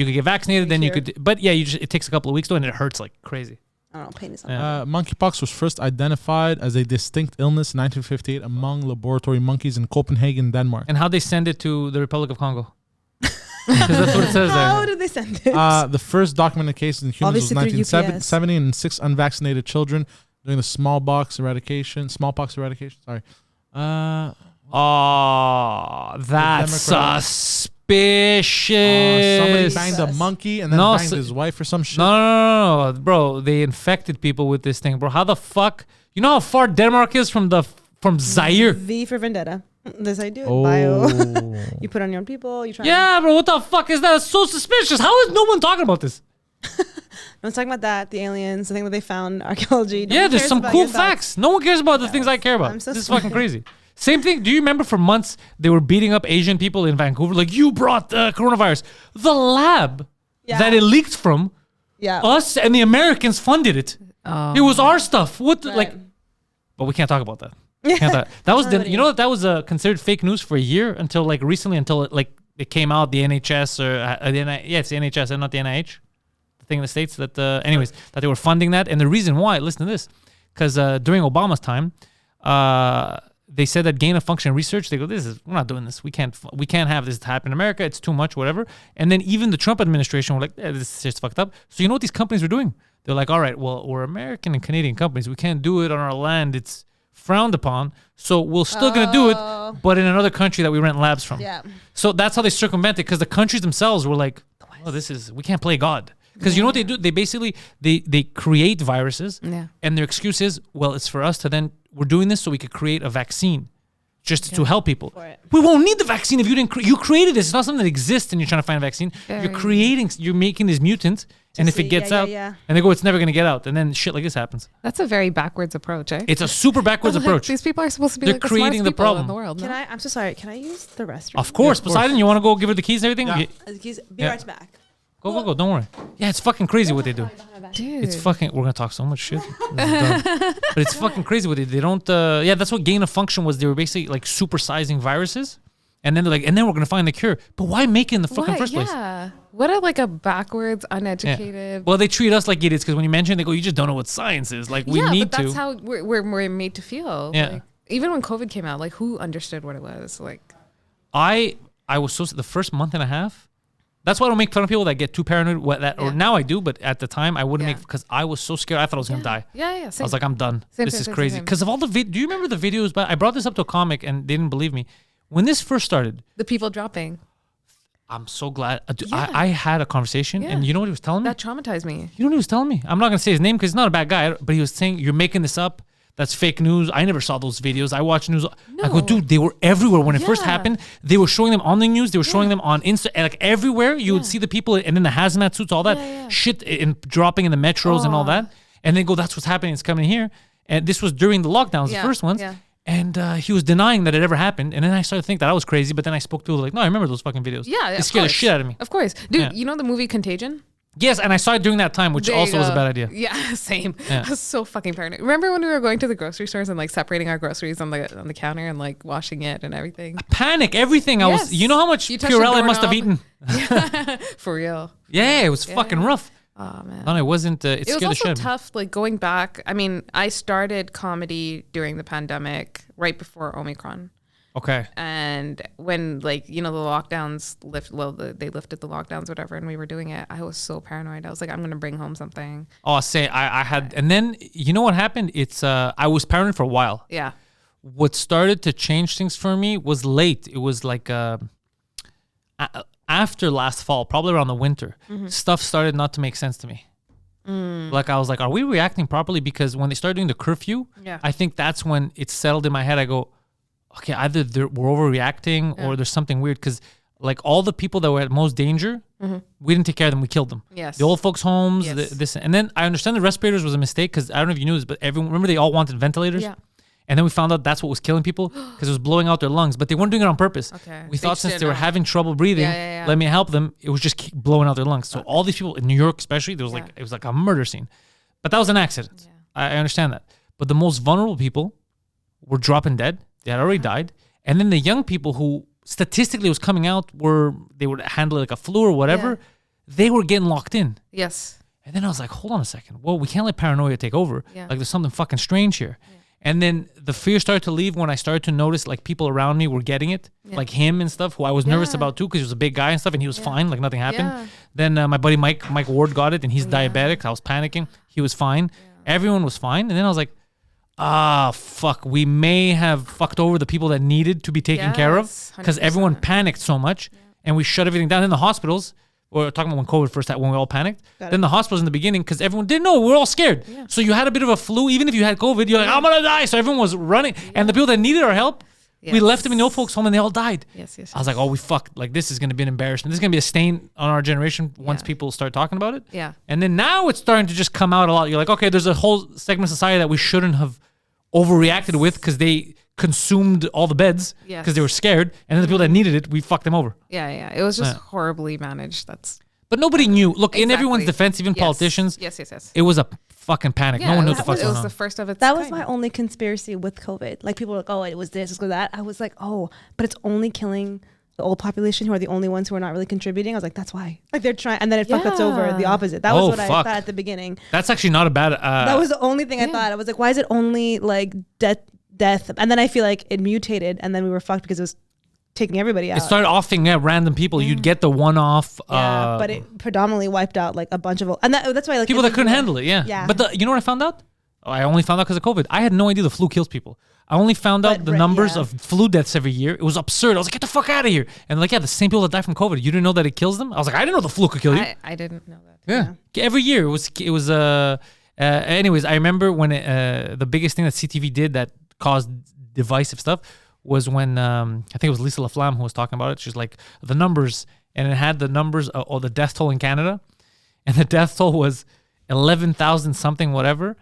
could get vaccinated, then you could. But yeah, it takes a couple of weeks though, and it hurts like crazy. I don't know. Pain is something. Monkeypox was first identified as a distinct illness in 1958 among laboratory monkeys in Copenhagen, Denmark. And how they send it to the Republic of Congo? Because that's what it says How there. did they send it? The first documented cases in humans Obviously through was 1970 and 6 unvaccinated children during the smallpox eradication. Sorry. Oh, that's Democrat- suspicious. Somebody banged a monkey and then banged his wife or some shit. No, bro. They infected people with this thing, bro. How the fuck? You know how far Denmark is from Zaire? V for Vendetta. This I do. Oh. Bio. You put on your own people. You try. Yeah, bro. What the fuck is that? It's so suspicious. How is no one talking about this? No one's talking about that. The aliens. The thing that they found. Archaeology. No Yeah, one there's cares some about cool your thoughts. facts. No one cares about the things I care about. I'm so This is sorry. fucking crazy. Same thing. Do you remember for months they were beating up Asian people in Vancouver? Like, you brought coronavirus. The lab that it leaked from, Yeah. us and the Americans funded it. It was our stuff. What, Right. like, but we can't talk about that. That was Nobody. you know that was considered fake news for a year until like recently until it came out the NHS or it's the NHS and not the NIH, the thing in the States that anyways that they were funding that. And the reason why, listen to this, because during Obama's time, they said that gain of function research, they go, we're not doing this. We can't have this happen in America. It's too much, whatever. And then even the Trump administration were like, this is just fucked up. So you know what these companies were doing? They're like, all right, well, we're American and Canadian companies. We can't do it on our land. It's frowned upon. So we're still going to do it, but in another country that we rent labs from. Yeah. So that's how they circumvent it, because the countries themselves were like, we can't play God. Because you know what they do? They basically, they create viruses, and their excuse is, well, it's for us to then, we're doing this so we could create a vaccine just to help people. We won't need the vaccine if you didn't, you created this. It's not something that exists and you're trying to find a vaccine. You're making this mutant, and if it gets out, and they go, it's never going to get out. And then shit like this happens. That's a very backwards approach, eh? It's a super backwards approach. These people are supposed to be They're like the creating smartest the people problem. in the world. Can no? I'm so sorry. Can I use the restroom? Of course. Poseidon, you want to go give her the keys and everything? Be Yeah. right back. Go. Don't worry. Yeah, it's fucking crazy what they do. Dude. It's fucking. We're gonna talk so much shit, but it's fucking crazy what they don't. Yeah, that's what gain of function was. They were basically like supersizing viruses, and then they're like, and then we're gonna find the cure. But why make it in the fucking first place? Yeah. What a backwards, uneducated. Well, they treat us like idiots because when you mention it, they go, you just don't know what science is. Like we need but that's to. how we're made to feel. Yeah. Like, even when COVID came out, like who understood what it was? Like I was so the first month and a half. That's why I don't make fun of people that get too paranoid. Or now I do, but at the time I wouldn't make, because I was so scared. I thought I was gonna die. Yeah. I was like, I'm done. This is same, crazy. same. Because of all the do you remember the videos? But I brought this up to a comic and they didn't believe me when this first started. the people dropping. I'm so glad. I had a conversation, and you know what he was telling me? That traumatized me. You know what he was telling me? I'm not gonna say his name because he's not a bad guy, but he was saying, you're making this up. That's fake news. I never saw those videos. I watch news. I go, dude, they were everywhere when it first happened. They were showing them on the news. They were showing them on Insta, like everywhere. You would see the people, and then the hazmat suits, all that shit, dropping in the metros and all that. And they go, that's what's happening. It's coming here. And this was during the lockdowns, the first ones. And he was denying that it ever happened. And then I started to think that I was crazy. But then I spoke to him like, no, I remember those fucking videos. Yeah, It scared the shit out of me. Of course, dude. You know the movie Contagion? Yes, and I saw it during that time, which There you also was a go. bad idea. Yeah, same. Yeah. I was so fucking paranoid. Remember when we were going to the grocery stores and like separating our groceries on the counter and like washing it and everything? Panic, everything. I was, you know how much You touched the Purell I must have doorknob. eaten? For real. Yeah, it was fucking rough. Oh man. No, it wasn't. It It was scared the also shit out of me. tough, like going back. I mean, I started comedy during the pandemic, right before Omicron. Okay. And when like, you know, the lockdowns they lifted the lockdowns, whatever, and we were doing it, I was so paranoid. I was like, I'm going to bring home something. Oh, I had, and then you know what happened? It's, I was paranoid for a while. Yeah. What started to change things for me was late. It was like, after last fall, probably around the winter, stuff started not to make sense to me. Like I was like, are we reacting properly? Because when they started doing the curfew, I think that's when it settled in my head. I go, okay, either we're overreacting or there's something weird. Because like all the people that were at most danger, we didn't take care of them. We killed them. Yes. The old folks' homes, Yes. this, and then I understand the respirators was a mistake because I don't know if you knew this, but everyone, remember they all wanted ventilators? Yeah. And then we found out that's what was killing people because it was blowing out their lungs, but they weren't doing it on purpose. Okay. We They thought just since didn't they were know. having trouble breathing, Yeah. let me help them. It was just keep blowing out their lungs. So all these people in New York, especially, there was like it was like a murder scene. But that was an accident. Yeah. I understand that. But the most vulnerable people were dropping dead. They had already died. And then the young people who statistically was coming out they would handle it like a flu or whatever. They were getting locked in. Yes. And then I was like, hold on a second. Well, we can't let paranoia take over. Yeah. Like there's something fucking strange here. Yeah. And then the fear started to leave when I started to notice like people around me were getting it, like him and stuff, who I was nervous about too because he was a big guy and stuff, and he was fine, like nothing happened. Yeah. Then my buddy Mike Ward got it, and he's diabetic. I was panicking. He was fine. Everyone was fine. And then I was like, fuck, we may have fucked over the people that needed to be taken care of Yes, because everyone 100%. panicked so much, and we shut everything down in the hospitals. We're talking about when COVID first happened, when we all panicked. Then the hospitals in the beginning, because everyone didn't know, we were all scared. So you had a bit of a flu, even if you had COVID, you're like, I'm gonna die. So everyone was running, and the people that needed our help, we left them in the old folks' home, and they all died. Yes. I was like, oh, we fucked. Like this is gonna be an embarrassment. This is gonna be a stain on our generation once people start talking about it. Yeah. And then now it's starting to just come out a lot. You're like, okay, there's a whole segment of society that we shouldn't have overreacted with because they consumed all the beds because they were scared, and then the people that needed it, we fucked them over. Yeah. It was just horribly managed. But nobody knew. Look, in everyone's Exactly. defense, even politicians, Yes. it was a fucking panic. No one knew what the fuck's It going was on. the first of its That kind. was my only conspiracy with COVID. Like people were like, oh, it was this, it was that. I was like, oh, but it's only killing the old population who are the only ones who are not really contributing. I was like, that's why. Like they're trying, and then it fucked us over the opposite. That was what I fuck. thought at the beginning. That's actually not a bad. That was the only thing I thought. I was like, why is it only like death? And then I feel like it mutated, and then we were fucked because it was taking everybody out. It started offing random people. You'd get the one-off. But it predominantly wiped out like a bunch of, and that's why like people that couldn't handle it. Yeah. But you know what I found out? I only found out because of COVID. I had no idea the flu kills people. I only found out the numbers of flu deaths every year. It was absurd. I was like, get the fuck out of here. And like, the same people that die from COVID. You didn't know that it kills them? I was like, I didn't know the flu could kill you. I didn't know that. Yeah. Every year it was anyways, I remember when the biggest thing that CTV did that caused divisive stuff was when I think it was Lisa Laflamme who was talking about it. She's like, the numbers, and it had the numbers of the death toll in Canada, and the death toll was 11,000 something whatever,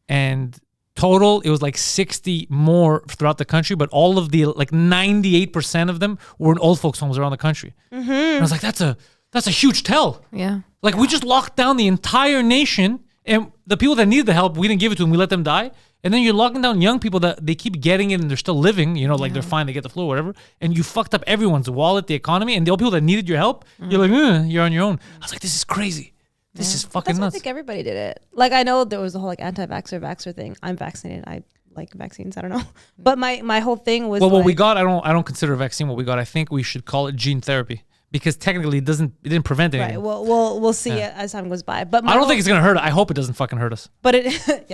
and total it was like 60 more throughout the country, but all of the like 98% of them were in old folks homes around the country. And I was like, that's a huge tell. Yeah. Like we just locked down the entire nation, and the people that needed the help, we didn't give it to them. We let them die. And then you're locking down young people that they keep getting it and they're still living, like they're fine, they get the flu or whatever. And you fucked up everyone's wallet, the economy, and the old people that needed your help, you're like, you're on your own. I was like, this is crazy. This is fucking That's why I nuts. think everybody did it. Like I know there was the whole like anti-vaxxer thing. I'm vaccinated. I like vaccines. I don't know. But my whole thing was Well, what like, we got, I don't consider a vaccine what we got. I think we should call it gene therapy because technically it didn't prevent anything. right. Well, we'll see it as time goes by. But I don't think it's gonna hurt. I hope it doesn't fucking hurt us. But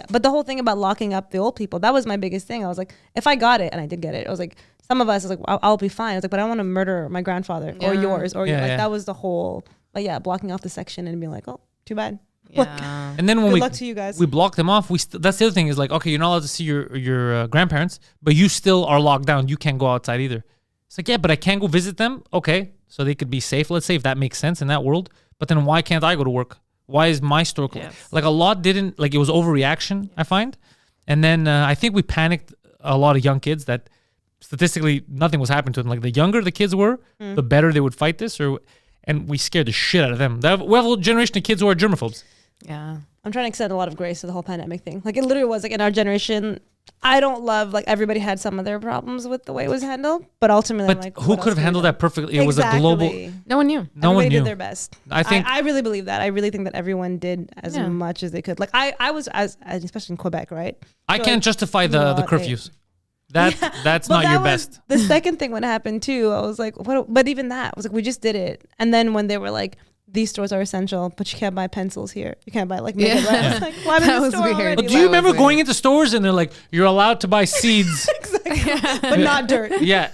but the whole thing about locking up the old people, that was my biggest thing. I was like, if I got it, and I did get it, I was like, some of us, I was like, I'll be fine. I was like, but I don't want to murder my grandfather or yours or that was the whole, blocking off the section and being like, oh, too bad. Yeah. And then when Good we luck to you guys. we blocked them off, that's the other thing is like, okay, you're not allowed to see your grandparents, but you still are locked down. You can't go outside either. It's like, yeah, but I can't go visit them. Okay, so they could be safe. Let's say if that makes sense in that world. But then why can't I go to work? Why is my store closed? Yes. Like a lot didn't, like it was overreaction, I find. And then I think we panicked a lot of young kids that statistically nothing was happening to them. Like the younger the kids were, the better they would fight this. And we scared the shit out of them. We have a whole generation of kids who are germaphobes. Yeah. I'm trying to extend a lot of grace to the whole pandemic thing. Like it literally was like in our generation, I don't love, like everybody had some of their problems with the way it was handled, but ultimately But I'm like, who could have handled that perfectly? It was a global. No one knew. No one Everybody knew. did their best. I think I really believe that. I really think that everyone did as much as they could. Like I was as especially in Quebec, right? I So, can't like, justify the lot, curfews. That's But not that your was best. The second thing when it happened too, I was like, what? But even that I was like, we just did it. And then when they were like, these stores are essential, but you can't buy pencils here. You can't buy like makeup. Right? I was like, well, I'm in That the was store weird. already. But do you That remember was going weird. into stores and they're like, you're allowed to buy seeds? but not dirt. Yeah.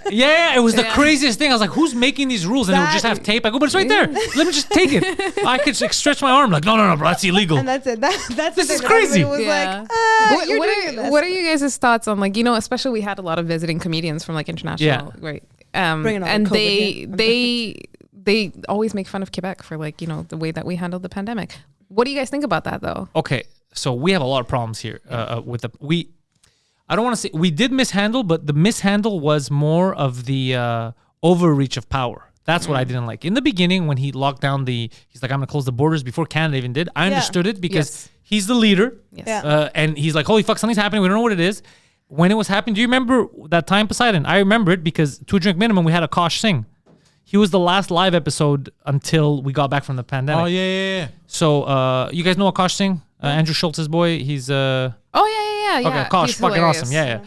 It was the craziest thing. I was like, who's making these rules? And they would just have tape. I go, but it's right there. Let me just take it. I could stretch my arm. Like, no, bro, that's illegal. And that's it. That's This the is thing that crazy. everybody was Yeah. like, you're doing this. What are you guys' thoughts on like, especially we had a lot of visiting comedians from like international, right? Bringing all And the COVID they always make fun of Quebec for like, the way that we handled the pandemic. What do you guys think about that though? Okay, so we have a lot of problems here with I don't want to say we did mishandle, but the mishandle was more of the overreach of power. That's what I didn't like. In the beginning, when he locked down he's like, I'm going to close the borders before Canada even did. I understood it because he's the leader. Yes. Yeah. And he's like, holy fuck, something's happening. We don't know what it is. When it was happening, do you remember that time, Poseidon? I remember it because To a Drink Minimum, we had Akash Singh. He was the last live episode until we got back from the pandemic. Oh, yeah. So you guys know Akash Singh? Andrew Schultz's boy. He's... Oh, yeah. Okay, Akash, He's fucking hilarious. awesome. Yeah.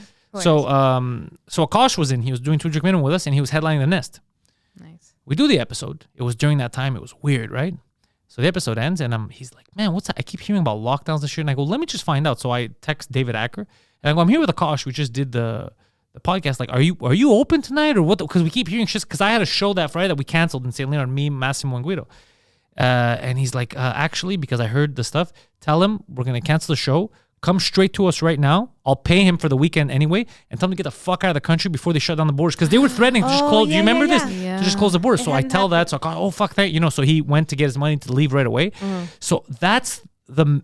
So Akash was in. He was doing To a Drink Minimum with us, and he was headlining The Nest. Nice. We do the episode. It was during that time. It was weird, right? So the episode ends, and he's like, man, what's that? I keep hearing about lockdowns and shit. And I go, let me just find out. So I text David Acker, and I go, I'm here with Akash. We just did the podcast. Like, are you open tonight or what? Because we keep hearing shit. Because I had a show that Friday that we canceled in St. Leonard, me, Massimo, and Guido. And he's like, actually, because I heard the stuff, tell him we're going to cancel the show. Come straight to us right now. I'll pay him for the weekend anyway, and tell him to get the fuck out of the country before they shut down the borders. Because they were threatening to just close. Do you remember this? Yeah. To just close the borders. It So I hadn't tell that. So I go, oh fuck that. So he went to get his money to leave right away. So that's the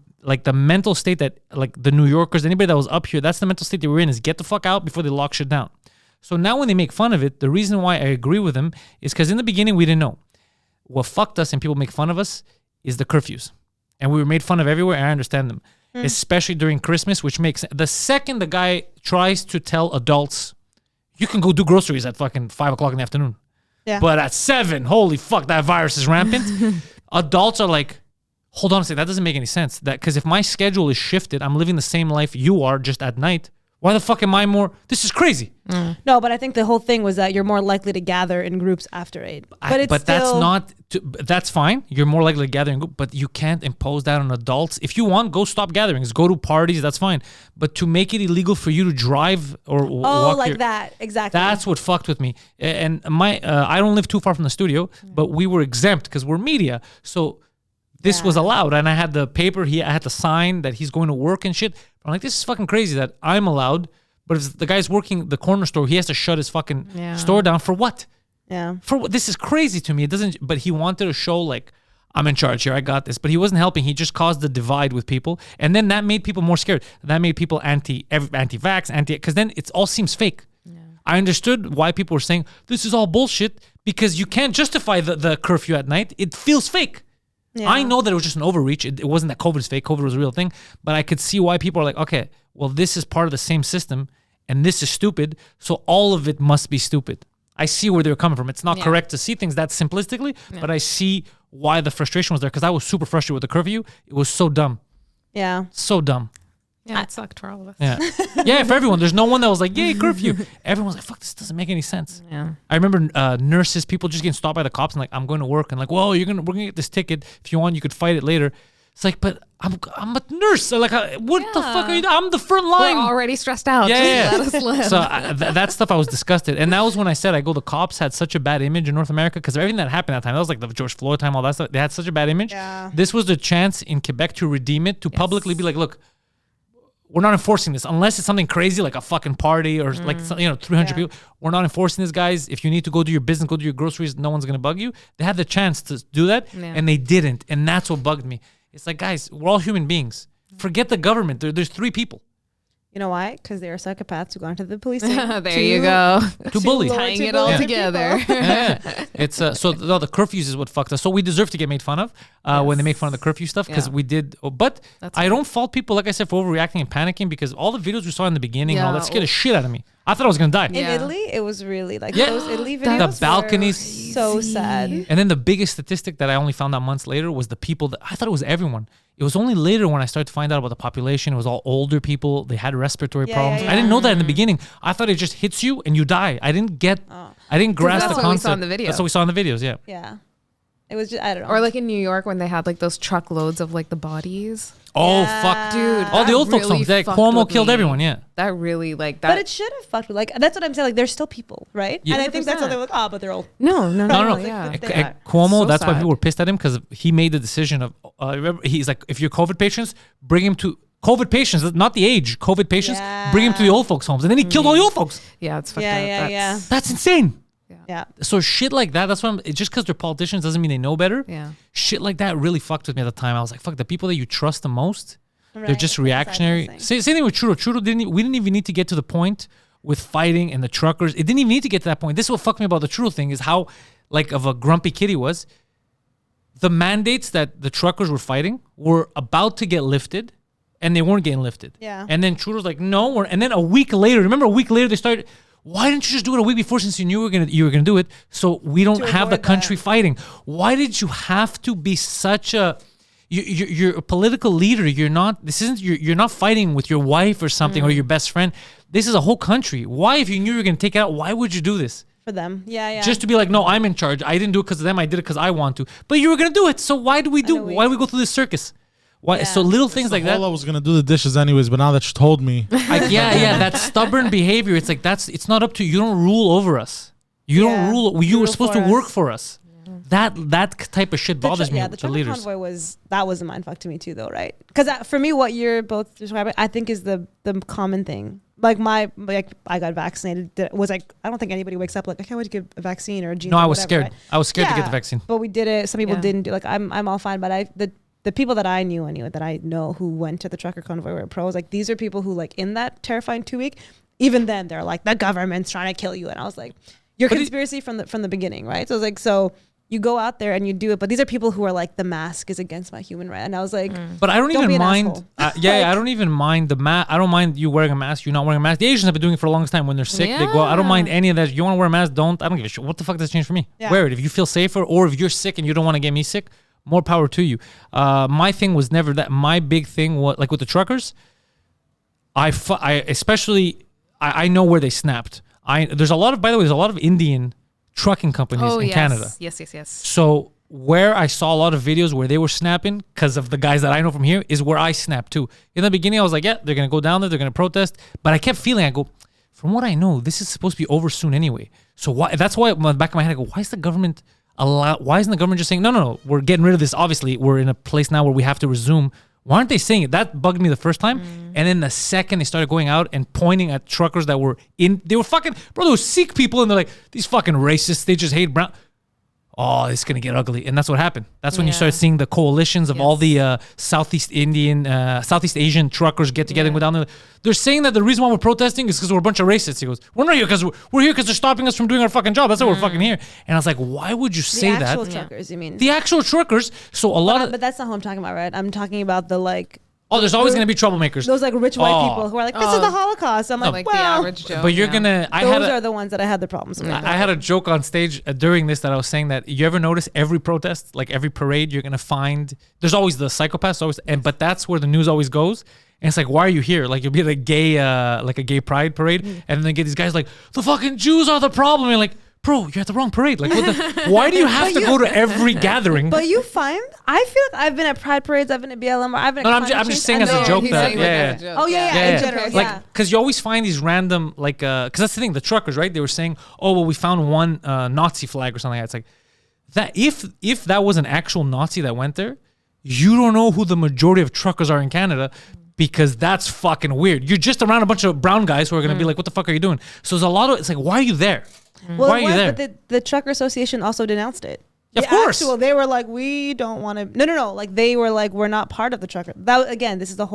mental state that like the New Yorkers, anybody that was up here, that's the mental state they were in, is get the fuck out before they lock shit down. So now when they make fun of it, the reason why I agree with them is because in the beginning we didn't know. What fucked us and people make fun of us is the curfews. And we were made fun of everywhere, and I understand them. Especially during Christmas, which makes the second the guy tries to tell adults, you can go do groceries at fucking 5 o'clock in the afternoon. Yeah. But at 7, holy fuck, that virus is rampant. Adults are like, hold on a second, that doesn't make any sense. That because if my schedule is shifted, I'm living the same life you are just at night. Why the fuck am I more? This is crazy. No, but I think the whole thing was that you're more likely to gather in groups after 8. But that's not. That's fine. You're more likely to gather in group, but you can't impose that on adults. If you want, go stop gatherings, go to parties. That's fine. But to make it illegal for you to drive or walk like that, exactly. That's what fucked with me. And I don't live too far from the studio, but we were exempt because we're media. So this was allowed, and I had the paper. I had to sign that he's going to work and shit. I'm like, this is fucking crazy that I'm allowed, but if the guy's working the corner store, he has to shut his fucking store down for what? Yeah. For what? This is crazy to me. It doesn't. But he wanted to show like, I'm in charge here. I got this. But he wasn't helping. He just caused the divide with people, and then that made people more scared. That made people anti-vax, because then it all seems fake. Yeah. I understood why people were saying this is all bullshit because you can't justify the curfew at night. It feels fake. Yeah. I know that it was just an overreach. It wasn't that COVID is fake. COVID was a real thing. But I could see why people are like, okay, well, this is part of the same system, and this is stupid, so all of it must be stupid. I see where they were coming from. It's not correct to see things that simplistically, but I see why the frustration was there, because I was super frustrated with the curfew. It was so dumb. Yeah. So dumb. Yeah, it sucked for all of us. Yeah. Yeah, for everyone. There's no one that was like, yay, curfew. Everyone's like, fuck, this doesn't make any sense. Yeah. I remember nurses, people just getting stopped by the cops and like, I'm going to work. And like, well, we're going to get this ticket. If you want, you could fight it later. It's like, but I'm a nurse. So like, what the fuck are you doing? I'm the front line. We're already stressed out. Yeah. Just let us live. So that stuff I was disgusted. And that was when I said, the cops had such a bad image in North America because everything that happened that time, that was like the George Floyd time, all that stuff. They had such a bad image. Yeah. This was the chance in Quebec to redeem it, to publicly be like, look, we're not enforcing this unless it's something crazy like a fucking party or like 300 people. We're not enforcing this, guys. If you need to go do your business, go do your groceries, no one's gonna bug you. They had the chance to do that, and they didn't, and that's what bugged me. It's like, guys, we're all human beings. Forget the government. There's 3 people. You know why? Because they are psychopaths who go into the police. There you go. To bully. Tying it all together. Yeah. It's the curfews is what fucked us. So we deserve to get made fun of when they make fun of the curfew stuff because we did. But I don't fault people, like I said, for overreacting and panicking because all the videos we saw in the beginning, all that scared the shit out of me. I thought I was gonna die. In Italy, it was really like Yeah. those Italy videos. The balconies. were so sad. And then the biggest statistic that I only found out months later was the people that I thought it was everyone. It was only later when I started to find out about the population. It was all older people. They had respiratory problems. I didn't know that in the beginning. I thought it just hits you and you die. I didn't grasp that's the what concept. we saw in the video. That's what we saw in the videos, yeah. Yeah. It was just, I don't know. Or like in New York when they had like those truckloads of like the bodies. Oh, fuck. Dude, All the that old folks really homes. That fucked Cuomo with killed me. everyone, yeah. That really like that. But it should have fucked with, like, that's what I'm saying. Like, there's still people, right? Yeah. And I think that's how they look, but they're old. No. No. Yeah. Cuomo, So that's why sad. people were pissed at him because he made the decision of, remember, he's like, if you're COVID patients, bring him to, COVID patients, not the age, COVID patients, bring him to the old folks' homes. And then he killed all the old folks. Yeah, it's fucked Yeah, up. yeah, That's- yeah. That's insane. Yeah. So shit like that, that's why just because they're politicians doesn't mean they know better. Yeah. Shit like that really fucked with me at the time. I was like, fuck, the people that you trust the most, They're Right. just That's reactionary. what I'm Same thing with Trudeau. We didn't even need to get to the point with fighting and the truckers. It didn't even need to get to that point. This is what fucked me about the Trudeau thing is how like of a grumpy kid he was. The mandates that the truckers were fighting were about to get lifted, and they weren't getting lifted. Yeah. And then Trudeau's like, no. And then a week later, remember a week later they started. Why didn't you just do it a week before since you knew you were gonna do it? So we don't To have the avoid country that. fighting. Why did you have to be such a? You're a political leader. You're not. This isn't. You're not fighting with your wife or something or your best friend. This is a whole country. Why, if you knew you were gonna take it out, why would you do this? For them. Yeah. Just to be like, no, I'm in charge. I didn't do it because of them. I did it because I want to. But you were gonna do it. So why do we do? Why do we go through this circus? Why? Yeah. So little things like that. I was gonna do the dishes anyways, but now that you told me, That stubborn behavior. It's like it's not up to you. You don't rule over us. You Yeah. don't rule. You were Rule supposed for to work us. for us. That type of shit bothers me. Yeah, the with the trucker leaders. convoy was a mindfuck to me too, though, right? Because for me, what you're both describing, I think is the common thing. Like I got vaccinated. Was like I don't think anybody wakes up like I can't wait to get a vaccine or a gene. No, or I was whatever, scared. right? I was scared to get Yeah, the vaccine. But we did it. Some people Yeah. didn't do. Like I'm all fine, but the people that I knew that I know who went to the trucker convoy were pros. Like these are people who like in that terrifying 2 week. Even then, they're like the government's trying to kill you, and I was like, your conspiracy from the beginning, right? So it's like so. You go out there and you do it, but these are people who are like the mask is against my human right, and I was like, But I don't Don't be even an mind. asshole. I don't even mind the mask. I don't mind you wearing a mask. You not wearing a mask. The Asians have been doing it for the longest time. When they're sick, they go. I don't mind any of that. You want to wear a mask? Don't. I don't give a shit. What the fuck does it change for me? Yeah. Wear it if you feel safer, or if you're sick and you don't want to get me sick. More power to you. My thing was never that. My big thing was like with the truckers. I know where they snapped. There's a lot of Indian trucking companies in Canada. Yes. So where I saw a lot of videos where they were snapping because of the guys that I know from here is where I snapped too. In the beginning, I was like, yeah, they're going to go down there. They're going to protest. But I kept feeling, I go, from what I know, this is supposed to be over soon anyway. So that's why in the back of my head, I go, why isn't the government just saying, no, we're getting rid of this. Obviously, we're in a place now where we have to resume. Why aren't they saying it? That bugged me the first time. And then the second they started going out and pointing at truckers that were they were fucking, bro, those Sikh people. And they're like, these fucking racists, they just hate brown. Oh, it's going to get ugly. And that's what happened. That's when you start seeing the coalitions of all the Southeast Asian truckers get together and go down there. They're saying that the reason why we're protesting is because we're a bunch of racists. He goes, we're not here because we're here because they're stopping us from doing our fucking job. That's why we're fucking here. And I was like, why would you say the actual that? truckers, you mean? The actual truckers. So a lot of... But that's not who I'm talking about, right? I'm talking about the like Oh, there's always going to be troublemakers. those like rich white people who are like, this is the Holocaust. I'm like, Like well, the average Joe. But you're yeah. going to... those are the ones that I had the problems with. I had a joke on stage during this that I was saying that you ever notice every protest, like every parade, you're gonna find there's always the psychopaths, but that's where the news always goes. And it's like, why are you here? Like you'll be at a gay pride parade, and then they get these guys like the fucking Jews are the problem. And you're like, bro, you're at the wrong parade. Like, why do you have to go to every gathering? But you find, I feel like I've been at pride parades, I've been at BLM, I've been at I'm climate just change, saying as and a then- joke he's that saying like a joke. Oh, yeah, in general, like yeah. because you always find these random because that's the thing. The truckers, right? They were saying, oh well, we found one Nazi flag or something like that. It's like that if that was an actual Nazi that went there, you don't know who the majority of truckers are in Canada. Because that's fucking weird. You're just around a bunch of brown guys who are gonna be like, "What the fuck are you doing?" So there's a lot of. It's like, why are you there? Well, Why are it you was, there? but the Trucker Association also denounced it. Of course. They were like, we don't want to. No. Like they were like, we're not part of the trucker. That again, this is the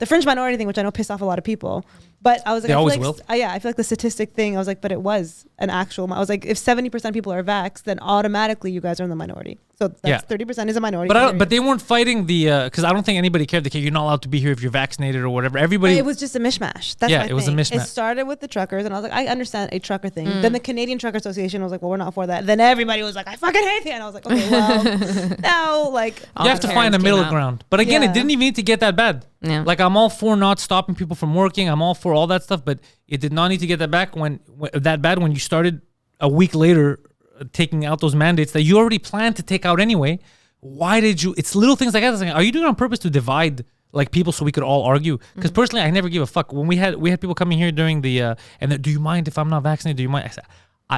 fringe minority thing, which I know pissed off a lot of people. But I was like, They I feel always like, will. I feel like the statistic thing. I was like, but it was an actual. I was like, if 70% people are vaxxed, then automatically you guys are in the minority. So that's 30% is a minority. But they weren't fighting the because I don't think anybody cared. You're not allowed to be here if you're vaccinated or whatever. Everybody. It was just a mishmash. That's Yeah, my it was a thing. mismatch. It started with the truckers, and I was like, I understand a trucker thing. Then the Canadian Trucker Association was like, well, we're not for that. Then everybody was like, I fucking hate it. And I was like, okay, well, now like you have to find a parents middle came out. ground. But again, Yeah. it didn't even need to get that bad. Yeah. Like I'm all for not stopping people from working. I'm all for all that stuff, but it did not need to get that back when you started a week later taking out those mandates that you already planned to take out anyway. Why did you? It's little things like that. It's like, are you doing it on purpose to divide like people so we could all argue? Because personally, I never give a fuck. When we had people coming here during the do you mind if I'm not vaccinated? Do you mind? I said,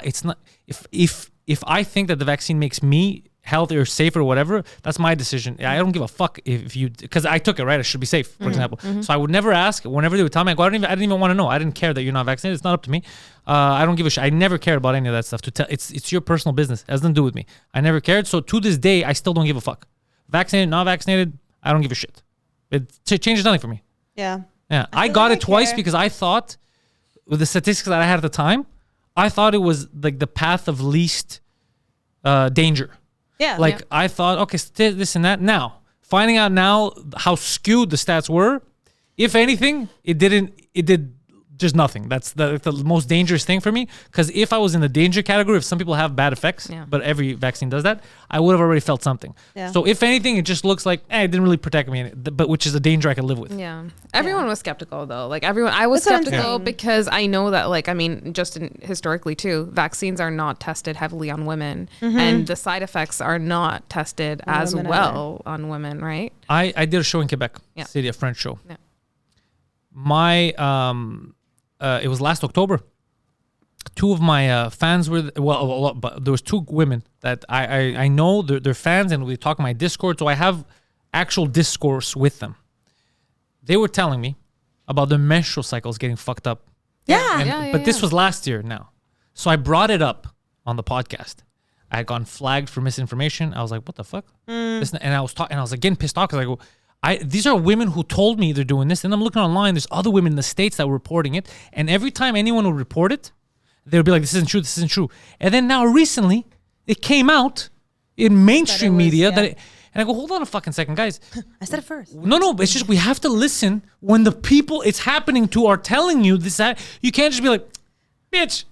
it's not. If I think that the vaccine makes me healthier, safer, or whatever, that's my decision. I don't give a fuck if you, because I took it, right? I should be safe, for example. So I would never ask. Whenever they would tell me, I go, I didn't even want to know. I didn't care that you're not vaccinated. It's not up to me. I don't give a shit. I never cared about any of that stuff. It's your personal business. It has nothing to do with me. I never cared. So to this day, I still don't give a fuck. Vaccinated, not vaccinated, I don't give a shit. changes nothing for me. Yeah. Yeah, I feel got like it twice care. because I thought, with the statistics that I had at the time, I thought it was like the path of least danger. Yeah. Like I thought, okay, this and that. Now, finding out now how skewed the stats were, if anything, it did just nothing. That's the most dangerous thing for me. Because if I was in the danger category, if some people have bad effects, but every vaccine does that, I would have already felt something. Yeah. So if anything, it just looks like, it didn't really protect me, but which is a danger I could live with. Yeah. Everyone was skeptical though. Like I was That's what I'm skeptical saying. because I know that historically too, vaccines are not tested heavily on women and the side effects are not tested as women well on women, right? I did a show in Quebec City, a French show. Yeah. My it was last October. Two of my fans were but there was two women that I know they're fans, and we talk on my Discord, so I have actual discourse with them. They were telling me about their menstrual cycles getting fucked up. Yeah. But this was last year now, so I brought it up on the podcast. I had gotten flagged for misinformation. I was like, "What the fuck?" And I was talking, and I was like getting pissed off because these are women who told me they're doing this, and I'm looking online. There's other women in the States that were reporting it, and every time anyone would report it, they would be like, "This isn't true. This isn't true." And then now recently, it came out in mainstream media that. And I go, hold on a fucking second, guys. I said it first. No, but it's just we have to listen when the people it's happening to are telling you this. You can't just be like, bitch,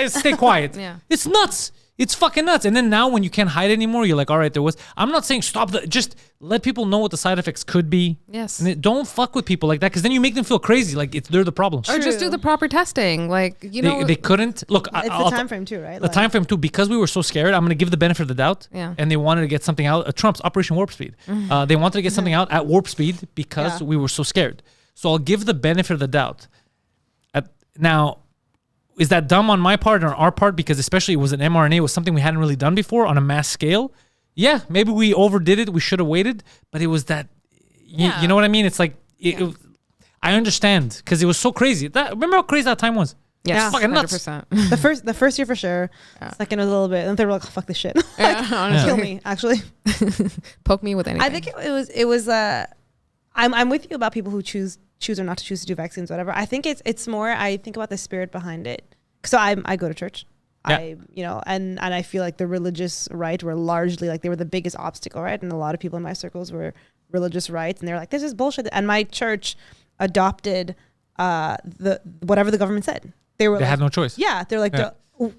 stay quiet. Yeah. It's nuts. It's fucking nuts. And then now when you can't hide anymore, you're like, all right, there was. I'm not saying stop. Just let people know what the side effects could be. Yes. And don't fuck with people like that because then you make them feel crazy. Like they're the problem. Or just do the proper testing. Like, They couldn't. Look, It's the time frame too, right? the time frame too, because we were so scared. I'm going to give the benefit of the doubt. Yeah. And they wanted to get something out. Trump's Operation Warp Speed. They wanted to get something out at Warp Speed because we were so scared. So I'll give the benefit of the doubt. Now, is that dumb on my part or on our part? Because especially it was an mRNA, it was something we hadn't really done before on a mass scale. Yeah, maybe we overdid it. We should have waited. But it was that, you know what I mean? It's like, I understand because it was so crazy. Remember how crazy that time was? Yes, It's fucking nuts. 100%. the first year for sure. Second was a little bit. And they were like, oh, fuck this shit. honestly. Kill me, actually. Poke me with anything. I think it was I'm with you about people who choose or not to choose to do vaccines, whatever. I think it's more, I think about the spirit behind it. So I go to church. Yeah. And I feel like the religious right were largely like they were the biggest obstacle, right? And a lot of people in my circles were religious rights, and they're like, this is bullshit. And my church adopted whatever the government said. They had no choice. Yeah, they're like,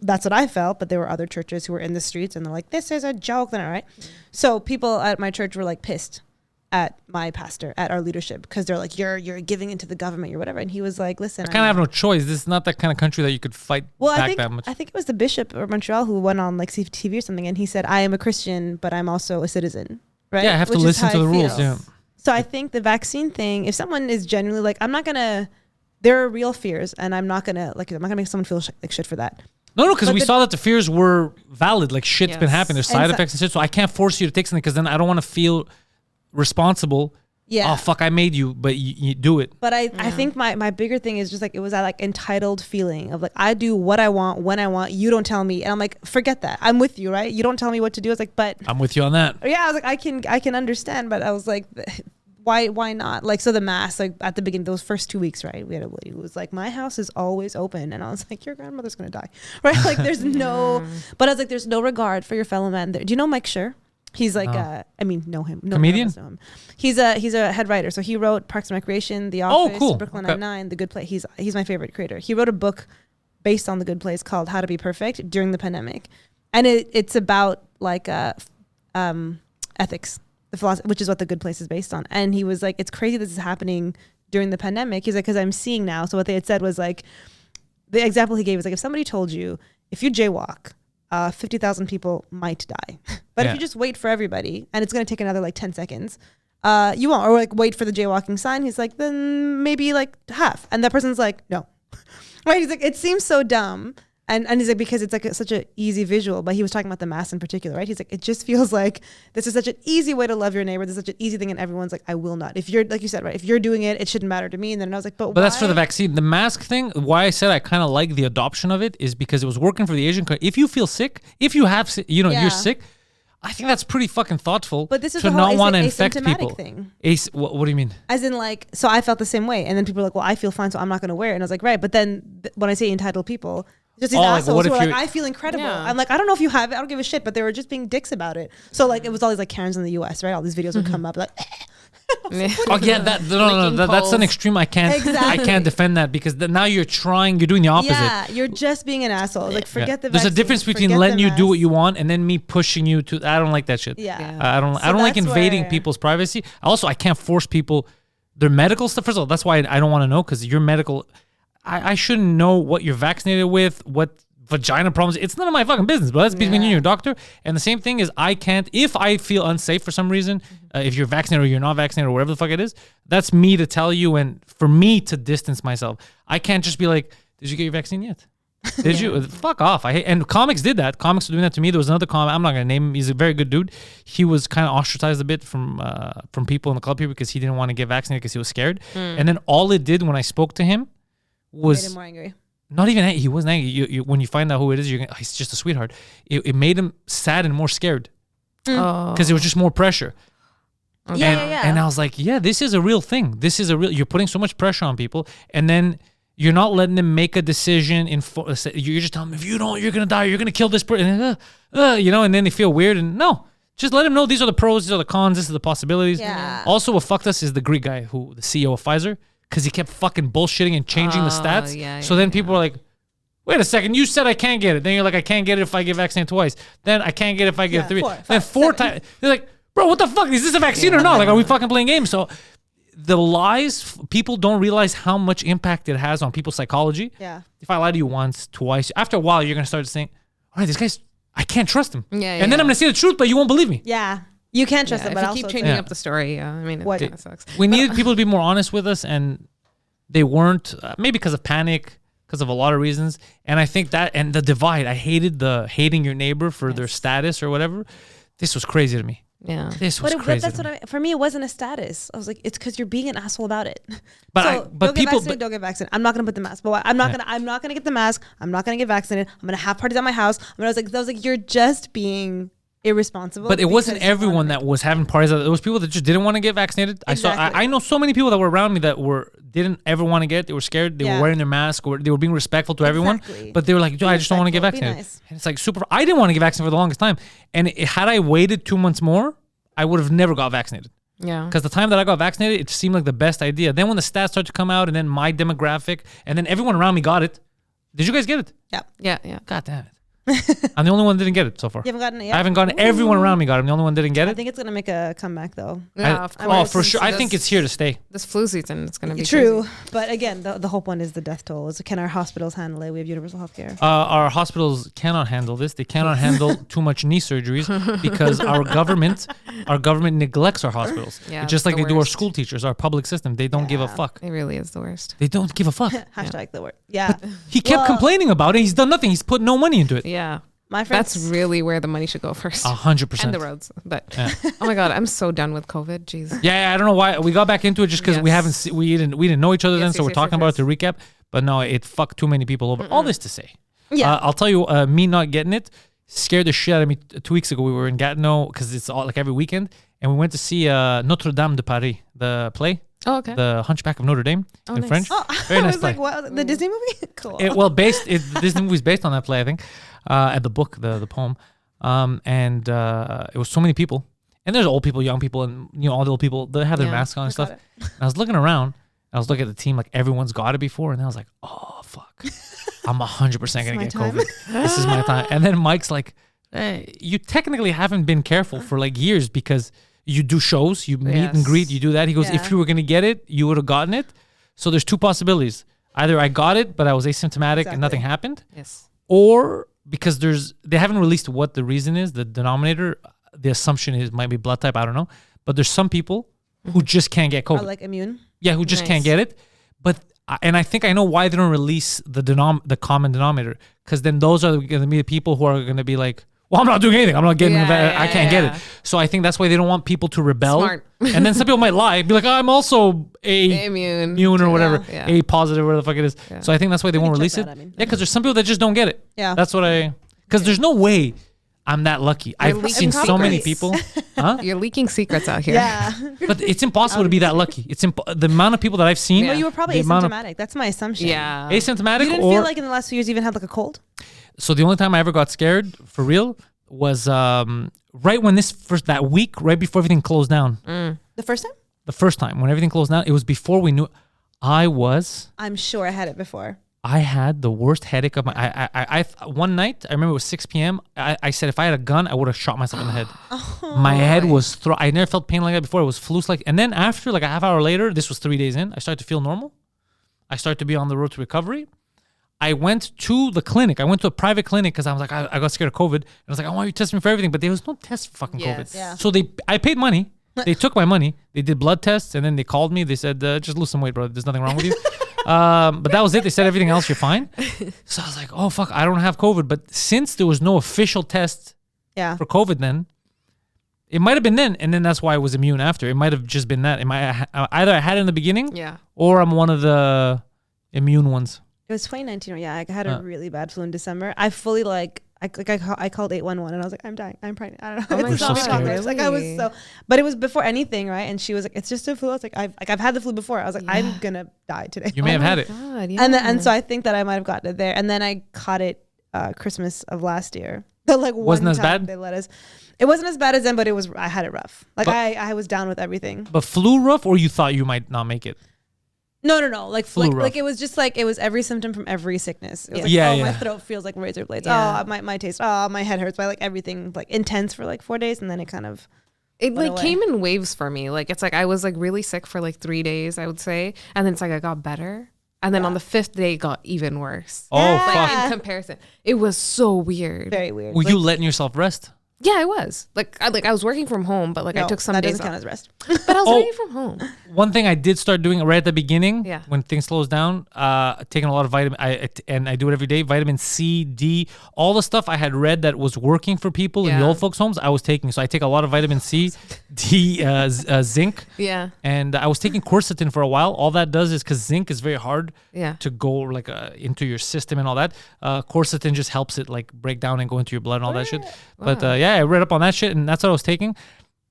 that's what I felt, but there were other churches who were in the streets, and they're like, this is a joke, then, right? So people at my church were like pissed at my pastor, at our leadership, because they're like, you're giving into the government, you're whatever. And he was like, listen, I kind of have no choice. This is not that kind of country that you could fight back that much. I think it was the bishop of Montreal who went on like TV or something, and he said, I am a Christian, but I'm also a citizen, right? Yeah, I have to Which is listen how to the I rules. feel. Yeah. So I think the vaccine thing, if someone is genuinely like, there are real fears, and I'm not gonna make someone feel like shit for that. No, because we saw that the fears were valid. Like shit's been happening. There's side effects and shit. So I can't force you to take something because then I don't want to feel responsible. Yeah. Oh fuck, I made you, but you do it. But I think my bigger thing is just like, it was that like entitled feeling of like, I do what I want when I want. You don't tell me, and I'm like, forget that. I'm with you, right? You don't tell me what to do. It's like, but I'm with you on that. yeah, I was like, I can understand, but I was like, why not? Like, so the mask, like at the beginning, those first 2 weeks, right? It was like, my house is always open, and I was like, your grandmother's gonna die, right? Like, there's no, but I was like, there's no regard for your fellow man. Do you know Mike Schur? He's like, know him. No, comedian? Know him. He's a head writer. So he wrote Parks and Recreation, The Office, cool. Brooklyn Okay. Nine-Nine, The Good Place. He's my favorite creator. He wrote a book based on The Good Place called How to Be Perfect during the pandemic, and it's about like ethics, the philosophy, which is what The Good Place is based on. And he was like, it's crazy this is happening during the pandemic. He's like, because I'm seeing now. So what they had said was like, the example he gave was like, if somebody told you, if you jaywalk, 50,000 people might die. But if you just wait for everybody, and it's going to take another like 10 seconds, you won't. Or like wait for the jaywalking sign. He's like, then maybe like half. And that person's like, no. Right? He's like, it seems so dumb. And he's like, because it's like such an easy visual. But he was talking about the mask in particular, right? He's like, it just feels like this is such an easy way to love your neighbor. This is such an easy thing. And everyone's like, I will not. If you're, like you said, right, if you're doing it, it shouldn't matter to me. And then I was like, but why? That's for the vaccine. The mask thing, why I said I kind of like the adoption of it is because it was working for the Asian country. If you feel sick, if you have, you're sick, I think that's pretty fucking thoughtful. But this is to the not whole want to infect asymptomatic people. thing. What do you mean? As in, like, so I felt the same way, and then people were like, "Well, I feel fine, so I'm not going to wear it." And I was like, "Right," but then when I say entitled people, just these like, assholes what who if are like, you're- "I feel incredible." Yeah. I'm like, "I don't know if you have it. I don't give a shit," but they were just being dicks about it. So like, it was all these like Karens in the U.S. Right? All these videos would come up like. Oh yeah, that's an extreme. I can't Exactly. defend that because now you're doing the opposite. Yeah, you're just being an asshole. Like, forget Yeah. the. There's a vaccine, difference between forget letting the you do mask. what you want and then me pushing you to. I don't like that shit. Yeah. Yeah. I don't So like that's invading where- people's privacy. Also, I can't force people their medical stuff. First of all, that's why I don't want to know because your medical. I shouldn't know what you're vaccinated with, what vagina problems. It's none of my fucking business, but that's between you and your doctor. And the same thing is I can't, if I feel unsafe for some reason, if you're vaccinated or you're not vaccinated or whatever the fuck it is, that's me to tell you and for me to distance myself. I can't just be like, did you get your vaccine yet? Did you? Fuck off. And comics did that. Comics were doing that to me. There was another comic. I'm not gonna name him. He's a very good dude. He was kind of ostracized a bit from people in the club here because he didn't want to get vaccinated because he was scared. And then all it did when I spoke to him Made was him more angry. not even he wasn't angry. When you find out who it is, he's just a sweetheart. It made him sad and more scared because it was just more pressure. Yeah. And I was like, yeah, this is a real thing. This is a real. You're putting so much pressure on people, and then you're not letting them make a decision. You're just telling them if you don't, you're gonna die. You're gonna kill this person. And then they feel weird. And no, just let them know these are the pros, these are the cons, this is the possibilities. Yeah. Also, what fucked us is the Greek guy, the CEO of Pfizer, because he kept fucking bullshitting and changing the stats. Yeah, so then people were like, wait a second, you said I can't get it. Then you're like, I can't get it if I get vaccinated twice. Then I can't get it if I get 3. Then 4 times. They're like, bro, what the fuck? Is this a vaccine or not? Like, are we fucking playing games? So the lies, people don't realize how much impact it has on people's psychology. Yeah. If I lie to you once, twice, after a while, you're going to start saying, all right, this guy's, I can't trust him. Yeah, and then I'm going to say the truth, but you won't believe me. Yeah. You can't trust Yeah, them, if but you also keep it's changing Yeah. up the story, I mean, it What- kind of sucks. We needed people to be more honest with us, and they weren't, maybe because of panic, because of a lot of reasons. And I think that, and the divide, I hated the hating your neighbor for their status or whatever. This was crazy to me. Yeah. This was But crazy. that's to what me. for me, it wasn't a status. I was like, it's because you're being an asshole about it. But so I- but don't people- get vaccinated, don't get vaccinated. I'm not gonna put the mask. But I'm not gonna get the mask. I'm not gonna get vaccinated. I'm gonna have parties at my house. I was like, you're just being irresponsible. But it wasn't because you wanna everyone make- that was having parties. There was people that just didn't want to get vaccinated. Exactly. I know so many people that were around me that didn't ever want to get. They were scared. They were Yeah. wearing their mask, or they were being respectful to everyone. Exactly. But they were like, I just don't want to get respectful, be vaccinated. nice. And it's like super. I didn't want to get vaccinated for the longest time. And had I waited 2 months more, I would have never got vaccinated. Yeah. Because the time that I got vaccinated, it seemed like the best idea. Then when the stats started to come out, and then my demographic, and then everyone around me got it. Did you guys get it? Yeah. Yeah. Yeah. God damn it. I'm the only one that didn't get it so far. You haven't gotten it yet. I haven't gotten everyone around me got it. I'm the only one that didn't get I it. think it's gonna make a comeback though. Yeah, of Oh, course. for sure. I This- think it's here to stay. This flu season, it's going to be True, crazy. but again, the whole point is the death toll. Is can our hospitals handle it? We have universal health care. Our hospitals cannot handle this. They cannot handle too much knee surgeries because our government neglects our hospitals. Yeah, It's just it's like the they do our worst. school teachers, our public system. They don't give a Yeah. fuck. It really is the worst. They don't give a fuck. Hashtag the word. Yeah. He kept Well- complaining about it. He's done nothing. He's put no money into it. Yeah. My friends. That's really where the money should go first. 100%. And the roads. But oh my God, I'm so done with COVID. Jeez. Yeah, I don't know why we got back into it just because we Yes. we didn't know each other then, Yes, so we're yes, talking yes, about it to recap. But no, it fucked too many people over. All this to say, Yeah. I'll tell you, me not getting it scared the shit out of me. 2 weeks ago, we were in Gatineau because it's all like every weekend, and we went to see Notre Dame de Paris, the play, Oh, okay. the Hunchback of Notre Dame in nice. French. Oh, Very I nice was play. like, what? The Disney movie? Cool. This movie's based on that play, I think, and the book, the poem, and it was so many people, and there's old people, young people, and all the old people. They have their Yeah, masks on and stuff. got And I was looking around. I was looking at the team, like everyone's got it before, and I was like, oh fuck, I'm 100% gonna my get time. COVID. This is my time. And then Mike's like, you technically haven't been careful for like years because you do shows, you meet and Yes. greet, you do that. He goes, Yeah. if you were gonna get it, you would have gotten it. So there's two possibilities. Either I got it, but I was asymptomatic and nothing happened, Yes. or because they haven't released what the reason is, the denominator. The assumption is might be blood type. I don't know, but there's some people who just can't get Are COVID. like immune. Yeah, who just Nice. can't get it. But and I think I know why they don't release the common denominator, because then those are going to be the people who are going to be like, well, I'm not doing anything. I'm not getting Yeah, I can't get yeah. it. So I think that's why they don't want people to rebel. Smart. And then some people might lie, be like, I'm also Immune. or whatever, Yeah. A positive, whatever the fuck it is. Yeah. So I think that's why they won't check release that, it. I mean. Yeah, because there's some people that just don't get it. Yeah. That's what because there's no way I'm that lucky. I've leaking seen so many secrets. people. Huh? You're leaking secrets out here. Yeah. But it's impossible to be that lucky. It's the amount of people that I've seen. Yeah. Well, you were probably the amount of- asymptomatic. That's my assumption. Yeah. Asymptomatic, You didn't or feel like in the last few years you even had like a cold? so the only time I ever got scared for real was right when that week right before everything closed down. The first time? The first time when everything closed down, it was before we knew. I'm sure I had it before. I had the worst headache of my. I one night I remember it was 6 p.m. I said if I had a gun I would have shot myself in the head. My head was. I never felt pain like that before. It was flu-like, and then after like a half hour later, this was 3 days in. I started to feel normal. I started to be on the road to recovery. I went to the clinic. I went to a private clinic because I was like I got scared of COVID. And I was like, I want you to test me for everything, but there was no test for fucking Yes. COVID. Yeah. So I paid money. They took my money. They did blood tests, and then they called me. They said, just lose some weight, bro. There's nothing wrong with you. But that was it. They said everything else you're fine. So I was like, oh fuck, I don't have COVID. But since there was no official test Yeah. for COVID, then it might have been then, and then that's why I was immune after. It might have just been that. Either I had it in the beginning, Yeah. or I'm one of the immune ones. It was 2019. Yeah, I had a really bad flu in December. I fully I called 811 and I was like, I'm dying. I'm pregnant. I don't know. Oh my It's God, zombie apocalypse. Like I was really? so, but it was before anything, right? And she was like, it's just a flu. I was like, I've had the flu before. I was like, I'm gonna die today. You may have had it. God, And so I think that I might have gotten it there. And then I caught it Christmas of last year. But like Wasn't one as time bad? They let us. It wasn't as bad as them, but I had it rough. Like But- I was down with everything. But flu rough, or you thought you might not make it? No. Like Flu rough. like it was just like it was every symptom from every sickness. It was like, Yeah, oh, yeah. my throat feels like razor blades. Yeah. Oh, my taste. Oh, my head hurts. By like everything like intense for like 4 days, and then it kind of. It went like away. came in waves for me. Like it's like I was like really sick for like 3 days, I would say, and then it's like I got better, and then on the 5th day it got even worse. Oh Yeah. fuck! Like in comparison, it was so weird. Very weird. Were you letting yourself rest? Yeah, I was like I was working from home, but like I No, took some that days doesn't count off. as rest. But I was Oh. working from home. One thing I did start doing right at the beginning, Yeah. when things slows down, taking a lot of vitamin. I do it every day. Vitamin C, D, all the stuff I had read that was working for people in the Yeah. old folks' homes. I was taking. So I take a lot of vitamin C, D, zinc, Yeah, and I was taking quercetin for a while. All that does is because zinc is very hard yeah. to go like into your system and all that. Quercetin just helps it like break down and go into your blood and all that shit. But yeah, I read up on that shit, and that's what I was taking.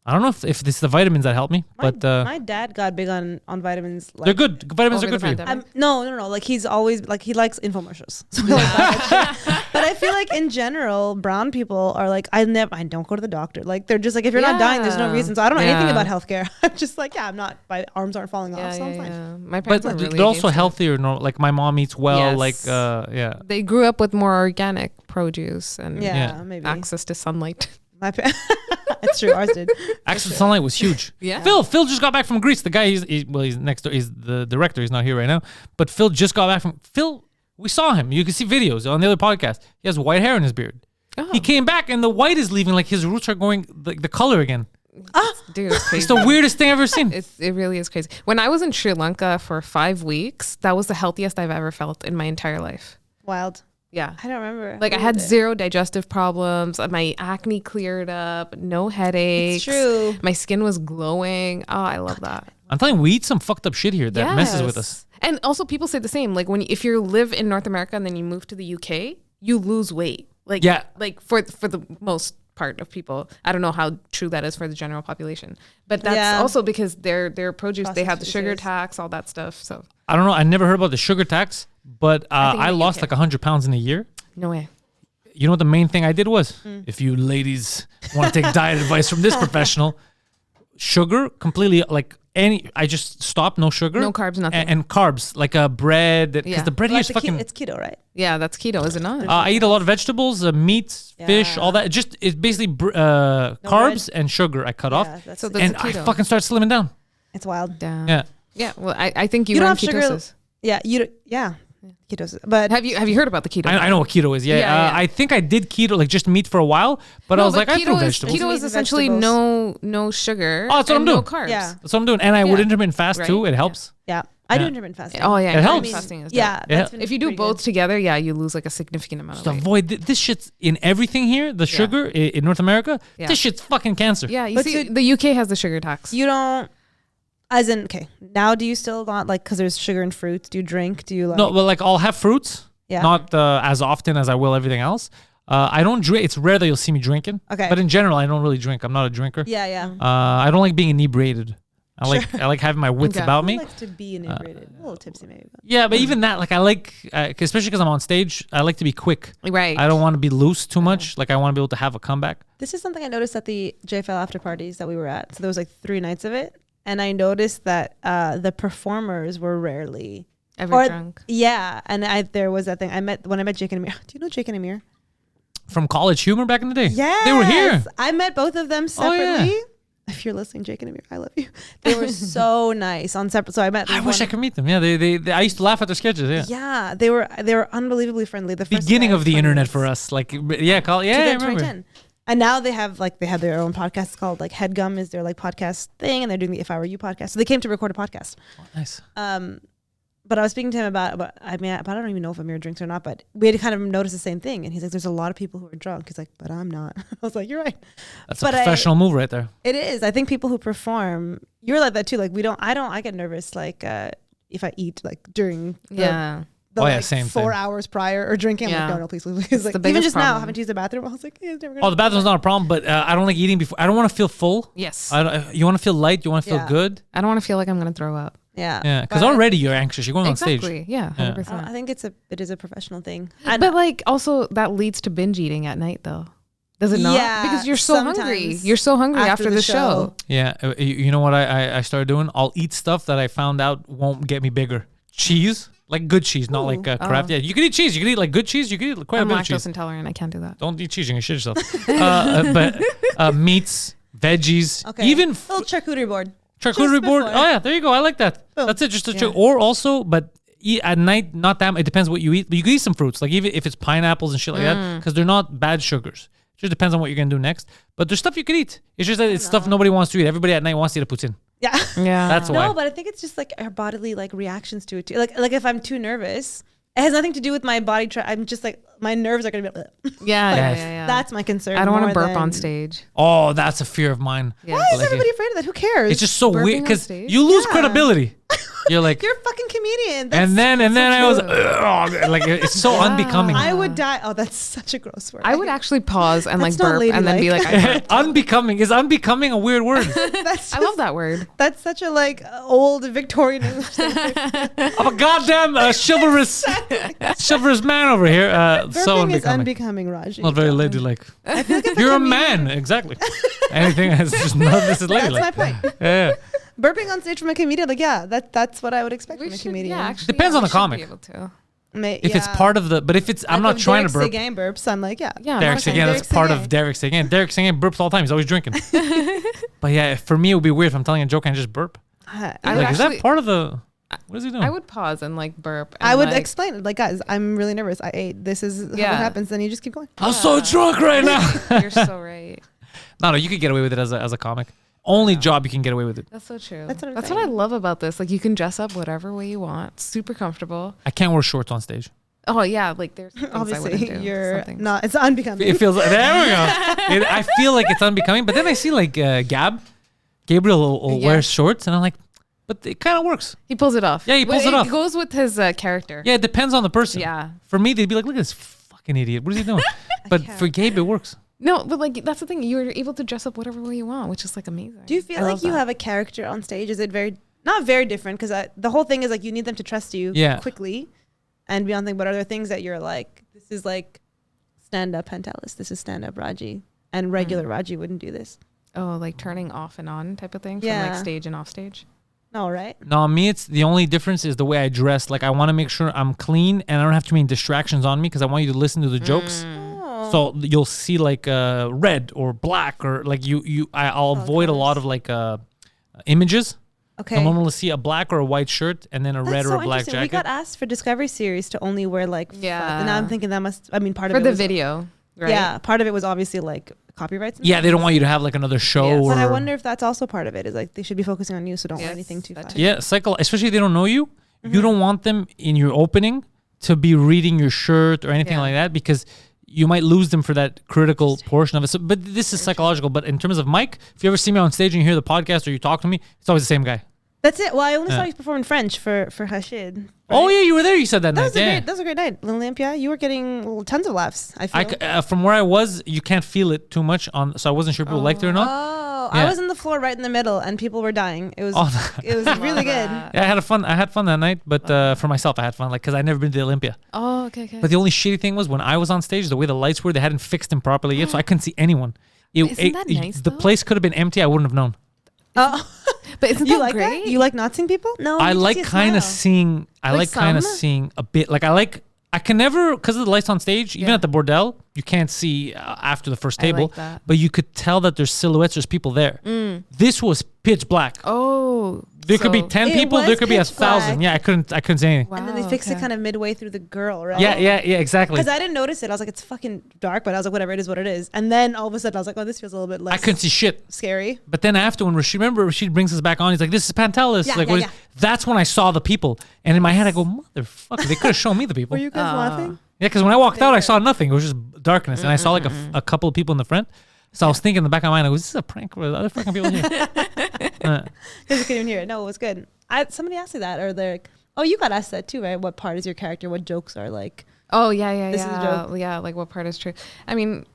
I don't know if it's the vitamins that help me, but My dad got big on vitamins. Like, they're good. Vitamins are Over good the for you. pandemic. No. Like he's always like he likes infomercials. So like that shit. But I feel like in general, brown people are like I don't go to the doctor. Like they're just like if you're not dying, there's no Yeah. reason. So I don't know anything Yeah. about healthcare. I'm just like my arms aren't falling off, so I'm fine. My But parents were really they're also against it. healthier. No, like my mom eats well. Yes. Like yeah. They grew up with more organic produce and Yeah, maybe. access to sunlight. It's true. Ours did. Access to sunlight was huge. Yeah. Phil just got back from Greece. The guy, he's next door. He's the director. He's not here right now. But Phil just got back from Phil. We saw him. You can see videos on the other podcast. He has white hair in his beard. Oh. He came back and the white is leaving. Like his roots are going the color again. Dude, it's crazy. It's the weirdest thing I've ever seen. It really is crazy. When I was in Sri Lanka for 5 weeks, that was the healthiest I've ever felt in my entire life. Wild. Yeah. I don't remember. Like I had zero digestive problems. My acne cleared up. No headaches. It's true. My skin was glowing. Oh, I love that. I'm telling you, we eat some fucked up shit here that messes with us. And also people say the same. Like if you live in North America and then you move to the UK, you lose weight. Like Yeah. like for the most part of people. I don't know how true that is for the general population. But that's Yeah. also because their produce, they have the Processed sugar foods. tax, all that stuff. So I don't know. I never heard about the sugar tax, but think I in the lost UK. like 100 pounds in a year. no way. You know what the main thing I did was? If you ladies want to take diet advice from this professional, sugar completely I just stopped, no sugar. No carbs, nothing. And carbs, like bread, because Yeah. the bread here Like is the fucking... it's keto, right? Yeah, that's keto, is it not? I eat a lot of vegetables, meat, fish, all that. Just, it's basically carbs and sugar I cut off. Yeah, that's So it. that's And a I keto. fucking started slimming down. It's wild. Damn. Yeah. Yeah. Well, I think you You don't run have sugar. ketosis. Yeah, ketosis. But Have you heard about the keto? I know what keto is. Yeah. Yeah, yeah. I think I did keto, like just meat for a while, but I was like, I threw vegetables. Keto Meat is and essentially no sugar. Oh, that's what and I'm no doing. carbs. Yeah. That's what I'm doing. And I would Yeah. intermittent fast Right. too. It Yeah. helps. yeah, I do Yeah. intermittent fasting. Oh yeah, It helps. fasting is Yeah, Yeah. that's been If you do pretty both good. together, yeah, you lose like a significant amount Just of weight. avoid this shit's in everything here. The sugar in North America, Yeah. this shit's fucking cancer. Yeah, you But see, so- the UK has the sugar tax. You don't. As in, okay. Now, do you still not like because there's sugar in fruits? Do you drink? Do you like? No, but like I'll have fruits, Yeah. not as often as I will everything else. I don't drink. It's rare that you'll see me drinking. Okay. But in general, I don't really drink. I'm not a drinker. Yeah. I don't like being inebriated. I like having my wits Okay. about Who me. likes to be inebriated? A little tipsy maybe. But. Yeah, but even that, like I like, especially because I'm on stage, I like to be quick. Right. I don't want to be loose too much. Like I want to be able to have a comeback. This is something I noticed at the JFL after parties that we were at. So there was like 3 nights of it. And I noticed that the performers were rarely Ever drunk. Yeah. And there was that thing. When I met Jake and Amir. Do you know Jake and Amir? From College Humor back in the day. Yeah. They were here. I met both of them separately. If you're listening, Jake and Amir, I love you. They were so nice on separate. So I met them. I wish I could meet them. Yeah, they I used to laugh at their sketches. Yeah. Yeah, they were unbelievably friendly. The first Beginning guy of the 20 internet minutes. for us. Like, yeah, I remember. 2010. And now they have their own podcast called like Headgum is their like podcast thing, and they're doing the If I Were You podcast. So they came to record a podcast. Oh, nice. But I was speaking to him about I don't even know if Amir drinks or not, but we had kind of noticed the same thing. And he's like, there's a lot of people who are drunk. He's like, but I'm not. I was like, you're right. That's a professional move right there. It is. I think people who perform, you're like that too. Like I get nervous like if I eat like during the same 4 thing. hours prior or drinking. I'm like, no, please. Like, the even biggest just now, problem. having to use the bathroom, I was like, it's never gonna Oh, the bathroom's not a problem, but I don't like eating before. I don't want to feel full. Yes. You want to feel light. You want to feel Yeah. good. I don't want to feel like I'm going to throw up. Yeah. Yeah, because But already you're anxious. You're going Exactly. on stage. Yeah. 100%. I think it is a professional thing. But like also that leads to binge eating at night though. Does it not? Yeah, Because you're so hungry. sometimes You're so hungry after the show. Yeah, you know what I started doing? I'll eat stuff that I found out won't get me bigger. Cheese, like good cheese, not like crap. Yeah, you can eat cheese. You can eat like good cheese. You can eat quite I'm a bit of lactose cheese. intolerant. I can't do that. Don't eat cheese. You're gonna shit yourself. But meats, veggies, Okay. even little charcuterie board. charcuterie Just board. before. Oh yeah, there you go. I like that. Boom. That's it. Just a or also, but eat at night. Not that. It depends what you eat. But you can eat some fruits, like even if it's pineapples and shit like that, because they're not bad sugars. It just depends on what you're gonna do next. But there's stuff you can eat. It's just that it's stuff nobody wants to eat. Everybody at night wants to eat a poutine. Yeah. Yeah. That's why. No, but I think it's just like our bodily like reactions to it too. Like if I'm too nervous, it has nothing to do with my body. I'm just like my nerves are gonna be. Yeah. That's my concern. I don't want to more burp on than- stage. Oh, that's a fear of mine. Yeah. Why is Like everybody afraid of that? Who cares? It's just so Burping weird on because stage? you lose Yeah. credibility. You're like, you're a fucking comedian. That's and then I was true. like, it's so unbecoming. I would die. Oh, that's such a gross word. I would actually pause and like That's not burp and then be like, ladylike. I burped. Unbecoming is unbecoming a weird word. That's I love that word. That's such a like old Victorian English thing. I'm a goddamn chivalrous man over here. So Burping is unbecoming. unbecoming, Raajiee. Not very ladylike. You're a man, exactly. Anything that's just not this is That's ladylike. my point. Yeah. Burping on stage from a comedian, like that's what I would expect from a comedian. actually, Depends on we the should comic. Be able to. If it's part of the, but if it's, I'm not trying to burp. Derek Seguin burps. I'm like, yeah. Yeah. Derek not a fan. Seguin, that's Derek part Seguin. of Derek Seguin. Derek Seguin burps all the time. He's always drinking. But yeah, for me, it would be weird if I'm telling a joke and I just burp. I I would Like, is that actually- part of the, what is he doing? I would pause and like burp. And I would like, explain it. Like, guys, I'm really nervous. I ate. This is how it Yeah. happens. Then you just keep going. I'm so drunk right now. You're so right. No, you could get away with it as a comic. Only job you can get away with it. That's so true. That's what I'm what I saying. love about this. Like you can dress up whatever way you want. Super comfortable. I can't wear shorts on stage. Oh yeah, like there's things I Obviously, wouldn't do. you're Some things. not. It's unbecoming. It feels, there we go. I feel like it's unbecoming, but then I see like Gabriel will Yeah. wear shorts and I'm like, but it kind of works. He pulls it off. Yeah, he pulls it off. It goes with his character. Yeah, it depends on the person. Yeah. For me, they'd be like, look at this fucking idiot. What is he doing? But for Gabe, it works. No, but like that's the thing. You're able to dress up whatever way you want, which is like amazing. Do you feel I like love you that. have a character on stage? Is it not very different? Because the whole thing is like you need them to trust you quickly and beyond thing. But are there things that you're like, this is like stand up Pantelis, this is stand up Raajiee, and regular Raajiee wouldn't do this? Oh, like turning off and on type of thing from Yeah. like stage and off stage. No, right? No, me, it's the only difference is the way I dress. Like I want to make sure I'm clean and I don't have too many distractions on me because I want you to listen to the jokes. Oh. So you'll see like red or black or like I'll avoid a lot of like images. Okay. I'm only see a black or a white shirt and then a That's red or so a black interesting. We jacket. got asked for Discovery Series to only wear like Yeah. and now I'm thinking that must. I mean, part For of it the was, video, right? Yeah, part of it was obviously like copyrights. And Yeah, stuff. they don't want you to have like another show. Yes. But I or- wonder if that's also part of it. Is like they should be focusing on you, so don't wear Yes, anything too that flashy. too. Yeah, especially if they don't know you. You don't want them in your opening to be reading your shirt or anything Yeah. like that because you might lose them for that critical portion of it. So, but this is psychological. But in terms of Mike, if you ever see me on stage and you hear the podcast or you talk to me, it's always the same guy. That's it. Well, I only saw you perform in French for Raajiee. Oh yeah, you were there. You said that night. That was a great night. Olympia, you were getting tons of laughs. I feel. From where I was, you can't feel it too much on. So I wasn't sure if people liked it or not. Oh, Yeah. I was in the floor right in the middle, and people were dying. It was it was really good. Yeah, I had fun that night, but for myself, I had fun, like, because I'd never been to the Olympia. Oh, okay. But the only shitty thing was when I was on stage, the way the lights were, they hadn't fixed them properly yet, so I couldn't see anyone. Isn't that nice, The though? place could have been empty. I wouldn't have known. Oh, But isn't you that like great? that? You like not seeing people? No, I you like just see a kind of smile. seeing. I Like like kind of some? seeing a bit. Like I can never, because of the lights on stage. Even Yeah. at the bordel, you can't see after the first I like table. that. But you could tell that there's silhouettes. There's people there. This was pitch black. Oh, There could be so- 10 It people. There was could be pitch 1,000. black. Yeah, I couldn't say anything. Wow, And then they fixed it okay. kind of midway through the girl, right? Yeah, exactly. Because I didn't notice it. I was like, it's fucking dark, but I was like, whatever, it is what it is. And then all of a sudden, I was like, oh, this feels a little bit less I couldn't see shit. scary. But then after, when Rashid brings us back on, he's like, "This is Pantelis." Yeah, like, yeah, what yeah. that's when I saw the people, and in my head, I go, "Motherfucker, they could have shown me the people." Were you guys laughing? Yeah, because when I walked out, I saw nothing. It was just darkness, and I saw like a couple of people in the front. So I was thinking in the back of my mind, I go, "Is this a prank? Or are the other fucking people here?" Because you couldn't even hear it. No, it was good. Somebody asked me that, or they're like, oh, you got asked that too, right? What part is your character? What jokes are like? Oh yeah. This is a joke. Yeah, like what part is true? I mean,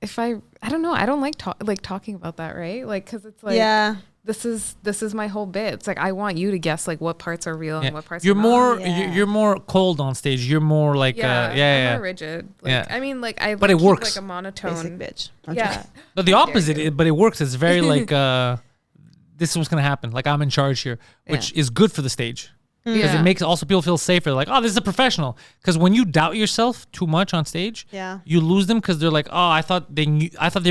if I don't know, I don't like talking about that, right? Like, because it's like, yeah. this is my whole bit. It's like I want you to guess like what parts are real and what parts You're are more not. Yeah. you're more cold on stage. You're more like I'm more rigid. Like, Yeah. I mean, like I But it keep, works. like a monotone. Basic bitch. I'm Yeah. joking. But the opposite, but it works. It's very like this is what's gonna happen. Like, I'm in charge here, which is good for the stage. Because Yeah. it makes also people feel safer. Like, oh, this is a professional. Because when you doubt yourself too much on stage, Yeah. you lose them because they're like, oh, I thought they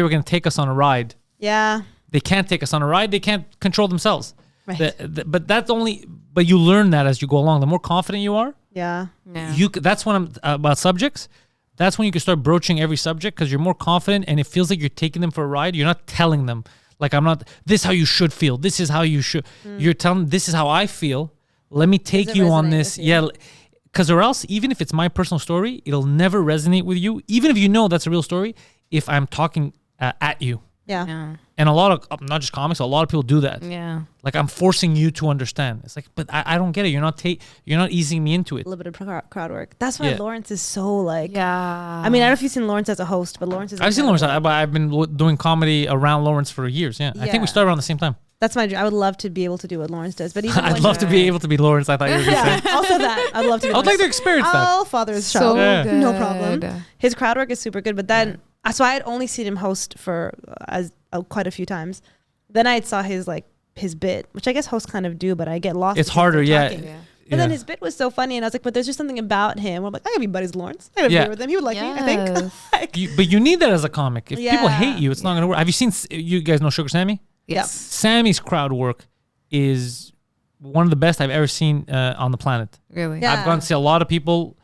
were going to take us on a ride. Yeah. They can't take us on a ride. They can't control themselves. Right. But you learn that as you go along. The more confident you are, Yeah. Yeah. that's when I'm about subjects. That's when you can start broaching every subject because you're more confident and it feels like you're taking them for a ride. You're not telling them like, I'm not. This is how you should feel. This is how you should. You're telling them, this is how I feel. Let me take it you on resonate this. with you? Yeah. Because or else, even if it's my personal story, it'll never resonate with you. Even if you know that's a real story, if I'm talking at you. Yeah. Yeah. And a lot of, not just comics, a lot of people do that. Yeah. Like, I'm forcing you to understand. It's like, but I don't get it. You're not easing me into it. A little bit of crowd work. That's why Yeah. Lawrence is so like. Yeah. I mean, I don't know if you've seen Lawrence as a host, but Lawrence is. I've seen Lawrence. incredible. I've been doing comedy around Lawrence for years. Yeah. I think Yeah. we started around the same time. That's my dream. I would love to be able to do what Lawrence does, but even I'd when- love to be able to be Lawrence. I thought you were going to say. Yeah, also that. I'd love to. Be I would like to Lawrence. experience that. I'll father his So show. Yeah. No good. problem. His crowd work is super good, but then so I had only seen him host for quite a few times. Then I saw his bit, which I guess hosts kind of do, but I get lost. It's because harder, they're yeah. talking. Yeah. But then Yeah. his bit was so funny, and I was like, but there's just something about him. I'm like, I gotta be buddies with Lawrence. I gotta Yeah. be with him. He would like me, I think. Yes. Like, But you need that as a comic. If people Yeah. hate you, it's not going to work. Have you seen, you guys know Sugar Sammy? Yes. Sammy's crowd work is one of the best I've ever seen on the planet. Really. Yeah. I've gone to see a lot of people.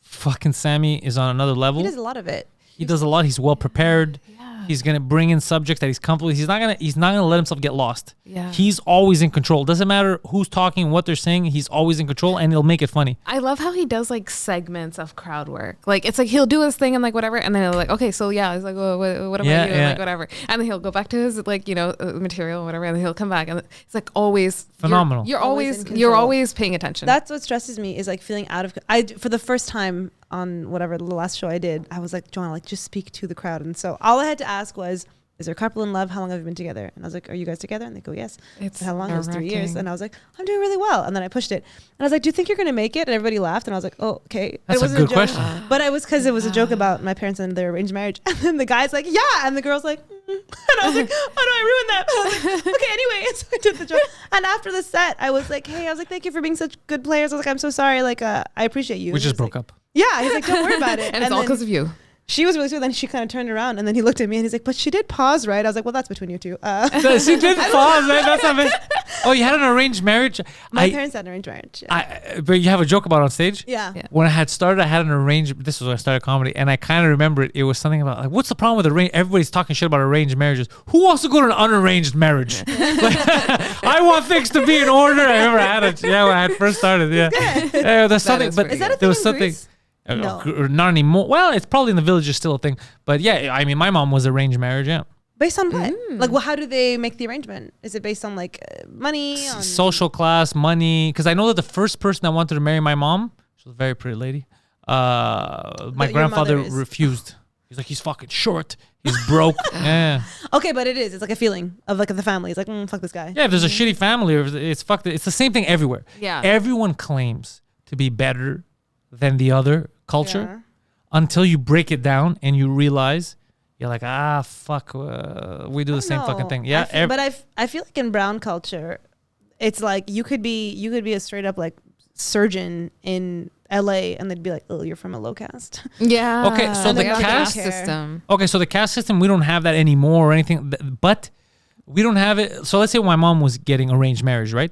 Fucking Sammy is on another level. he does a lot of it. He does a lot. He's well prepared. Yeah. He's gonna bring in subjects that he's comfortable with. He's not gonna let himself get lost. Yeah. He's always in control. Doesn't matter who's talking, what they're saying. He's always in control, and he'll make it funny. I love how he does like segments of crowd work. Like it's like he'll do his thing and like whatever, and then he'll like, okay, so yeah, he's like, well, what about Yeah, you? yeah. Like whatever, and then he'll go back to his like material or whatever, and then he'll come back and it's like always Phenomenal. You're Always always in you're control. always paying attention. That's what stresses me is like feeling out of. For the first time on whatever the last show I did, I was like, Joanna, like just speak to the crowd, and so all I had to ask was, is there a couple in love? How long have you been together? And I was like, are you guys together? And they go, yes. It's How long? It was 3 years. nerve-wracking. And I was like, I'm doing really well. And then I pushed it. And I was like, do you think you're going to make it? And everybody laughed. And I was like, oh, okay. That's It a wasn't good joke. question. But it was because it was a joke about my parents and their arranged marriage. And then the guy's like, yeah. And the girl's like, and I was like, oh no, I ruined that. I was like, okay, anyway. And so I did the joke. And after the set, I was like, hey, thank you for being such good players. I was like, I'm so sorry. Like, I appreciate you. We And just he's broke like, up. Yeah. He's like, don't worry about it. and it's all then because of you. she was really sweet. Then she kind of turned around and then he looked at me and he's like, but she did pause, right? I was like, well, that's between you two. She did pause, man. That's not it. Oh, you had an arranged marriage? My parents had an arranged marriage. Yeah. But you have a joke about it on stage? Yeah. Yeah. When I had started, I had an arranged. This was when I started comedy, and I kind of remember it. It was something about like, what's the problem with arranged? Everybody's talking shit about arranged marriages. Who wants to go to an unarranged marriage? Like, I want things to be in order. I remember I had when I had first started. Yeah, there's something, is but pretty Is that a there thing was in something. Greece? No. Not anymore. Well, it's probably in the village is still a thing. But yeah, I mean, my mom was arranged marriage. Yeah. Based on what? Like, well, how do they make the arrangement? Is it based on like money? On Social class, money. Because I know that the first person that wanted to marry my mom, she was a very pretty lady. My your grandfather mother is. refused. He's like, he's fucking short. He's broke. Yeah. Okay, but it is. It's like a feeling of like the family. It's like, fuck this guy. Yeah, if there's a shitty family, or if it's fucked. It's the same thing everywhere. Yeah. Everyone claims to be better than the other culture Yeah. until you break it down and you realize you're like, fuck, we do the same fucking No, thing. Yeah. but I feel like in brown culture, it's like you could be a straight up like surgeon in LA and they'd be like, oh, you're from a low caste. Yeah. Okay, so And the they don't caste care. system. Okay, so the caste system, we don't have that anymore or anything, but we don't have it. So let's say my mom was getting arranged marriage, right?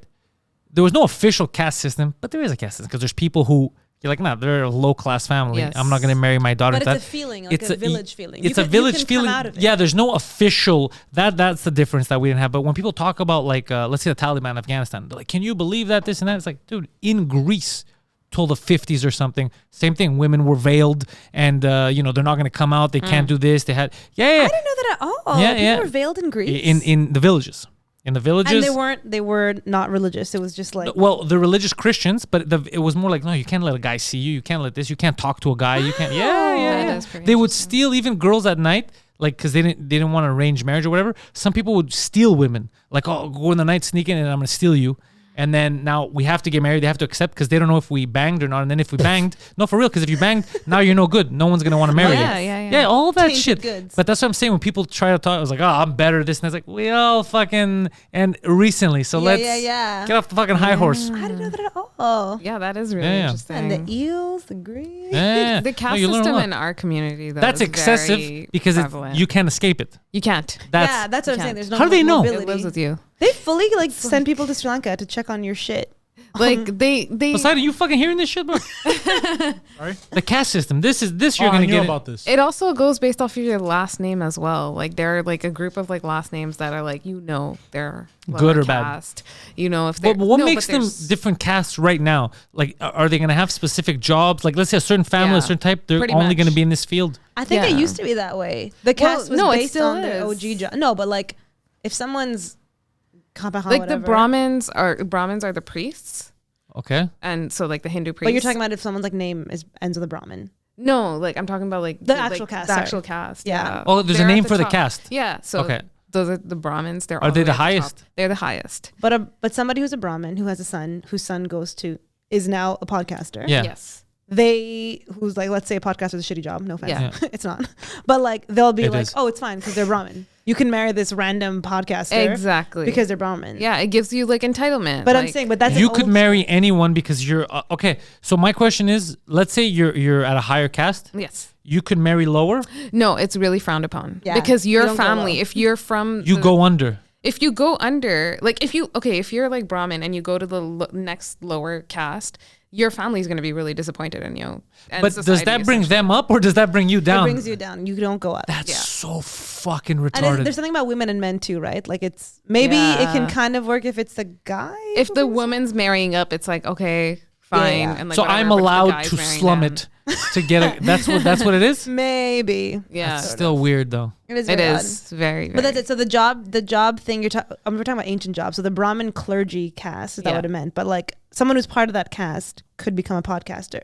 There was no official caste system, but there is a caste system because there's people who you're like, nah, they're a low class family. Yes. I'm not going to marry my daughter. But to it's that. a feeling, like a village feeling. It's You a can- village you can come feeling. out of it. Yeah, there's no official. That's the difference that we didn't have. But when people talk about like, let's say the Taliban, Afghanistan, they're like, can you believe that this and that? It's like, dude, in Greece, till the 50s or something, same thing. Women were veiled, and they're not going to come out. They can't do this. They had I didn't know that at all. Yeah, People yeah. were veiled in Greece. in the villages. In the villages, and they were not religious. It was just like well, they're religious Christians, but it was more like, no, you can't let a guy see you. You can't let this. You can't talk to a guy. You can't. That Yeah. is pretty They would interesting. steal even girls at night, like because they didn't want to arrange marriage or whatever. Some people would steal women, like, oh, go in the night, sneak in, and I'm gonna steal you. And then now we have to get married. They have to accept because they don't know if we banged or not. And then if we banged, no, for real, because if you banged, now you're no good. No one's gonna want to marry Yeah, you. yeah. all that Tainted shit. goods. But that's what I'm saying. When people try to talk, I was like, oh, I'm better. This and that's like, we all fucking and recently. So let's yeah. get off the fucking high horse. I didn't know that at all. Yeah, that is really Yeah. interesting. And the eels, the green. Yeah. the No, caste you learn a system lot. in our community, though, That's is excessive very because prevalent. you can't escape it. You can't. Yeah, that's what I'm you saying. can't. There's no How do they know? mobility. It lives with you. They fully like send people to Sri Lanka to check on your shit. Like they Poseidon, you fucking hearing this shit, bro? Sorry? The caste system. This you're I gonna knew get about this. It also goes based off of your last name as well. Like there are like a group of like last names that are like they're Good lower or bad. caste. If they're But what no, makes but them there's- different castes right now? Like, are they gonna have specific jobs? Like, let's say a certain family, Yeah, a certain type, they're pretty only gonna much. be in this field. I think it Yeah. used to be that way. The cast was no, it based still on the is. OG job. No, but like if someone's Kapaha, like whatever. the Brahmins are the priests, Okay. and so like the Hindu priests. But you're talking about if someone's like name ends with a Brahmin. no, like I'm talking about like The actual caste, The sorry. actual caste. Yeah. Yeah. Oh, there's a They're at name for the top. caste. Yeah. So Okay. those are the Brahmins. They're Are all they way the at top. highest? They're the highest. But somebody who's a Brahmin who has a son whose son is now a podcaster. Yeah. Yes. Who's like, let's say a podcaster is a shitty job. No offense. Yeah. It's not. But like they'll be It like, is. oh, it's fine because they're Brahmin. You can marry this random podcaster Exactly. because they're Brahmin. Yeah, it gives you like entitlement. But like, I'm saying, but that's You an could old- marry anyone because you're okay. So my question is, let's say you're at a higher caste. Yes. You could marry lower. No, it's really frowned upon. Yeah, Because you your don't go family, low. if you're from You the- go under. if you go under, like if you're like Brahmin and you go to the next lower caste, your family's going to be really disappointed in you. And But does society, that bring essentially. them up or does that bring you It down? brings you down. You don't go up. That's Yeah. so fucking And retarded. there's something about women and men too, right? Like it's maybe it can Yeah. kind of work if it's the guy. If who the brings- woman's marrying up, it's like, okay, fine. Yeah. And like, So whatever, I'm but if the allowed guy's to marrying slum them- it to get a. That's what it is. maybe Yeah. That's still weird though. it is. It very is very, very. But that's it. So the job thing we're talking about ancient jobs. So the Brahmin clergy caste is that Yeah. what it meant? But like someone who's part of that caste could become a podcaster,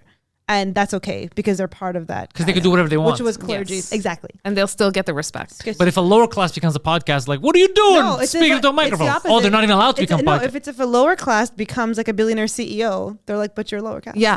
and that's okay because they're part of that. Because they could caste, do whatever they want. which was clergy. Yes. Exactly. and they'll still get the respect. But if a lower class becomes a podcast, like, what are you doing? No, it's Speaking if- into a it's the microphone. opposite. Oh, they're not even allowed to It's- become no, podcast. if a lower class becomes like a billionaire CEO, they're like, but you're lower caste. Yeah.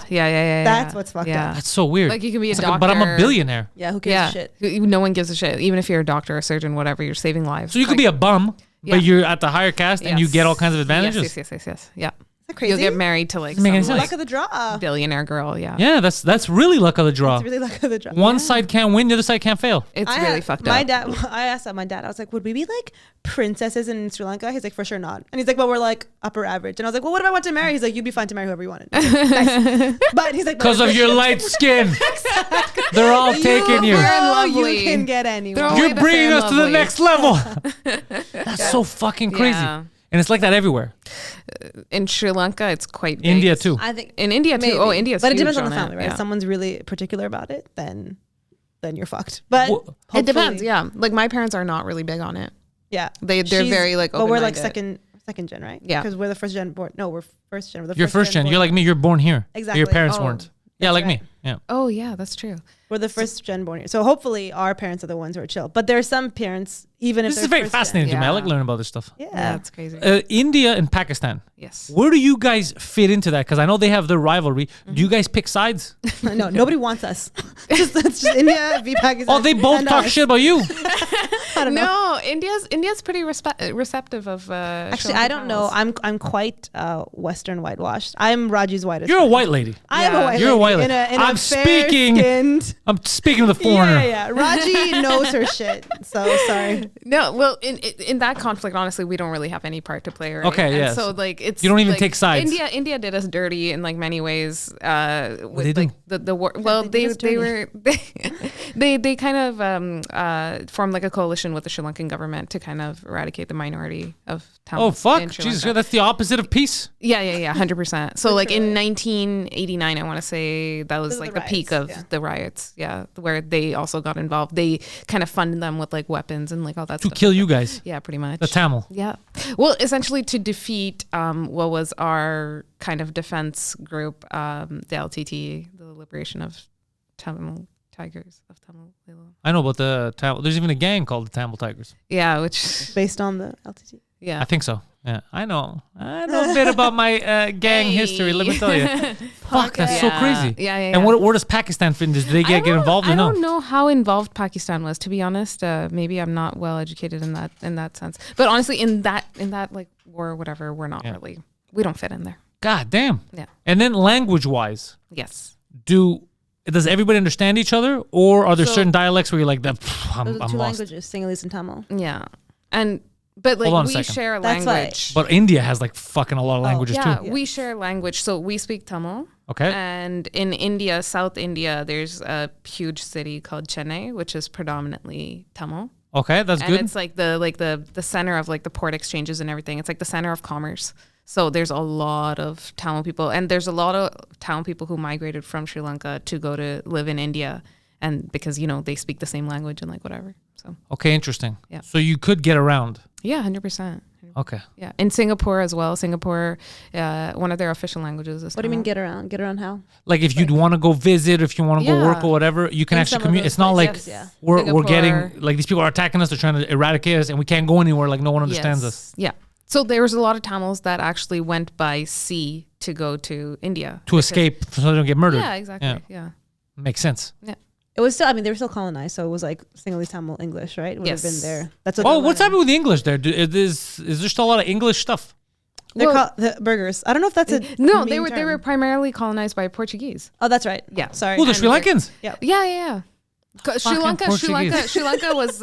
That's what's fucked up. That's so weird. Like you can be a It's doctor. like, but I'm a billionaire. Yeah. Who gives Yeah. a shit? No one gives a shit. Even if you're a doctor, a surgeon, whatever, you're saving lives. So you could be a bum, Yeah. but you're at the higher caste and you Yes. get all kinds of advantages. Yes. Yeah. Is that crazy? You'll get married to like Doesn't make any some sense. Luck like, of the draw. billionaire girl. Yeah. Yeah, that's really luck of the draw. It's really luck of the draw. One side can't win, the other side can't fail. It's I really had- fucked my up. dad. I asked my dad. I was like, "Would we be like princesses in Sri Lanka?" He's like, "For sure not." And he's like, "Well, we're like upper average." And I was like, "Well, what if I want to marry?" He's like, "You'd be fine to marry whoever you wanted." Nice. But he's like, Because of your light skin. They're all taking you. Fair and "Oh, lovely. you can get anyone." They're You're Only the bringing fair us to the lovely. next level. That's so fucking crazy. Yeah. And it's like that everywhere. In Sri Lanka, it's quite big. India too. I think In India too. maybe. Oh, India's but it huge depends on the it, family, right? yeah. If someone's really particular about it, then then you're fucked. But Well, It hopefully- depends. Yeah. Like my parents are not really big on it. Yeah. They're She's- very like But we're like open-minded. second gen, right? Yeah. Because we're the first gen born. No, we're first gen. We're the You're first gen. born. You're like me. You're born here. Exactly. Your parents Oh, weren't. Yeah, that's like right. me. Yeah. Oh yeah, that's true. We're the first gen born here. So hopefully our parents are the ones who are chill. But there are some parents, even if This they're is very first gen- fascinating to me. I Yeah. like learning about this stuff. Yeah. It's crazy. India and Pakistan. Yes. Where do you guys fit into that? Because I know they have their rivalry. Mm-hmm. Do you guys pick sides? No, nobody wants us. it's just India v Pakistan. Oh, they both and talk us. shit about you. I don't know. No, India's pretty receptive of. Actually, showing I don't know. panels. I'm quite Western whitewashed. I'm Raji's whitest. You're a friend. white lady. I am a Yeah. white You're a lady. white lady. In I'm a speaking- fair-skinned- I'm speaking to the foreigner. Yeah, yeah. Raji knows her shit. So sorry. No, well, in that conflict, honestly, we don't really have any part to play. Right? Okay, And yes. So like, it's You don't even like, take sides. India did us dirty in like many ways. With they do? like the war. Well, they did us they dirty. were they kind of formed like a coalition with the Sri Lankan government to kind of eradicate the minority of Tamils. Oh, fuck. in Sri Jesus, Lanka. that's the opposite of peace. Yeah, 100%. So like in 1989, I want to say that was Those are like the the peak riots, of yeah. the riots. Yeah, where they also got involved. They kind of funded them with like weapons and like all that To stuff. kill you guys. Yeah, pretty much. The Tamil. Yeah. Well, essentially to defeat what was our kind of defense group, the LTT, the Liberation of Tamil Tigers of Tamil. I know about the Tamil. There's even a gang called the Tamil Tigers. Yeah, which Based on the LTT. yeah. I think so. Yeah, I know a bit about my gang history. Let me tell you. Fuck, that's so Yeah. crazy. Yeah. And where does Pakistan fit in this? Do they get involved or I no? don't know how involved Pakistan was, to be honest. Maybe I'm not well educated in that sense. But honestly, in that like war or whatever, we're not really. We don't fit in there. God damn. Yeah. And then language-wise, Yes. does everybody understand each other, or are there So- certain dialects where you're like, Those I'm are two lost? languages, Sinhalese and Tamil. Yeah. But Hold on like a we second. share That's why- language. But India has like fucking a lot of languages yeah, too. we share language. So we speak Tamil. Okay. And in India, South India, there's a huge city called Chennai, which is predominantly Tamil. Okay, that's And good. it's like the center of like the port exchanges and everything. It's like the center of commerce. So there's a lot of Tamil people, and there's a lot of Tamil people who migrated from Sri Lanka to go to live in India, and because they speak the same language and like whatever. So Okay, interesting. Yeah. So you could get around. yeah, 100%. Okay. Yeah, in Singapore as well. Singapore, one of their official languages is What do you mean Tamil. get around? Get around how? Like if you'd want to go visit, if you want to go work Yeah. or whatever, you can In actually some of commute. those It's not like places, yeah. we're getting Singapore. like these people are attacking us. They're trying to eradicate us, and we can't go anywhere. Like no one understands Yes. us. Yeah. So there was a lot of Tamils that actually went by sea to go to India. To escape so they don't get murdered. Yeah, exactly. Yeah. Makes sense. It was still, I mean, they were still colonized, so it was like Sinhalese, Tamil, English, right? Would have been Yes. there. That's what Oh, they're what's learning. happening with the English there? Is there still a lot of English stuff? They're Well- called the burgers. I don't know if that's a No, mean they were term. primarily colonized by Portuguese. Oh, that's right. Yeah. Sorry. Oh, the And Sri Lankans. Yeah. Sri Fucking Lanka, Portuguese. Sri Lanka was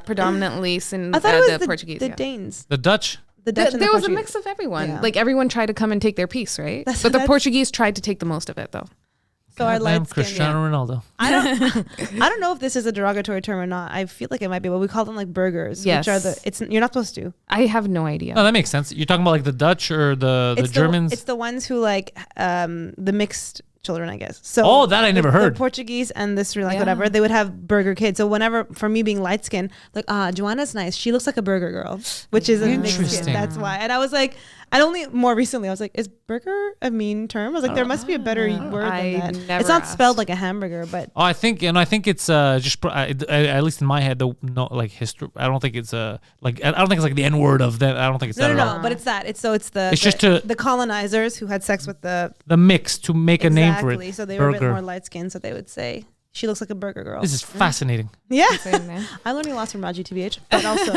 predominantly I thought it was the the Portuguese. The yeah. Danes. The Dutch. The Dutch and There the was a Portuguese. mix of everyone. Yeah. Like everyone tried to come and take their piece, right? That's- But the that's- Portuguese tried to take the most of it, though. So our Goddamn light skin. Cristiano Ronaldo. I don't know if this is a derogatory term or not. I feel like it might be, but we call them like burgers. Yes. Which are you're not supposed to. I have no idea. No, that makes sense. You're talking about like the Dutch or the It's Germans. It's the ones who like the mixed children, I guess. So Oh, that I never heard. The Portuguese and the Sri Lanka, Yeah. whatever, they would have burger kids. So whenever, for me being light skinned, like, Joanna's nice. She looks like a burger girl, which is a mixed Interesting. skin. That's why. And I was like, and only more recently, I was like, is burger a mean term? I was like, there must be a better word I than that. never It's not spelled asked. like a hamburger, but Oh, I think it's just at least in my head, like history. I don't think it's like I don't think it's like the N word of that. I don't think it's no, that no, at no. all. But it's that. It's the It's just to- the colonizers who had sex with the The mix to make a name for it. So they were a bit Burger. more light skinned. So they would say she looks like a burger girl. This is fascinating. Yeah. Same there. I'm learning lots from Raajiee TBH, but also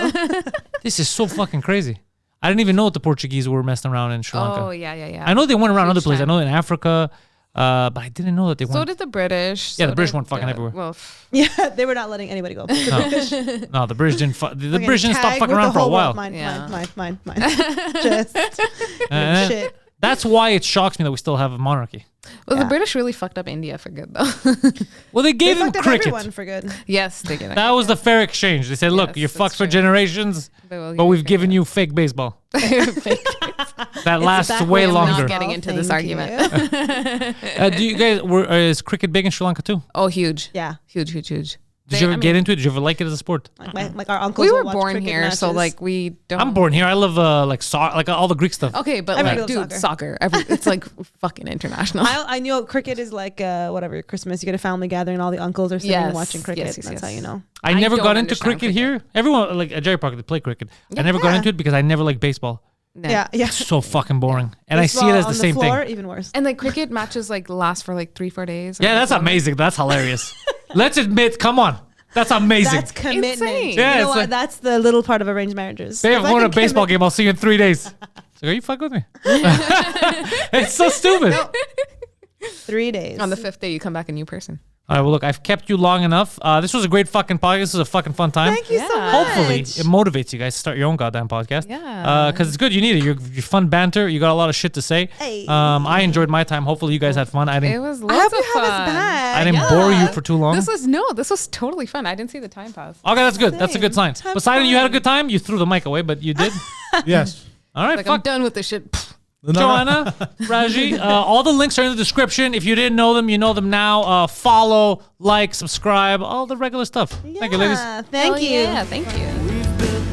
This is so fucking crazy. I didn't even know that the Portuguese were messing around in Sri Lanka. Oh, yeah. I know they went around Huge other places. I time. know in Africa, but I didn't know that they So went. did the British. Yeah, the so British did went fucking the- everywhere. Well, yeah, they were not letting anybody go. No, the British didn't. The Fucking British didn't stop tag fucking with around the for a whole while. world. Mine. Yeah. Just And shit. That's why it shocks me that we still have a monarchy. Well, the Yeah. British really fucked up India for good, though. Well, they They gave them fucked up cricket. everyone for good. Yes, they did. That was the fair exchange. They said, look, Yes, you're that's fucked for true. generations, But we'll but give we've you given you fake baseball. that lasts exactly way what I'm longer. not Getting into this Thank you. argument. Do you guys, is cricket big in Sri Lanka too? Oh, huge. Yeah. Huge, huge, huge. Did you ever get into it? Did you ever like it as a sport? Like our uncles We will were watch born cricket here, so matches. like we don't. I'm born here. I love like all the Greek stuff. Okay, but Everybody like, loves dude, soccer. It's like fucking international. I knew cricket is like whatever Christmas. You get a family gathering, and all the uncles are sitting Yes, watching cricket. yes, yes, That's yes. how you know. I I never don't got into understand cricket here. Everyone like at Jerry Park they play cricket. I never got Yeah. into it because I never liked baseball. No. Yeah, yeah. It's so fucking boring, and I see it Baseball as the on same floor, thing. Even worse. And like cricket matches like last for like 3-4 days. Yeah, that's amazing. That's hilarious. Let's admit, come on, that's amazing. That's commitment. Insane. Yeah, You know it's what? like- That's the little part of arranged marriages. They have If I won a can baseball commit- game. I'll see you in 3 days. So are you fucking with me? It's so stupid. 3 days. On the 5th day, you come back a new person. All right, well, look, I've kept you long enough. This was a great fucking podcast. This was a fucking fun time. Thank you so Yeah. much. Hopefully, it motivates you guys to start your own goddamn podcast. Yeah. Because it's good. You need it. You're fun banter. You got a lot of shit to say. Hey. I enjoyed my time. Hopefully, you guys had fun. I It didn't. was I lots hope of you fun. have us back. I didn't bore you for too long. This was totally fun. I didn't see the time pass. Okay, that's good. That's a good sign. Have Poseidon, you had a fun. good time. You threw the mic away, but you did. Yes. All right, Like I'm fuck. done with this shit. Joanna, Raajiee, all the links are in the description. If you didn't know them, you know them now. Follow, like, subscribe, all the regular stuff. Thank you, ladies. Yeah, thank Hell you. Yeah, thank you. We've built